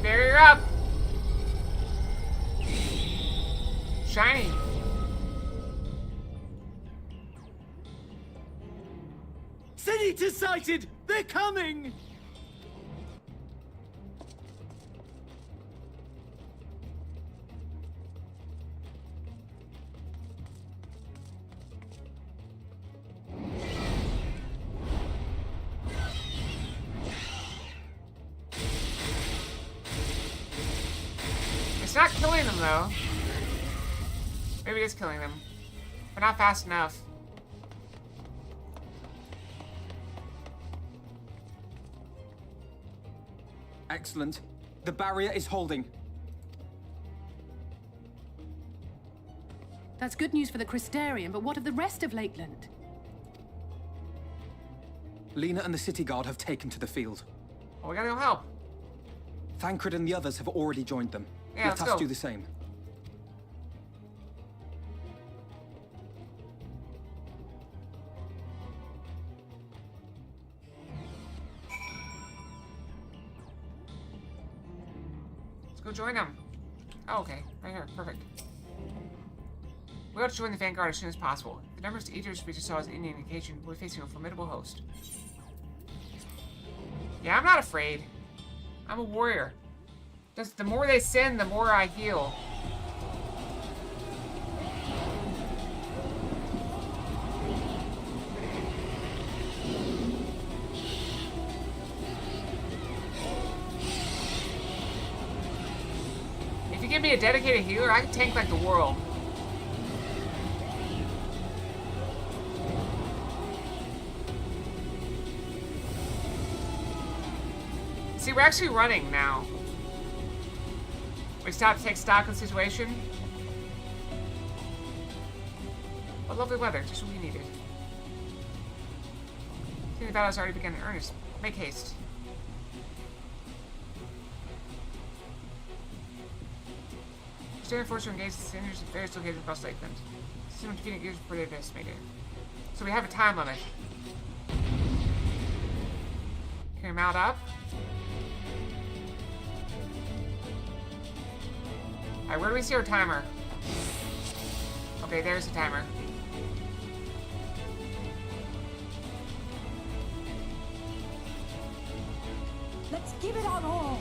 Barrier up! Shiny! Senator sighted! They're coming! It's not killing them, though. Maybe it is killing them. But not fast enough. Excellent. The barrier is holding. That's good news for the Crystarian, but what of the rest of Lakeland? Lena and the city guard have taken to the field. Well, we gotta go help. Thancred and the others have already joined them. Yeah, Let let's us go. do the same. Let's go join them. Oh, okay. Right here. Perfect. We ought to join the Vanguard as soon as possible. The numbers of eaters we just saw is an indication we're facing a formidable host. Yeah, I'm not afraid. I'm a warrior. Just the more they send, the more I heal. If you give me a dedicated healer, I can tank like the world. See, we're actually running now. We stopped to take stock of the situation. What lovely weather, just what we needed. I think the battle has already begun in earnest. Make haste. Standard force to engage the sinners in various locations across Lakeland. Soon defeating gears before they've estimated. So we have a time limit. Carry him out up. Alright, where do we see our timer? Okay, there's the timer. Let's give it our all.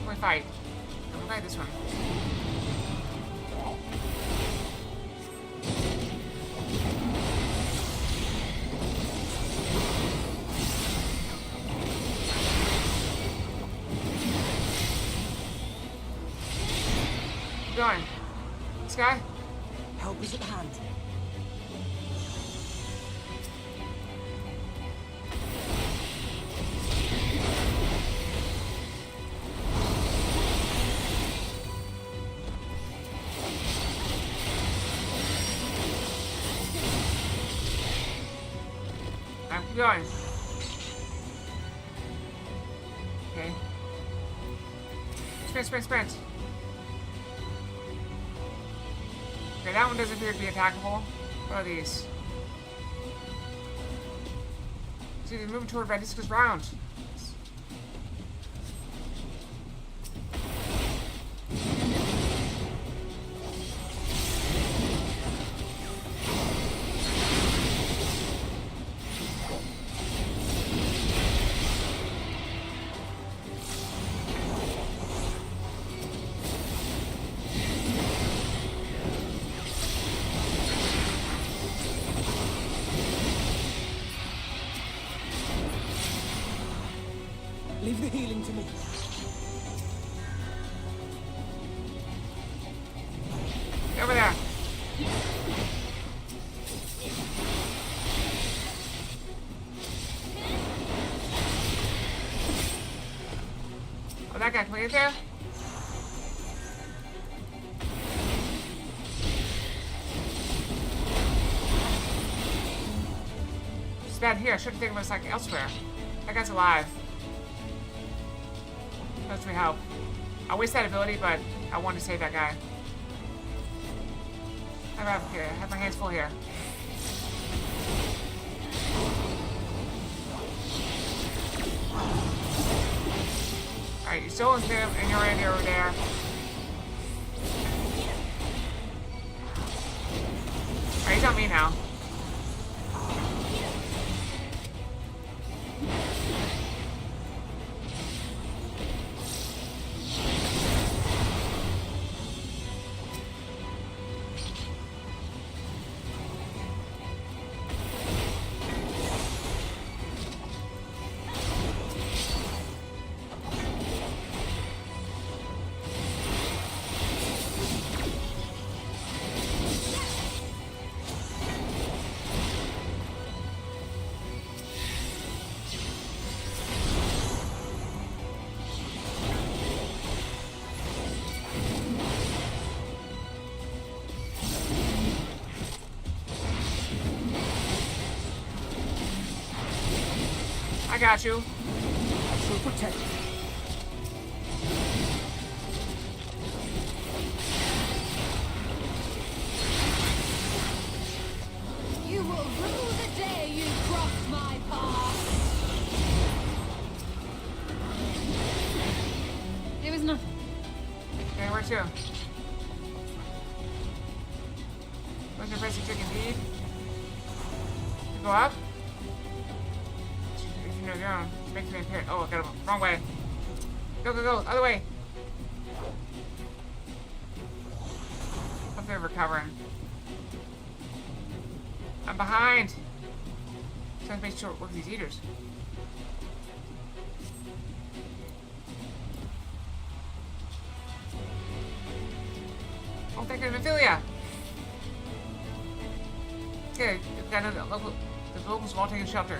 We fight. We'll fight this one. Keep going. This guy? Help is at hand. Keep going. Okay. Sprint, sprint, sprint. Okay, that one doesn't appear to be attackable. What are these? See, they're moving toward Radisca's round. Leave the healing to me. Over there. Oh, that guy, can we get there? It's bad here. I should have taken this like elsewhere. That guy's alive. That's me help. I waste that ability, but I wanted to save that guy. I have my hands full here. Alright, you're still in him, and you're in over there. Alright, he's on me now. I got you. I shall protect you. You will rue the day you cross my path. It was nothing. Okay, where to? Where's your basic chicken feed? Go up? If you know your own, make me appear. Oh, I got him. Wrong way. Go, go, go. Other way. Hope they're recovering. I'm behind. Trying to make sure it works these eaters. Oh, thank you, Ophelia. Okay, we've got the locals have all taken shelter.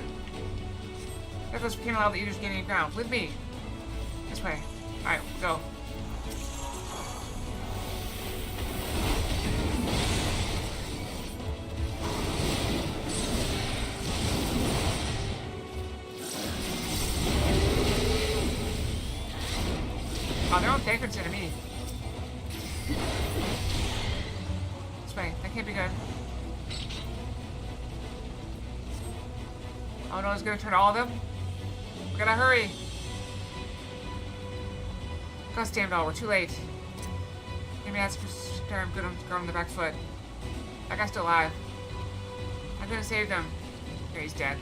Deathlos can't allow the eaters gaining ground. With me. This way. Alright, go. Oh, they're on tankards into me. This way. That can't be good. Oh no, it's gonna turn all of them? We gotta hurry. God damn it all, we're too late. Maybe that's for sure I'm good on the back foot. That guy's still alive. I'm gonna save them. Okay, he's dead.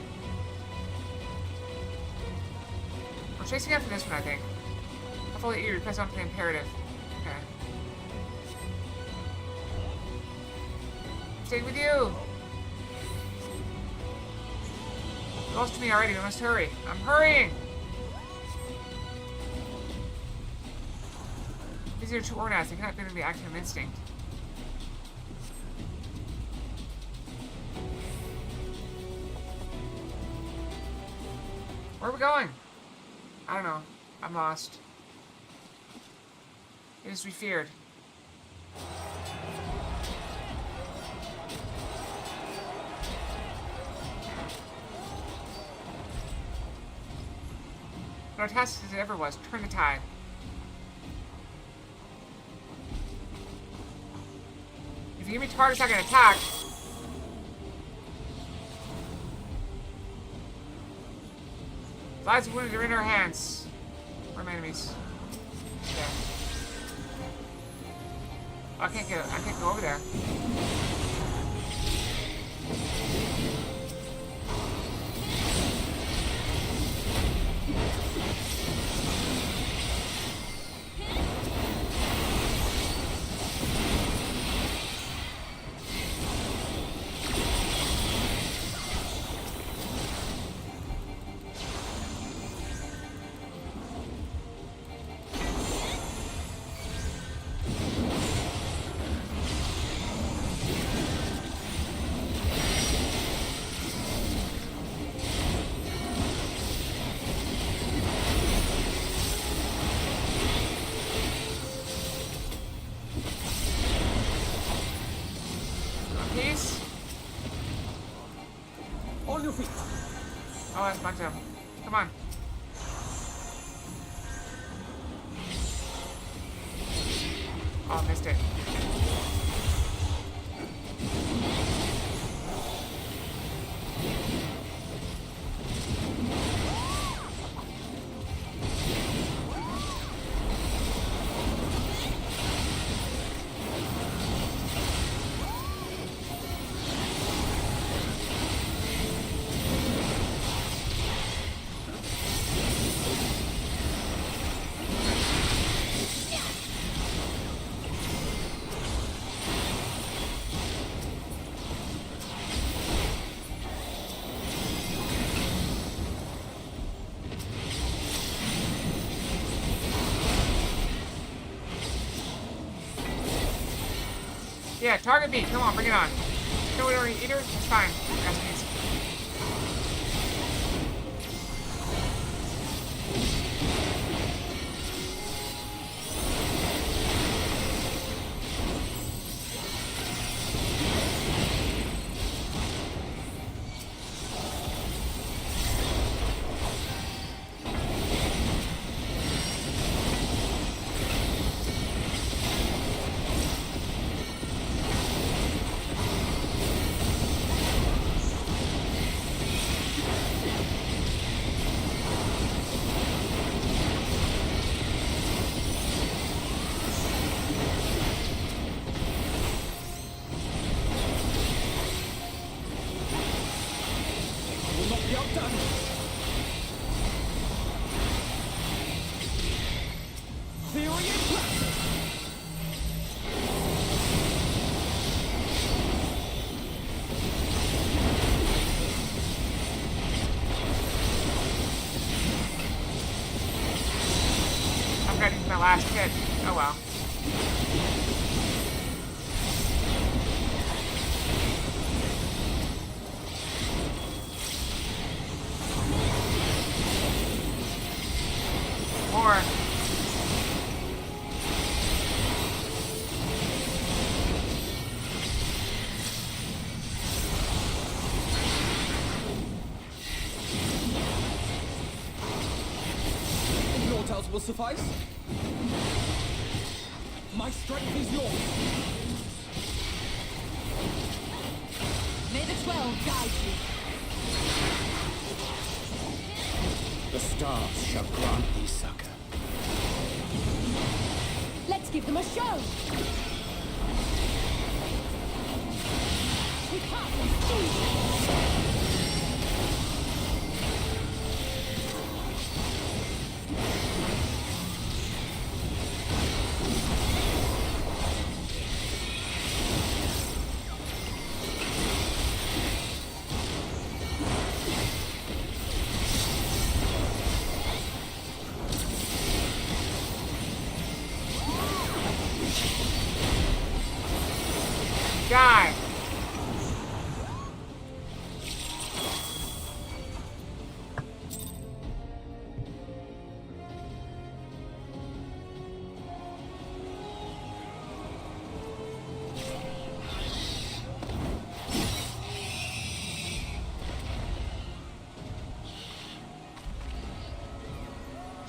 We're chasing after this one, I think. Hopefully you press on to the imperative. Okay. Stay with you! You lost me already, we must hurry. I'm hurrying! These are too organized, they cannot be acting of instinct. Where are we going? I don't know. I'm lost. It is to be feared. But our task as it ever was, turn the tide. If you give me targets I can attack. Lives of wounded are in our hands. We're enemies. Okay. Oh, I can't go over there. On your feet. Oh, that's a bunch of them. Come on. Oh, missed it. Yeah, target B. Come on, bring it on. No, we don't need eaters. It's fine. That's easy. Will not be outdone. Theory in practice. I'm getting my last hit. Oh well. More. Immortals will suffice. My strength is yours. May the 12 guide you. The stars shall grant thee succor. Let's give them a show. We can't refuse. Die.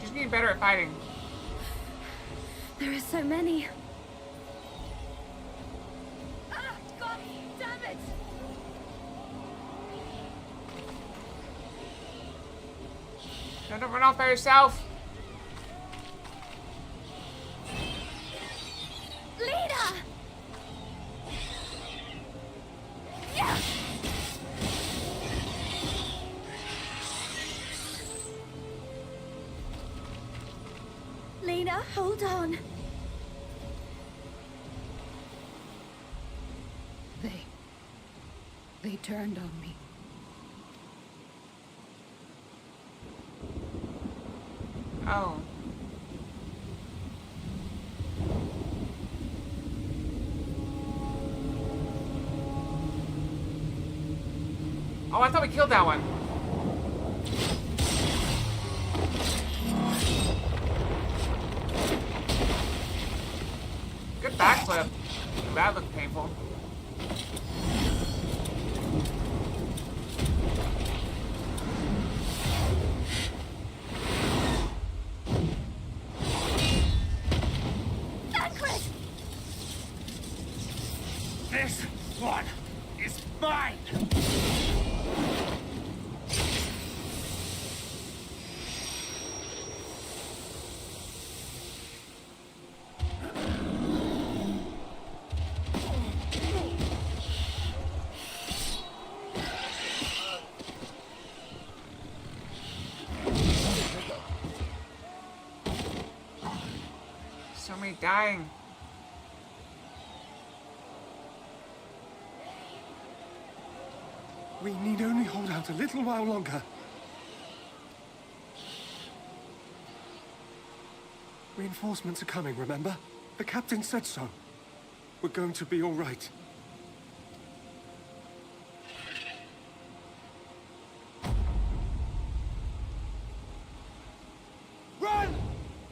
She's getting better at fighting. There are so many. Ah, God damn it! Don't run off by yourself. Leader! Yeah! Lena, hold on. They turned on me. Oh. Oh, I thought we killed that one. Good backflip. That looked painful. This one is mine! So many dying. We need only hold out a little while longer. Reinforcements are coming, remember? The captain said so. We're going to be all right. Run!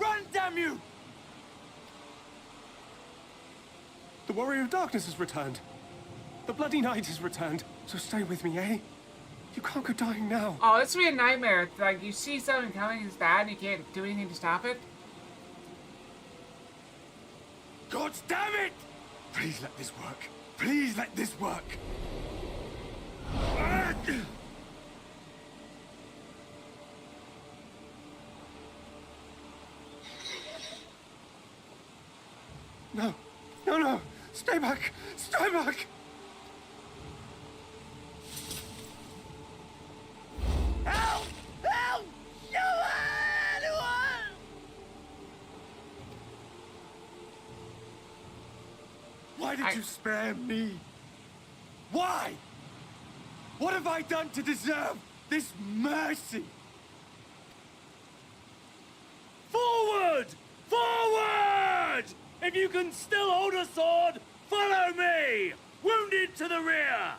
Run, damn you! The Warrior of Darkness has returned. The Bloody Knight has returned. So stay with me, eh? You can't go dying now. Oh, this would be a nightmare. Like, you see something coming, it's bad, and you can't do anything to stop it. God damn it! Please let this work. Please let this work. No. No, no. Stay back. Stay back. Help! Help! Anyone! Why did you spare me? Why? What have I done to deserve this mercy? Forward! Forward! If you can still hold a sword, follow me! Wounded to the rear!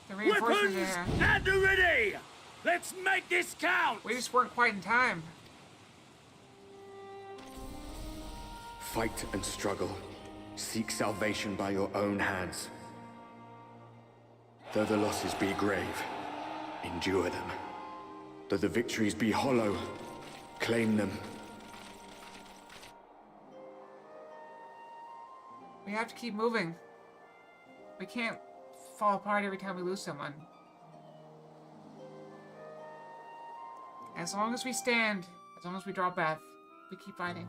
The reinforcements Weapons are here. at the ready! Let's make this count! We just weren't quite in time. Fight and struggle. Seek salvation by your own hands. Though the losses be grave, endure them. Though the victories be hollow, claim them. We have to keep moving. We can't fall apart every time we lose someone. As long as we stand, as long as we draw breath, we keep fighting.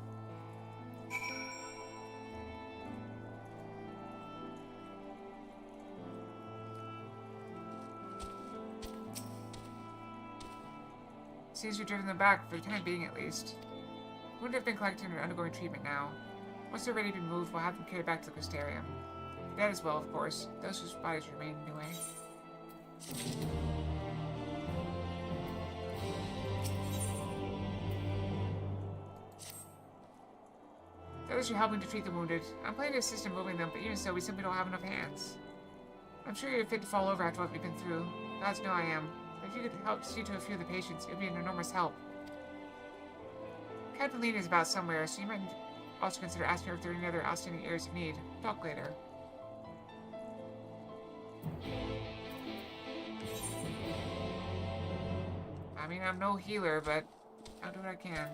Seems we've driven them back, for the time being at least. Wouldn't have been collected and undergoing treatment now. Once they're ready to be moved, we'll have them carried back to the Crystarium. That as well, of course. Those whose bodies remain anyway. The others are helping to treat the wounded. I'm planning to assist in moving them, but even so, we simply don't have enough hands. I'm sure you're fit to fall over after what we've been through. Gods know I am. But if you could help see to a few of the patients, it would be an enormous help. Captain Lean is about somewhere, so you might also consider asking her if there are any other outstanding areas of need. Talk later. I mean, I'm no healer, but I'll do what I can.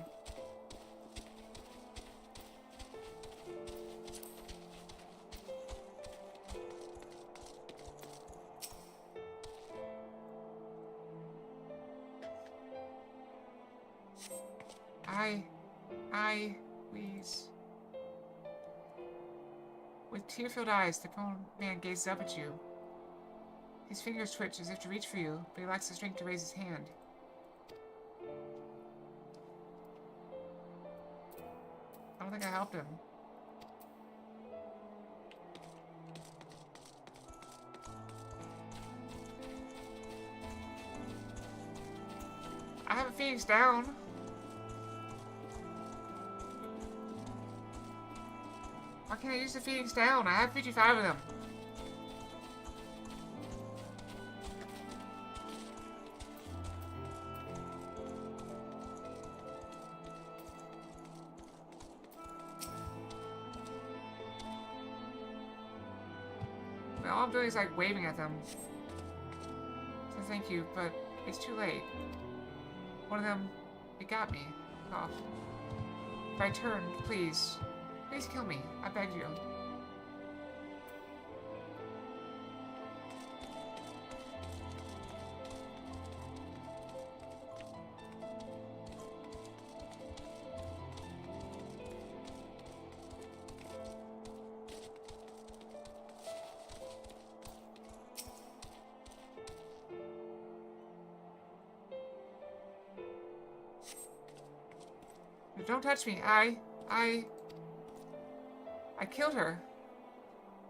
Please. With tear-filled eyes, the prone man gazes up at you. His fingers twitch as if to reach for you, but he lacks the strength to raise his hand. I don't think I helped him. I have a Phoenix down. Why can't I use the Phoenix down? I have 55 of them. Well, all I'm doing is like waving at them. So thank you, but it's too late. One of them, it got me. Off. If I turn, please. Please kill me. I beg you. Don't touch me. I killed her.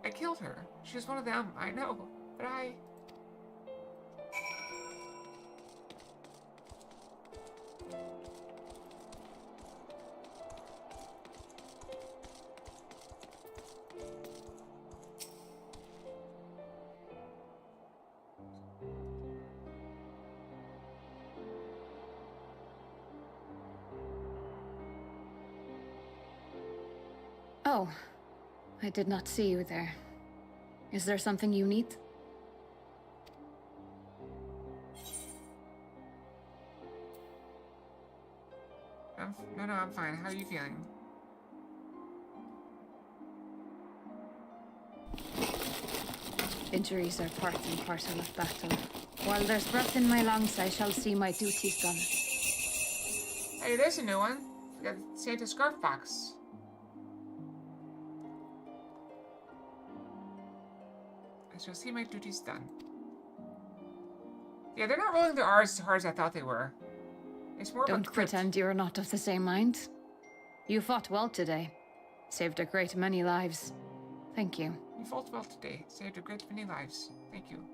I killed her. She was one of them, I know. But Oh, I did not see you there. Is there something you need? No, I'm fine. How are you feeling? Injuries are part and parcel of battle. While there's breath in my lungs, I shall see my duties done. Hey, there's a new one. We got Santa Scarf Box. I shall see my duties done. Yeah, they're not rolling their R's as hard as I thought they were. It's more Don't of a crypt. pretend you're not of the same mind. You fought well today. Saved a great many lives. Thank you. You fought well today. Saved a great many lives. Thank you.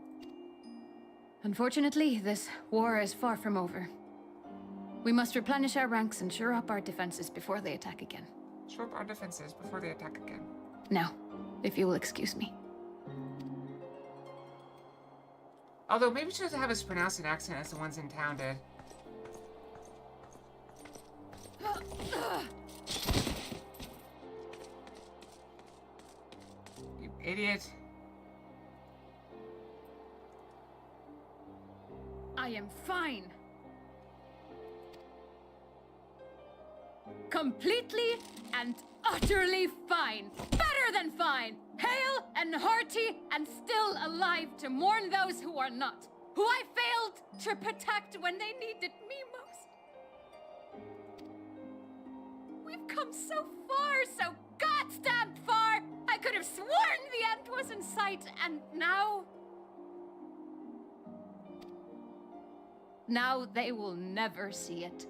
Unfortunately, this war is far from over. We must replenish our ranks and shore up our defenses before they attack again. Shore up our defenses before they attack again. Now, if you will excuse me. Although, maybe she doesn't have as pronounced an accent as the ones in town did. You idiot. I am fine. Completely and utterly fine. Better than fine. Hale and hearty and still alive to mourn those who are not. Who I failed to protect when they needed me most. We've come so far, so goddamn far. I could have sworn the end was in sight, and now... Now they will never see it.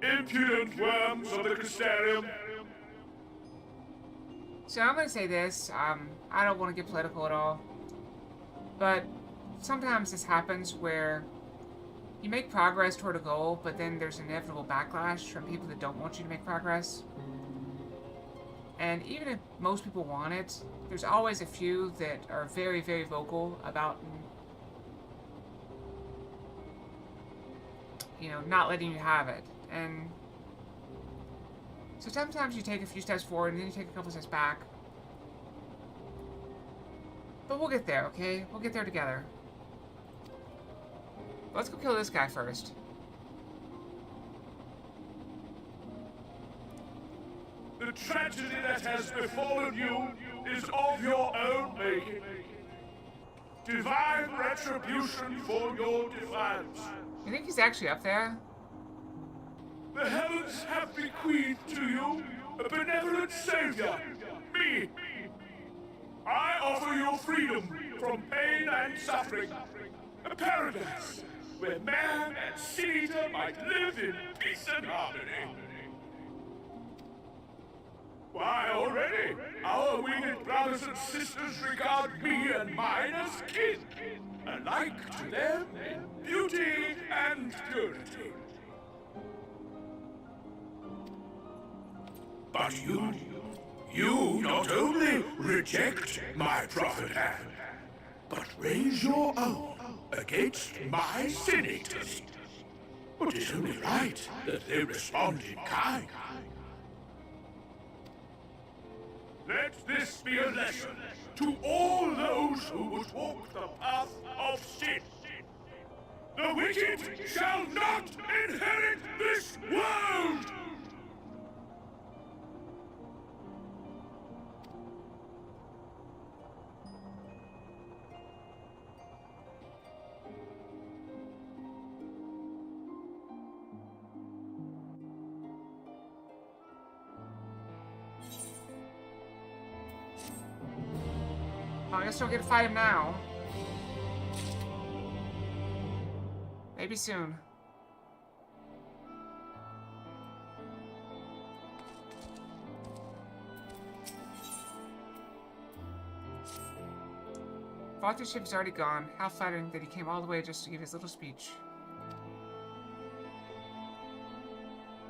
Impudent worms of the Castarium. So I'm gonna say this, I don't want to get political at all, but sometimes this happens where you make progress toward a goal, but then there's inevitable backlash from people that don't want you to make progress. And even if most people want it, there's always a few that are very, very vocal about, you know, not letting you have it. And so sometimes you take a few steps forward and then you take a couple steps back. But we'll get there, okay? We'll get there together. Let's go kill this guy first. The tragedy that has befallen you is of your own making. Divine retribution for your defiance. You think he's actually up there? The heavens have bequeathed to you a benevolent savior, me. I offer you freedom from pain and suffering, a paradise where man and sin-eater might live in peace and harmony. Why, already, our winged brothers and sisters regard me and mine as kin, alike to them in beauty and purity. But you not only reject my prophet hand, but raise your own against my sin-eaters. But it's only right that they respond in kind. Let this be a lesson to all those who would walk the path of sin. The wicked shall not inherit this world! I guess don't get to fight him now. Maybe soon. Authorship is already gone. How flattering that he came all the way just to give his little speech.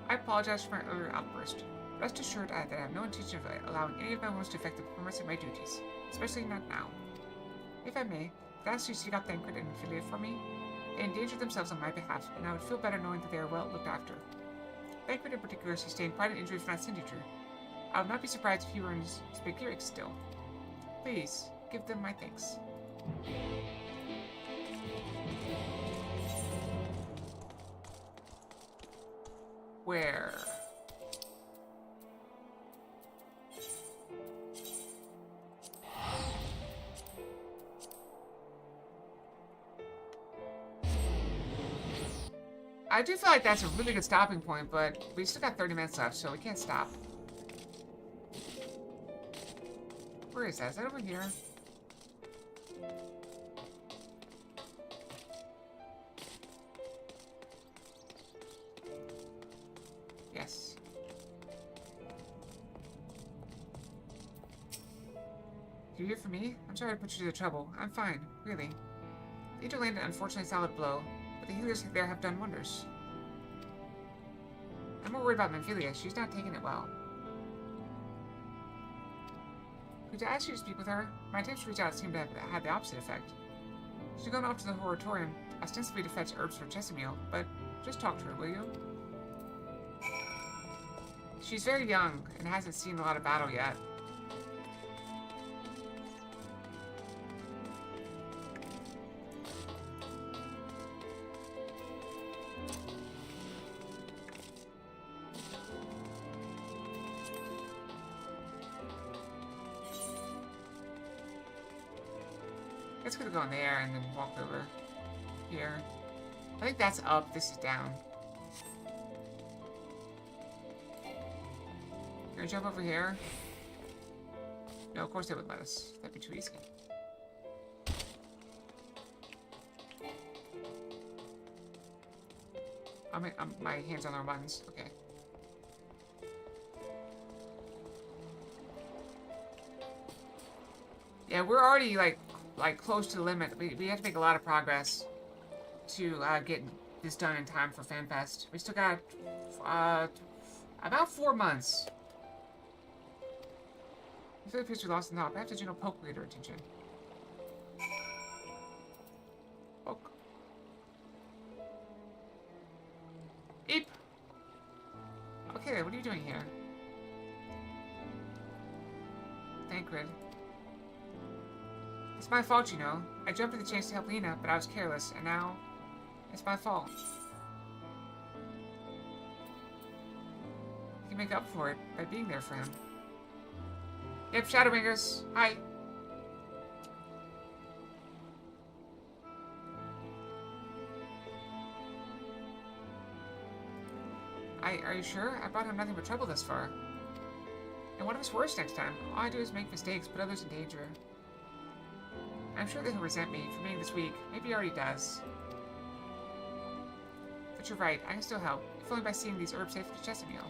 I apologize for my earlier outburst. Rest assured that I have no intention of allowing any of my wounds to affect the performance of my duties. Especially not now. If I may, could I ask you to seek out Thancred and Philia for me? They endangered themselves on my behalf, and I would feel better knowing that they are well looked after. Bankman in particular sustained quite an injury from that signature. I would not be surprised if he were in his Spagiric still. Please, give them my thanks. Where? I do feel like that's a really good stopping point, but we still got 30 minutes left, so we can't stop. Where is that? Is that over here? Yes. You here for me? I'm sorry to put you to the trouble. I'm fine, really. The Angel landed an unfortunately solid blow, but the healers there have done wonders. I'm more worried about Memphilia. She's not taking it well. Could I ask you to speak with her? My attempts to reach out seem to have had the opposite effect. She's gone off to the Horatorium, ostensibly to fetch herbs for Chesamil, but just talk to her, will you? She's very young and hasn't seen a lot of battle yet. Let's go in there and then walk over here. I think that's up, this is down. Can I jump over here? No, of course they wouldn't let us. That'd be too easy. My hands on our buttons. Okay. Yeah, we're already like close to the limit. We have to make a lot of progress to get this done in time for FanFest. We still got about 4 months. I feel like appears to be lost in thought. Perhaps a general poke will get her attention. Poke. Eep! Okay, what are you doing here? Thancred. It's my fault, you know. I jumped at the chance to help Lena, but I was careless, and now it's my fault. I can make up for it by being there for him. Yep, Shadowbringers. Hi. Are you sure? I brought him nothing but trouble thus far. And what if it's worse next time? All I do is make mistakes, put others in danger. I'm sure that he'll resent me for being this weak. Maybe he already does. But you're right, I can still help, if only by seeing these herbs safe to Chesamil.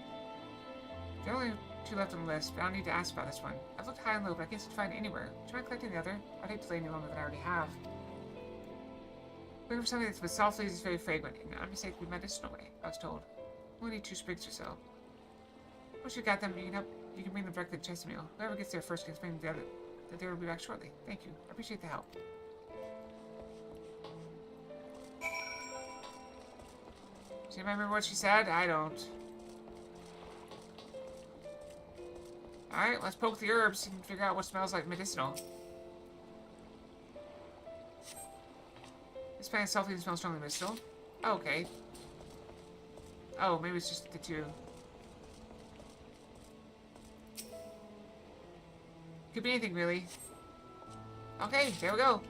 There are only 2 left on the list, but I don't need to ask about this one. I've looked high and low, but I can't seem to find it anywhere. Do you mind collecting the other? I'd hate to delay any longer than I already have. Looking for something that's with soft leaves is very fragrant, and unmistakably medicinal way, I was told. Only need 2 sprigs or so. Once you got them, you can bring them directly to Chesamil. Whoever gets there first can bring the other. That they will be back shortly. Thank you. I appreciate the help. Does anybody remember what she said? I don't. Alright, let's poke the herbs and figure out what smells like medicinal. This plant itself doesn't smell strongly medicinal. Oh, okay. Oh, maybe it's just the 2. Could be anything, really. Okay, there we go.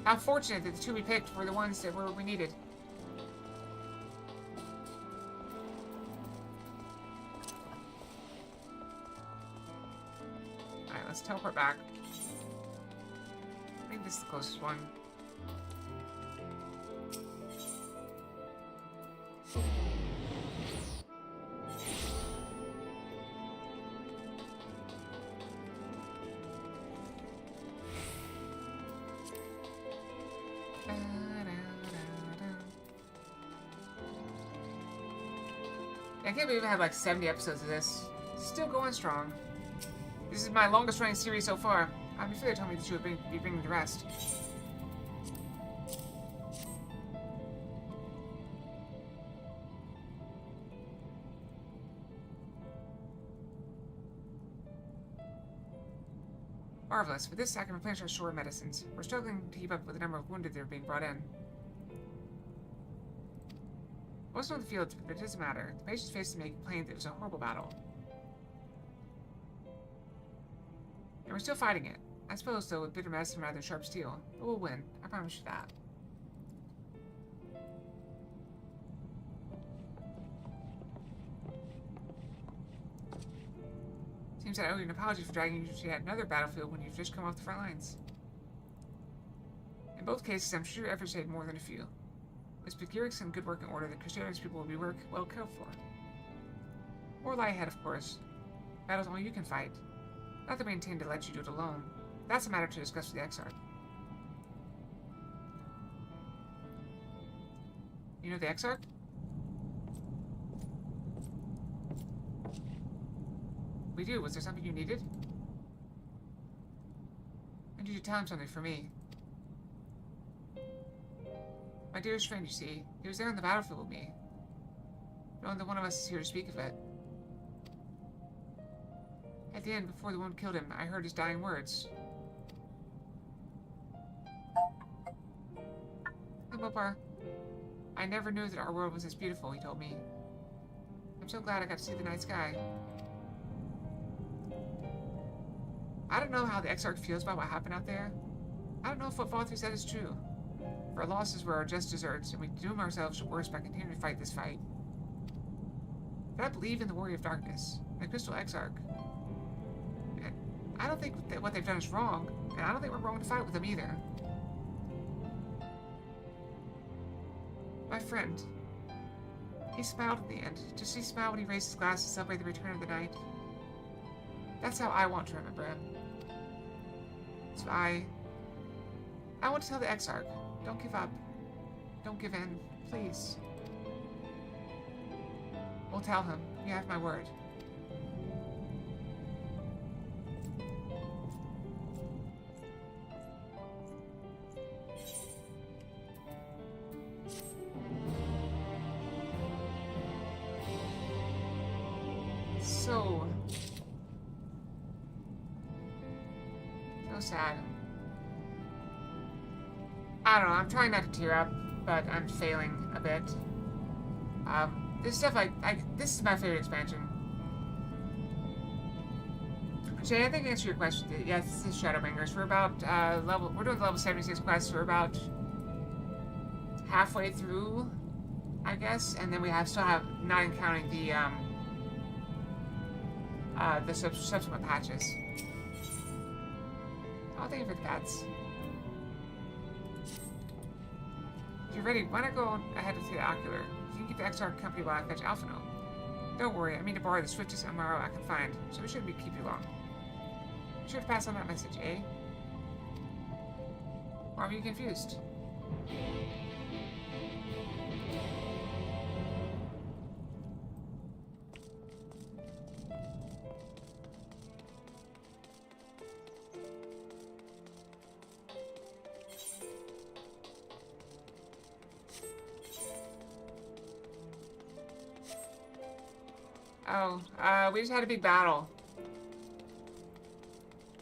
How fortunate that the 2 we picked were the ones that we needed. Alright, let's teleport back. I think this is the closest one. I can't believe I have like 70 episodes of this. Still going strong. This is my longest running series so far. I'm afraid they told me that you would be bringing the rest. Marvelous. With this, I can replenish our store of medicines. We're struggling to keep up with the number of wounded that are being brought in. Most of the field, but it doesn't matter. The patients faced to make complained that it was a horrible battle. And we're still fighting it. I suppose, though, with bitter medicine rather than sharp steel. But we'll win. I promise you that. Seems I owe you an apology for dragging you to yet another battlefield when you've just come off the front lines. In both cases, I'm sure your efforts made more than a few. With Pagirics and good working order, the Crusaders people will be well cared for. More lie ahead, of course. Battle's all you can fight. Not that we intend to let you do it alone. That's a matter to discuss with the Exarch. You know the Exarch? We do. Was there something you needed? I need you to tell him something for me. My dearest friend, you see. He was there on the battlefield with me. But only one of us is here to speak of it. At the end, before the wound killed him, I heard his dying words. Mopar, I never knew that our world was this beautiful, he told me. I'm so glad I got to see the night sky. I don't know how the Exarch feels about what happened out there. I don't know if what Father said is true. For our losses were our just deserts, and we doom ourselves to worse by continuing to fight this fight. But I believe in the Warrior of Darkness, the Crystal Exarch. And I don't think that what they've done is wrong, and I don't think we're wrong to fight with them either. My friend. He smiled at the end. Just he smiled when he raised his glass to celebrate the return of the night. That's how I want to remember him. So I want to tell the Exarch, don't give up. Don't give in, please. We'll tell him. You have my word. So sad. I don't know, I'm trying not to tear up, but I'm failing a bit. This stuff, this is my favorite expansion. Jay, I think to answer your question, yes, this is Shadowbringers. We're about, we're doing the level 76 quest, we're about halfway through, I guess, and then we still have, not counting the subsequent patches. Oh, thank you for the pets. If you're ready, why not go ahead and see the Ocular? You can keep the Exarch company while I fetch Alphino. Don't worry, I mean to borrow the swiftest MRO I can find, so we shouldn't keep you long. Be sure to pass on that message, eh? Or are you confused? Oh, we just had a big battle.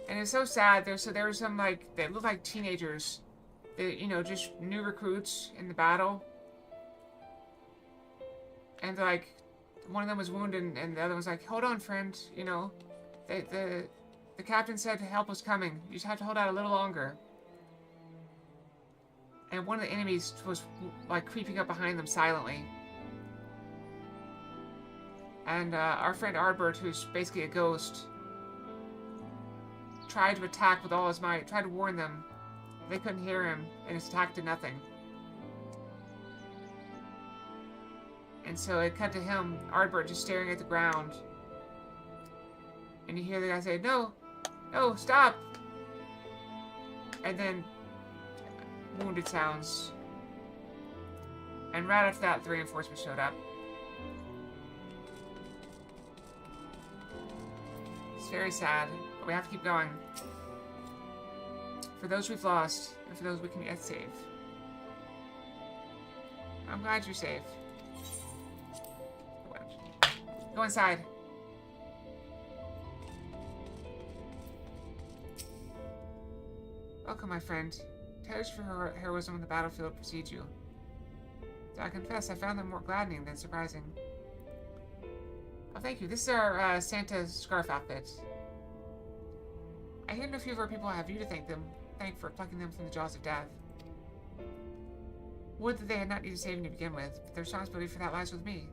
And it's so sad. There were some, like, they look like teenagers. They, you know, just new recruits in the battle. And, like, one of them was wounded, and the other was like, hold on, friend. You know, the captain said help was coming. You just have to hold out a little longer. And one of the enemies was, like, creeping up behind them silently. And our friend Ardbert, who's basically a ghost, tried to attack with all his might, tried to warn them. They couldn't hear him, and his attack did nothing. And so it cut to him, Ardbert, just staring at the ground. And you hear the guy say, no, no, stop! And then wounded sounds. And right after that, the reinforcements showed up. It's very sad, but we have to keep going. For those we've lost, and for those we can yet save. I'm glad you're safe. Go inside. Welcome, my friend. Tales for heroism on the battlefield precede you. Though I confess, I found them more gladdening than surprising. Oh, thank you. This is our Santa scarf outfit. I hear no few of our people have you to thank for plucking them from the jaws of death. Would that they had not needed saving to begin with, but the responsibility for that lies with me.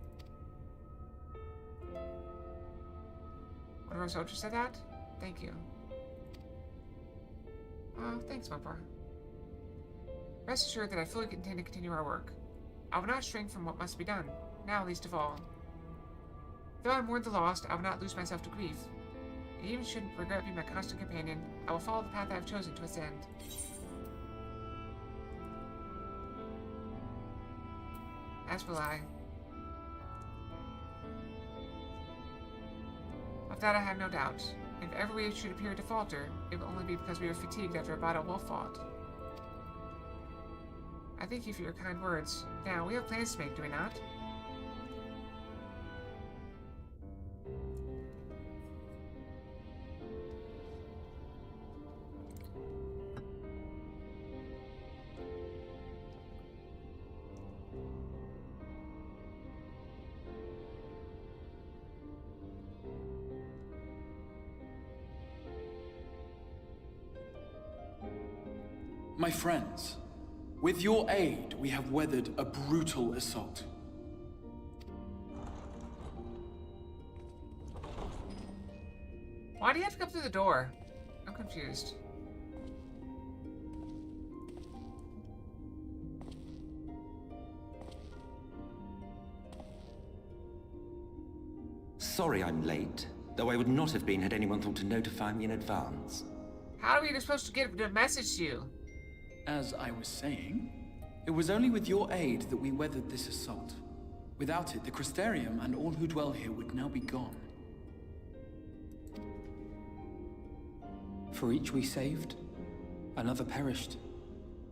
One of our soldiers said that? Thank you. Oh, thanks, Mopar. Rest assured that I fully intend to continue our work. I will not shrink from what must be done, now least of all. Though I mourn the lost, I will not lose myself to grief. And even should regret being my constant companion, I will follow the path I have chosen to its end. As will I. Of that I have no doubt. If ever we should appear to falter, it will only be because we are fatigued after a battle well fought. I thank you for your kind words. Now, we have plans to make, do we not? My friends, with your aid, we have weathered a brutal assault. Why do you have to come through the door? I'm confused. Sorry I'm late, though I would not have been had anyone thought to notify me in advance. How are we supposed to get a message to you? As I was saying, it was only with your aid that we weathered this assault. Without it, the Crystarium and all who dwell here would now be gone. For each we saved, another perished.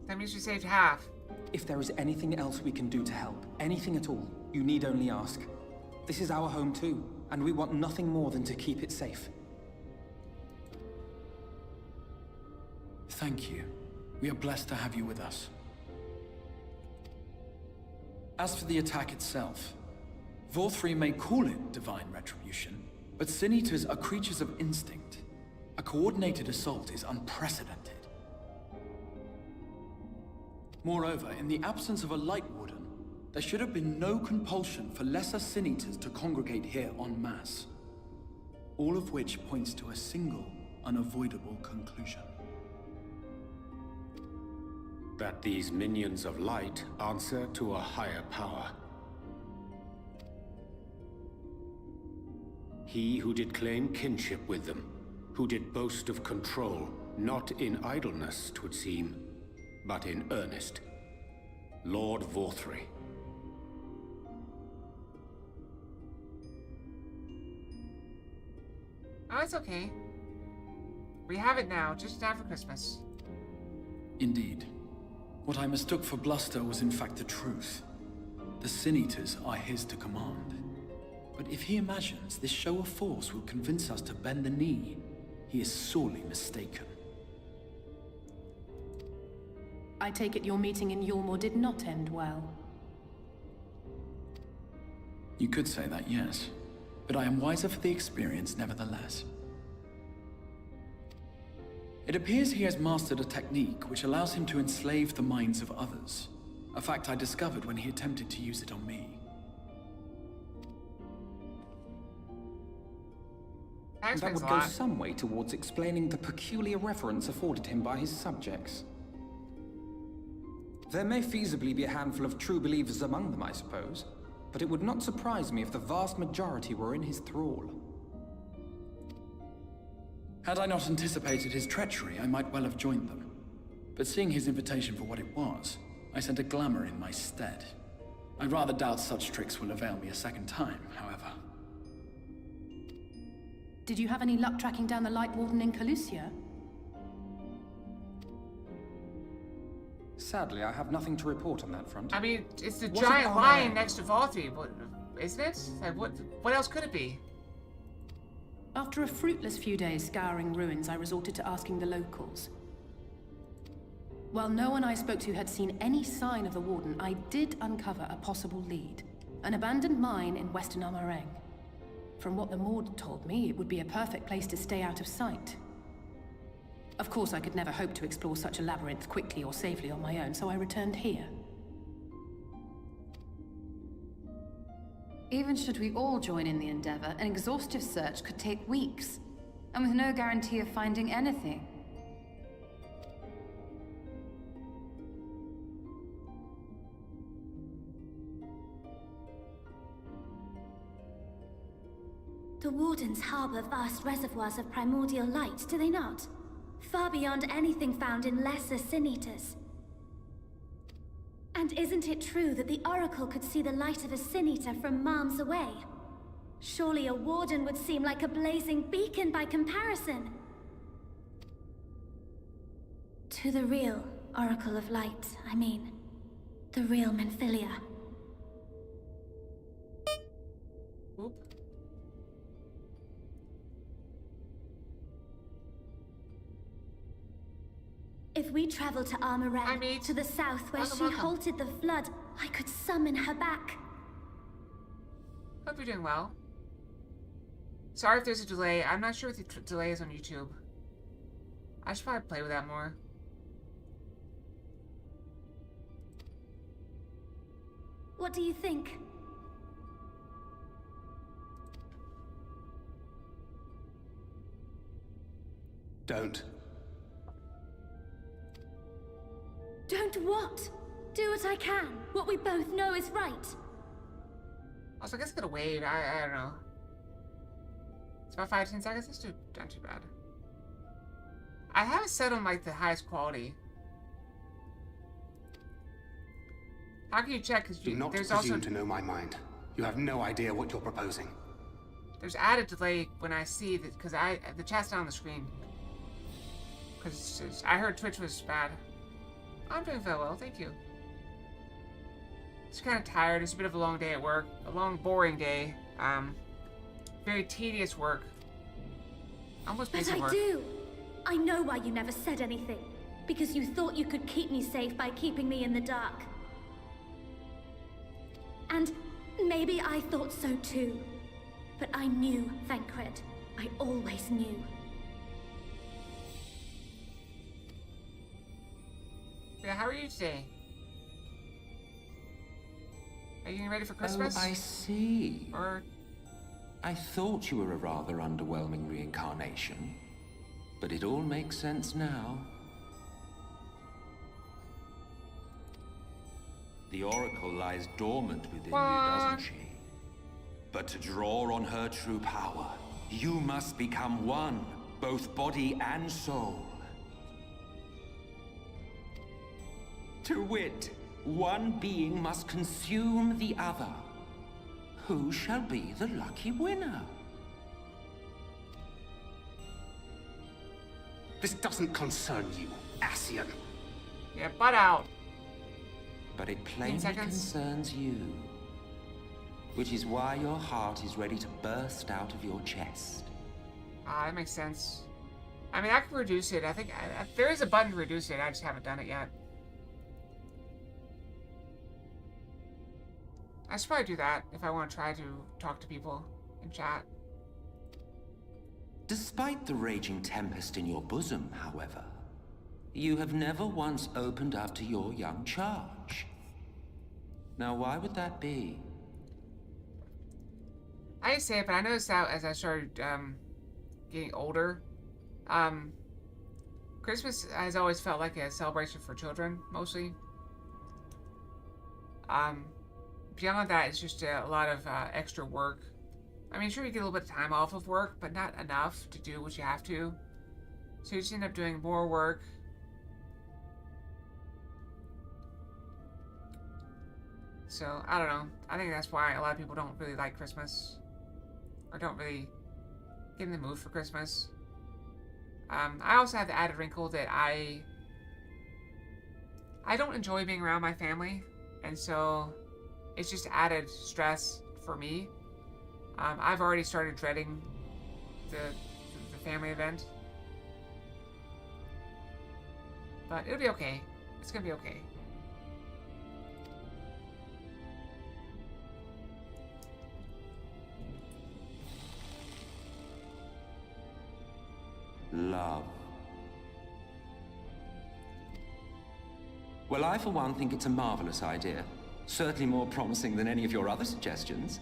That means we saved half. If there is anything else we can do to help, anything at all, you need only ask. This is our home too, and we want nothing more than to keep it safe. Thank you. We are blessed to have you with us. As for the attack itself, Vorthri may call it divine retribution, but Sin Eaters are creatures of instinct. A coordinated assault is unprecedented. Moreover, in the absence of a Light Warden, there should have been no compulsion for lesser Sin Eaters to congregate here en masse. All of which points to a single, unavoidable conclusion. That these minions of light answer to a higher power. He who did claim kinship with them, who did boast of control, not in idleness, 'twould seem, but in earnest. Lord Vorthri. Oh, it's okay. We have it now, just in time for Christmas. Indeed. What I mistook for bluster was in fact the truth. The Sin Eaters are his to command. But if he imagines this show of force will convince us to bend the knee, he is sorely mistaken. I take it your meeting in Yulmore did not end well. You could say that, yes. But I am wiser for the experience nevertheless. It appears he has mastered a technique which allows him to enslave the minds of others. A fact I discovered when he attempted to use it on me. That would go some way towards explaining the peculiar reverence afforded him by his subjects. There may feasibly be a handful of true believers among them, I suppose, but it would not surprise me if the vast majority were in his thrall. Had I not anticipated his treachery, I might well have joined them. But seeing his invitation for what it was, I sent a glamour in my stead. I rather doubt such tricks will avail me a second time, however. Did you have any luck tracking down the Light Warden in Calusia? Sadly, I have nothing to report on that front. I mean, it's the Was giant it lion Armand? next to Vorthri, isn't it? Like, what else could it be? After a fruitless few days scouring ruins, I resorted to asking the locals. While no one I spoke to had seen any sign of the Warden, I did uncover a possible lead. An abandoned mine in Western Amareng. From what the Maud told me, it would be a perfect place to stay out of sight. Of course, I could never hope to explore such a labyrinth quickly or safely on my own, so I returned here. Even should we all join in the endeavor, an exhaustive search could take weeks, and with no guarantee of finding anything. The Wardens harbor vast reservoirs of primordial light, do they not? Far beyond anything found in lesser sin-eaters. And isn't it true that the Oracle could see the light of a sin-eater from miles away? Surely a Warden would seem like a blazing beacon by comparison. To the real Oracle of Light, I mean. The real Menphilia. Oop. If we travel to Amareng, to the south where she halted the flood, I could summon her back. Hope you're doing well. Sorry if there's a delay. I'm not sure what the delay is on YouTube. I should probably play with that more. What do you think? Don't. Don't what? Do what I can. What we both know is right. Also, I guess I could wave. I don't know. It's about 5-10 seconds. That's not too bad. I have it set on like the highest quality. How can you check? Because Do not there's presume also to know my mind. You have no idea what you're proposing. there's added delay when I see that because the chat's not on the screen. Because I heard Twitch was bad. I'm doing very well, thank you. Just kind of tired. It's a bit of a long day at work. A long, boring day. Very tedious work. Almost But basic I work. do. I know why you never said anything. Because you thought you could keep me safe by keeping me in the dark. And maybe I thought so too. But I knew, Thancred. I always knew. Yeah, how are you today? Are you getting ready for Christmas? Oh, I see. Or... I thought you were a rather underwhelming reincarnation, but it all makes sense now. The Oracle lies dormant within you, doesn't she? But to draw on her true power, you must become one, both body and soul. To wit, one being must consume the other. Who shall be the lucky winner? This doesn't concern you, Ascian. Yeah, butt out. But it plainly concerns you. Which is why your heart is ready to burst out of your chest. Ah, that makes sense. I mean, I can reduce it. I think there is a button to reduce it. I just haven't done it yet. I should probably do that if I want to try to talk to people in chat. Despite the raging tempest in your bosom, however, you have never once opened up to your young charge. Now, why would that be? I didn't say it, but I noticed that as I started getting older, Christmas has always felt like a celebration for children, mostly. Beyond that, it's just a lot of extra work. I mean, sure, you get a little bit of time off of work, but not enough to do what you have to. So you just end up doing more work. So, I don't know. I think that's why a lot of people don't really like Christmas. Or don't really get in the mood for Christmas. I also have the added wrinkle that I don't enjoy being around my family. And so it's just added stress for me. I've already started dreading the family event. But it'll be okay. It's gonna be okay. Love. Well, I for one think it's a marvelous idea. Certainly more promising than any of your other suggestions.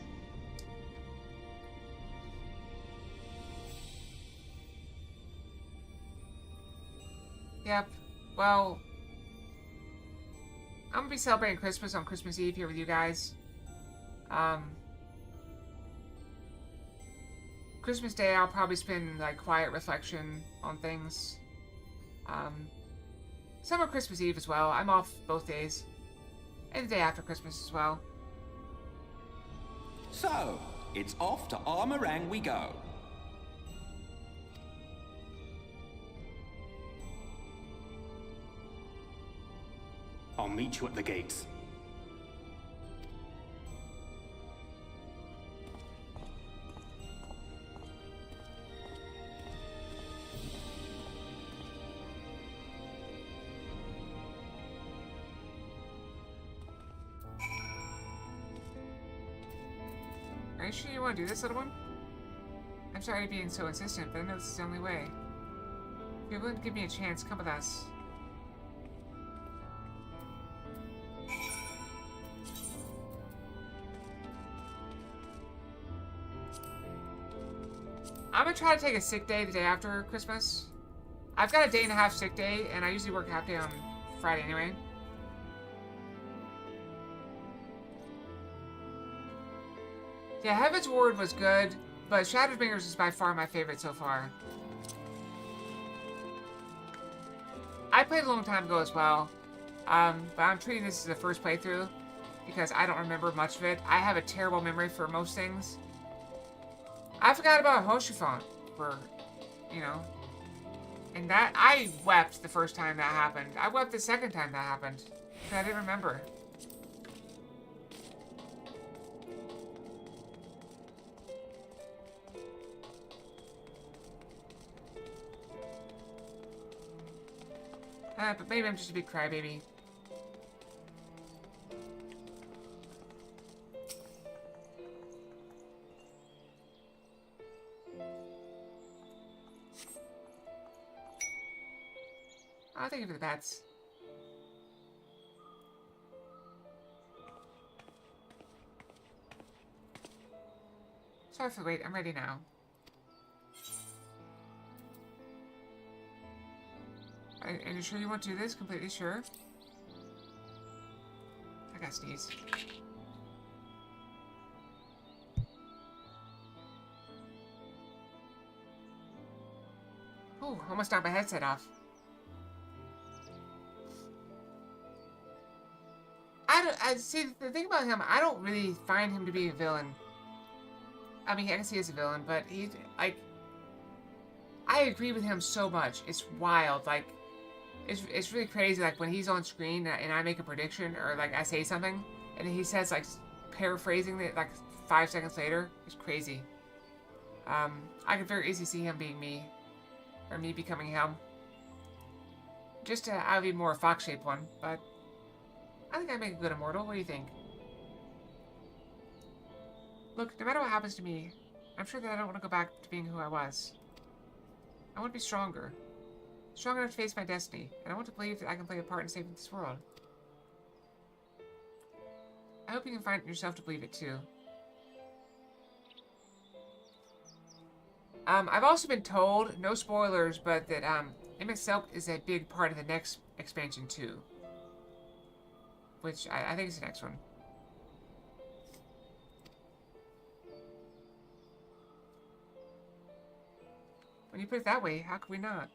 Yep. Well, I'm gonna be celebrating Christmas on Christmas Eve here with you guys. Christmas Day, I'll probably spend like quiet reflection on things. Some on Christmas Eve as well. I'm off both days. And the day after Christmas as well. So, it's off to Armorang we go. I'll meet you at the gates. Are you sure you want to do this, little one? I'm sorry to be so insistent, but I know this is the only way. If you're willing to give me a chance, come with us. I'm gonna try to take a sick day the day after Christmas. I've got a day and a half sick day, and I usually work half day on Friday anyway. Yeah, Heaven's Ward was good, but Shadowbringers is by far my favorite so far. I played a long time ago as well, but I'm treating this as the first playthrough because I don't remember much of it. I have a terrible memory for most things. I forgot about Hoshifon for, you know, and that, I wept the first time that happened. I wept the second time that happened because I didn't remember. But maybe I'm just a big crybaby. I'll thank you for the bats. Sorry for the wait, I'm ready now. Are you sure you want to do this? Completely sure? I gotta sneeze. Oh, almost knocked my headset off. I see, the thing about him, I don't really find him to be a villain. I mean, I guess he is a villain, but he, like, I agree with him so much. It's wild, like, it's really crazy, like, when he's on screen and I make a prediction, or, like, I say something, and he says, like, paraphrasing it, like, 5 seconds later. It's crazy. I could very easily see him being me, or me becoming him. Just I would be more a fox-shaped one, but I think I make a good immortal. What do you think? Look, no matter what happens to me, I'm sure that I don't want to go back to being who I was. I want to be stronger. Strong enough to face my destiny, and I want to believe that I can play a part in saving this world. I hope you can find it in yourself to believe it too. I've also been told, no spoilers, but that MSQ is a big part of the next expansion too. Which I think is the next one. When you put it that way, how could we not?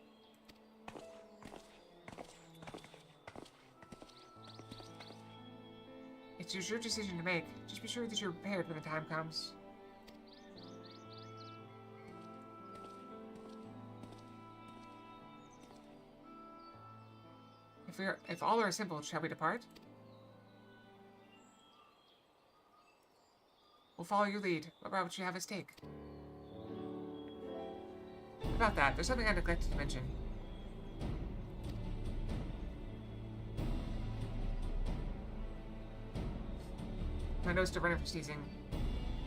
It's your decision to make. Just be sure that you're prepared when the time comes. If all are assembled, shall we depart? We'll follow your lead. What about what you have at stake? About that, there's something I neglected to mention. My nose still running for sneezing.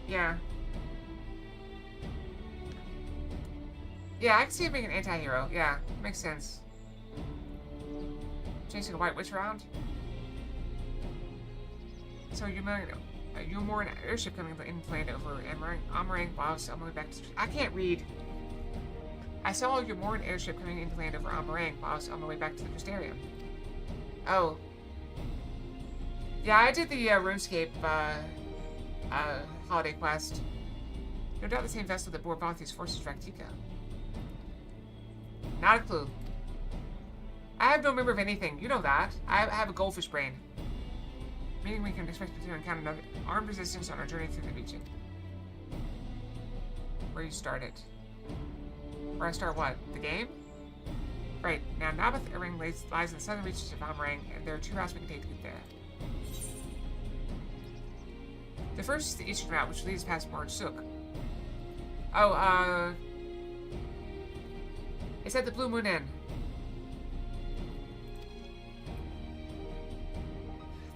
Yeah. Yeah, I can see him being an anti-hero. Yeah, makes sense. Chasing a white witch around? So you're more an airship coming in planned over Amarang Bob's on the way back to... I can't read. I saw you're more an airship coming into land over Amarang Bob's on the way back to the Crystarium. Oh. Yeah, I did the RuneScape holiday quest. No doubt the same vessel that bore Bothy's forces to Raktika. Not a clue. I have no memory of anything. You know that. I have a goldfish brain. Meaning we can expect to encounter another armed resistance on our journey through the region. Where you started. Where I start what? The game? Right. Now, Naboth Ring lies in the southern reaches of Amarang, and there are 2 routes we can take to get there. The first is the eastern route, which leads past Morg Suk. Oh, it's at the Blue Moon Inn.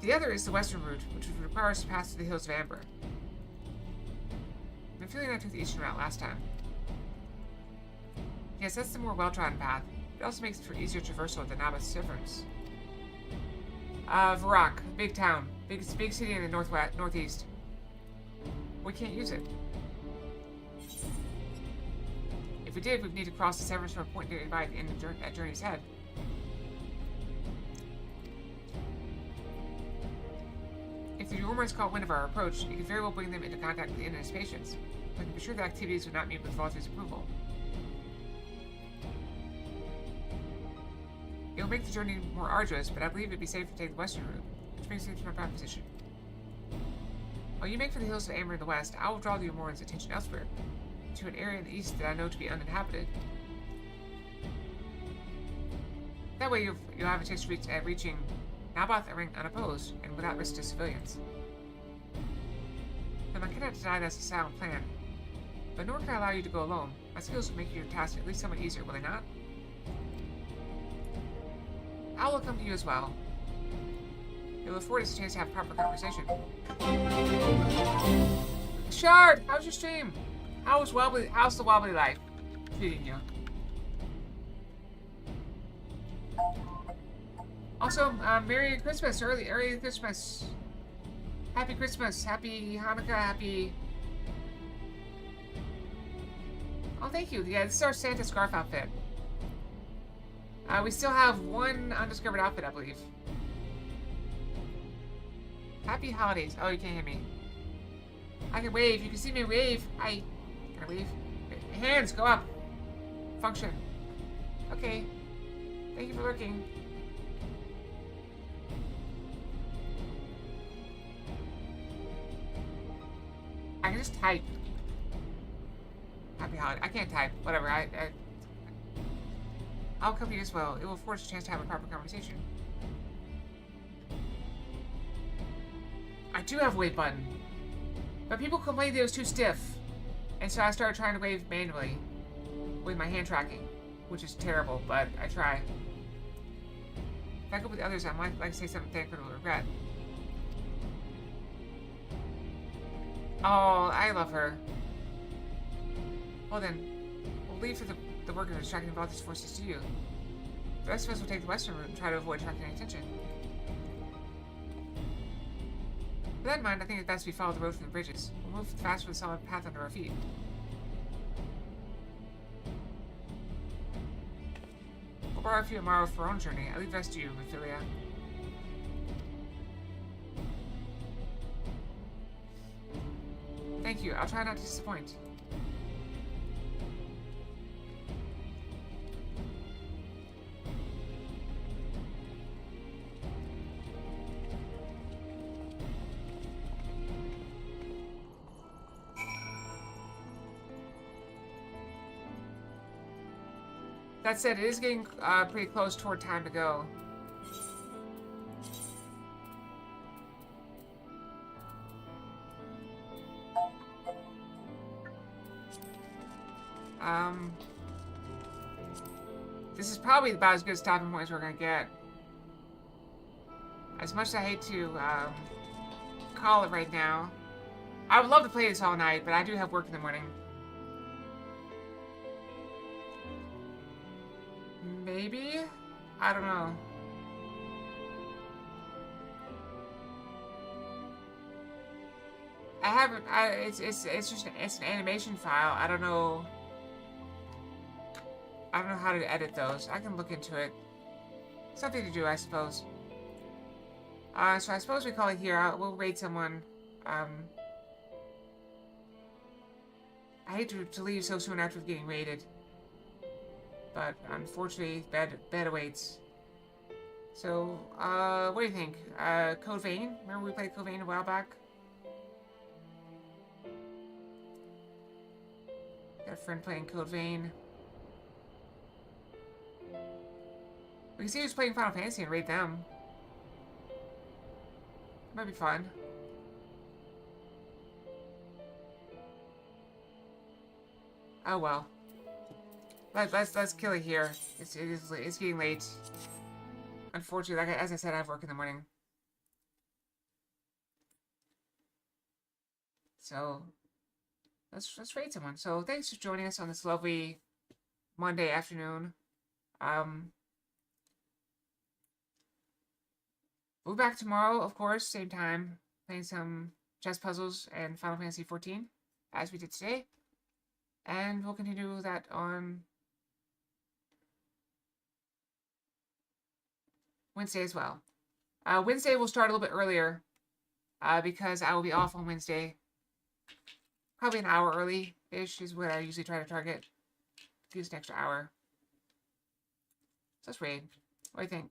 The other is the western route, which would require us to pass through the Hills of Amber. I'm feeling I took the eastern route last time. Yes, that's the more well-trodden path. It also makes it for easier traversal of the Naboth Severance. Varrock, big town. Big city in the northeast. We can't use it. If we did, we'd need to cross the Severance from a point nearby at the end of at Journey's Head. If the Yormers caught wind of our approach, it could very well bring them into contact with the Inn and its patients. We can be sure the activities would not meet with Valtry's approval. It will make the journey more arduous, but I believe it'd be safer to take the western route, which brings me to my proposition. While you make for the Hills of Amber in the west, I will draw the Yormorans' attention elsewhere, to an area in the east that I know to be uninhabited. That way you'll have a chance at reaching Naboth Ring unopposed, and without risk to civilians. Now, I cannot deny that's a sound plan, but nor can I allow you to go alone. My skills will make your task at least somewhat easier, will they not? I will come to you as well. It will afford us a chance to have a proper conversation. Shard, how's your stream? How's the wobbly life treating you? Also, Merry Christmas, early Christmas. Happy Christmas, Happy Hanukkah, Happy... Oh, thank you. Yeah, this is our Santa scarf outfit. We still have one undiscovered outfit, I believe. Happy holidays. Oh, you can't hear me. I can wave. You can see me wave. Can I wave? Hands, go up. Function. Okay. Thank you for lurking. I can just type. Happy holiday. I can't type. Whatever. I'll come to you as well. It will force a chance to have a proper conversation. I do have a wave button. But people complained that it was too stiff. And so I started trying to wave manually. With my hand tracking. Which is terrible, but I try. If I go with the others, I might like to say something that I could regret. Oh, I love her. Well then, we'll leave for the work of distracting Valtry's forces to you. The rest of us will take the western route and try to avoid attracting attention. With that in mind, I think it's best we follow the road from the bridges. We'll move faster with a solid path under our feet. We'll borrow a few tomorrow for our own journey. I leave the rest to you, Ophelia. Thank you. I'll try not to disappoint. That said, it is getting pretty close toward time to go. This is probably about as good a stopping point as we're gonna get. As much as I hate to call it right now. I would love to play this all night, but I do have work in the morning. Maybe? I don't know. I haven't. It's just it's an animation file. I don't know. I don't know how to edit those. I can look into it. Something to do, I suppose. So I suppose we call it here. We'll raid someone. I hate to leave so soon after getting raided, but unfortunately, bed awaits. So, what do you think? Code Vein? Remember we played Code Vein a while back? Got a friend playing Code Vein. We can see who's playing Final Fantasy and raid them. Might be fun. Oh well. Let's kill it here. It's getting late. Unfortunately, as I said, I have work in the morning. So let's raid someone. So thanks for joining us on this lovely Monday afternoon. We'll be back tomorrow, of course, same time, playing some chess puzzles and Final Fantasy XIV, as we did today. And we'll continue that on Wednesday as well. Wednesday will start a little bit earlier, because I will be off on Wednesday. Probably an hour early-ish is what I usually try to target. Use an extra hour. So let's raid. What do you think?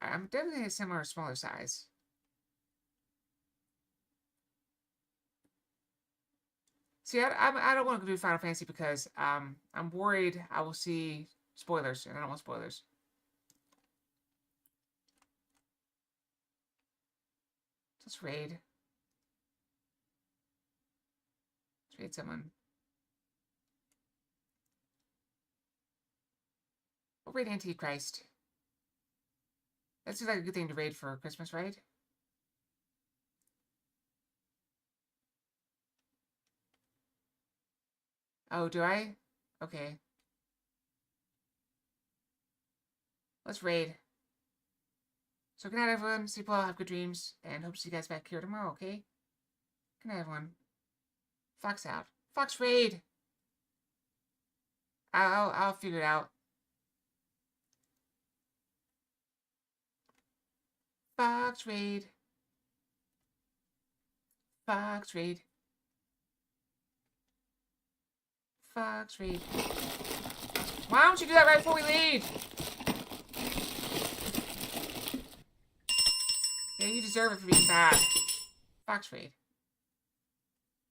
I'm definitely a similar, smaller size. See, I don't want to do Final Fantasy because I'm worried I will see spoilers, and I don't want spoilers. Let's raid. Let's raid someone. We'll raid Antichrist. That seems like a good thing to raid for Christmas, right? Oh, do I? Okay. Let's raid. So good night, everyone. Sleep well, have good dreams, and hope to see you guys back here tomorrow, okay? Good night, everyone. Fox out. Fox raid! I'll figure it out. Fox raid. Fox raid. Fox raid. Why don't you do that right before we leave? Yeah, you deserve it for being bad. Fox raid.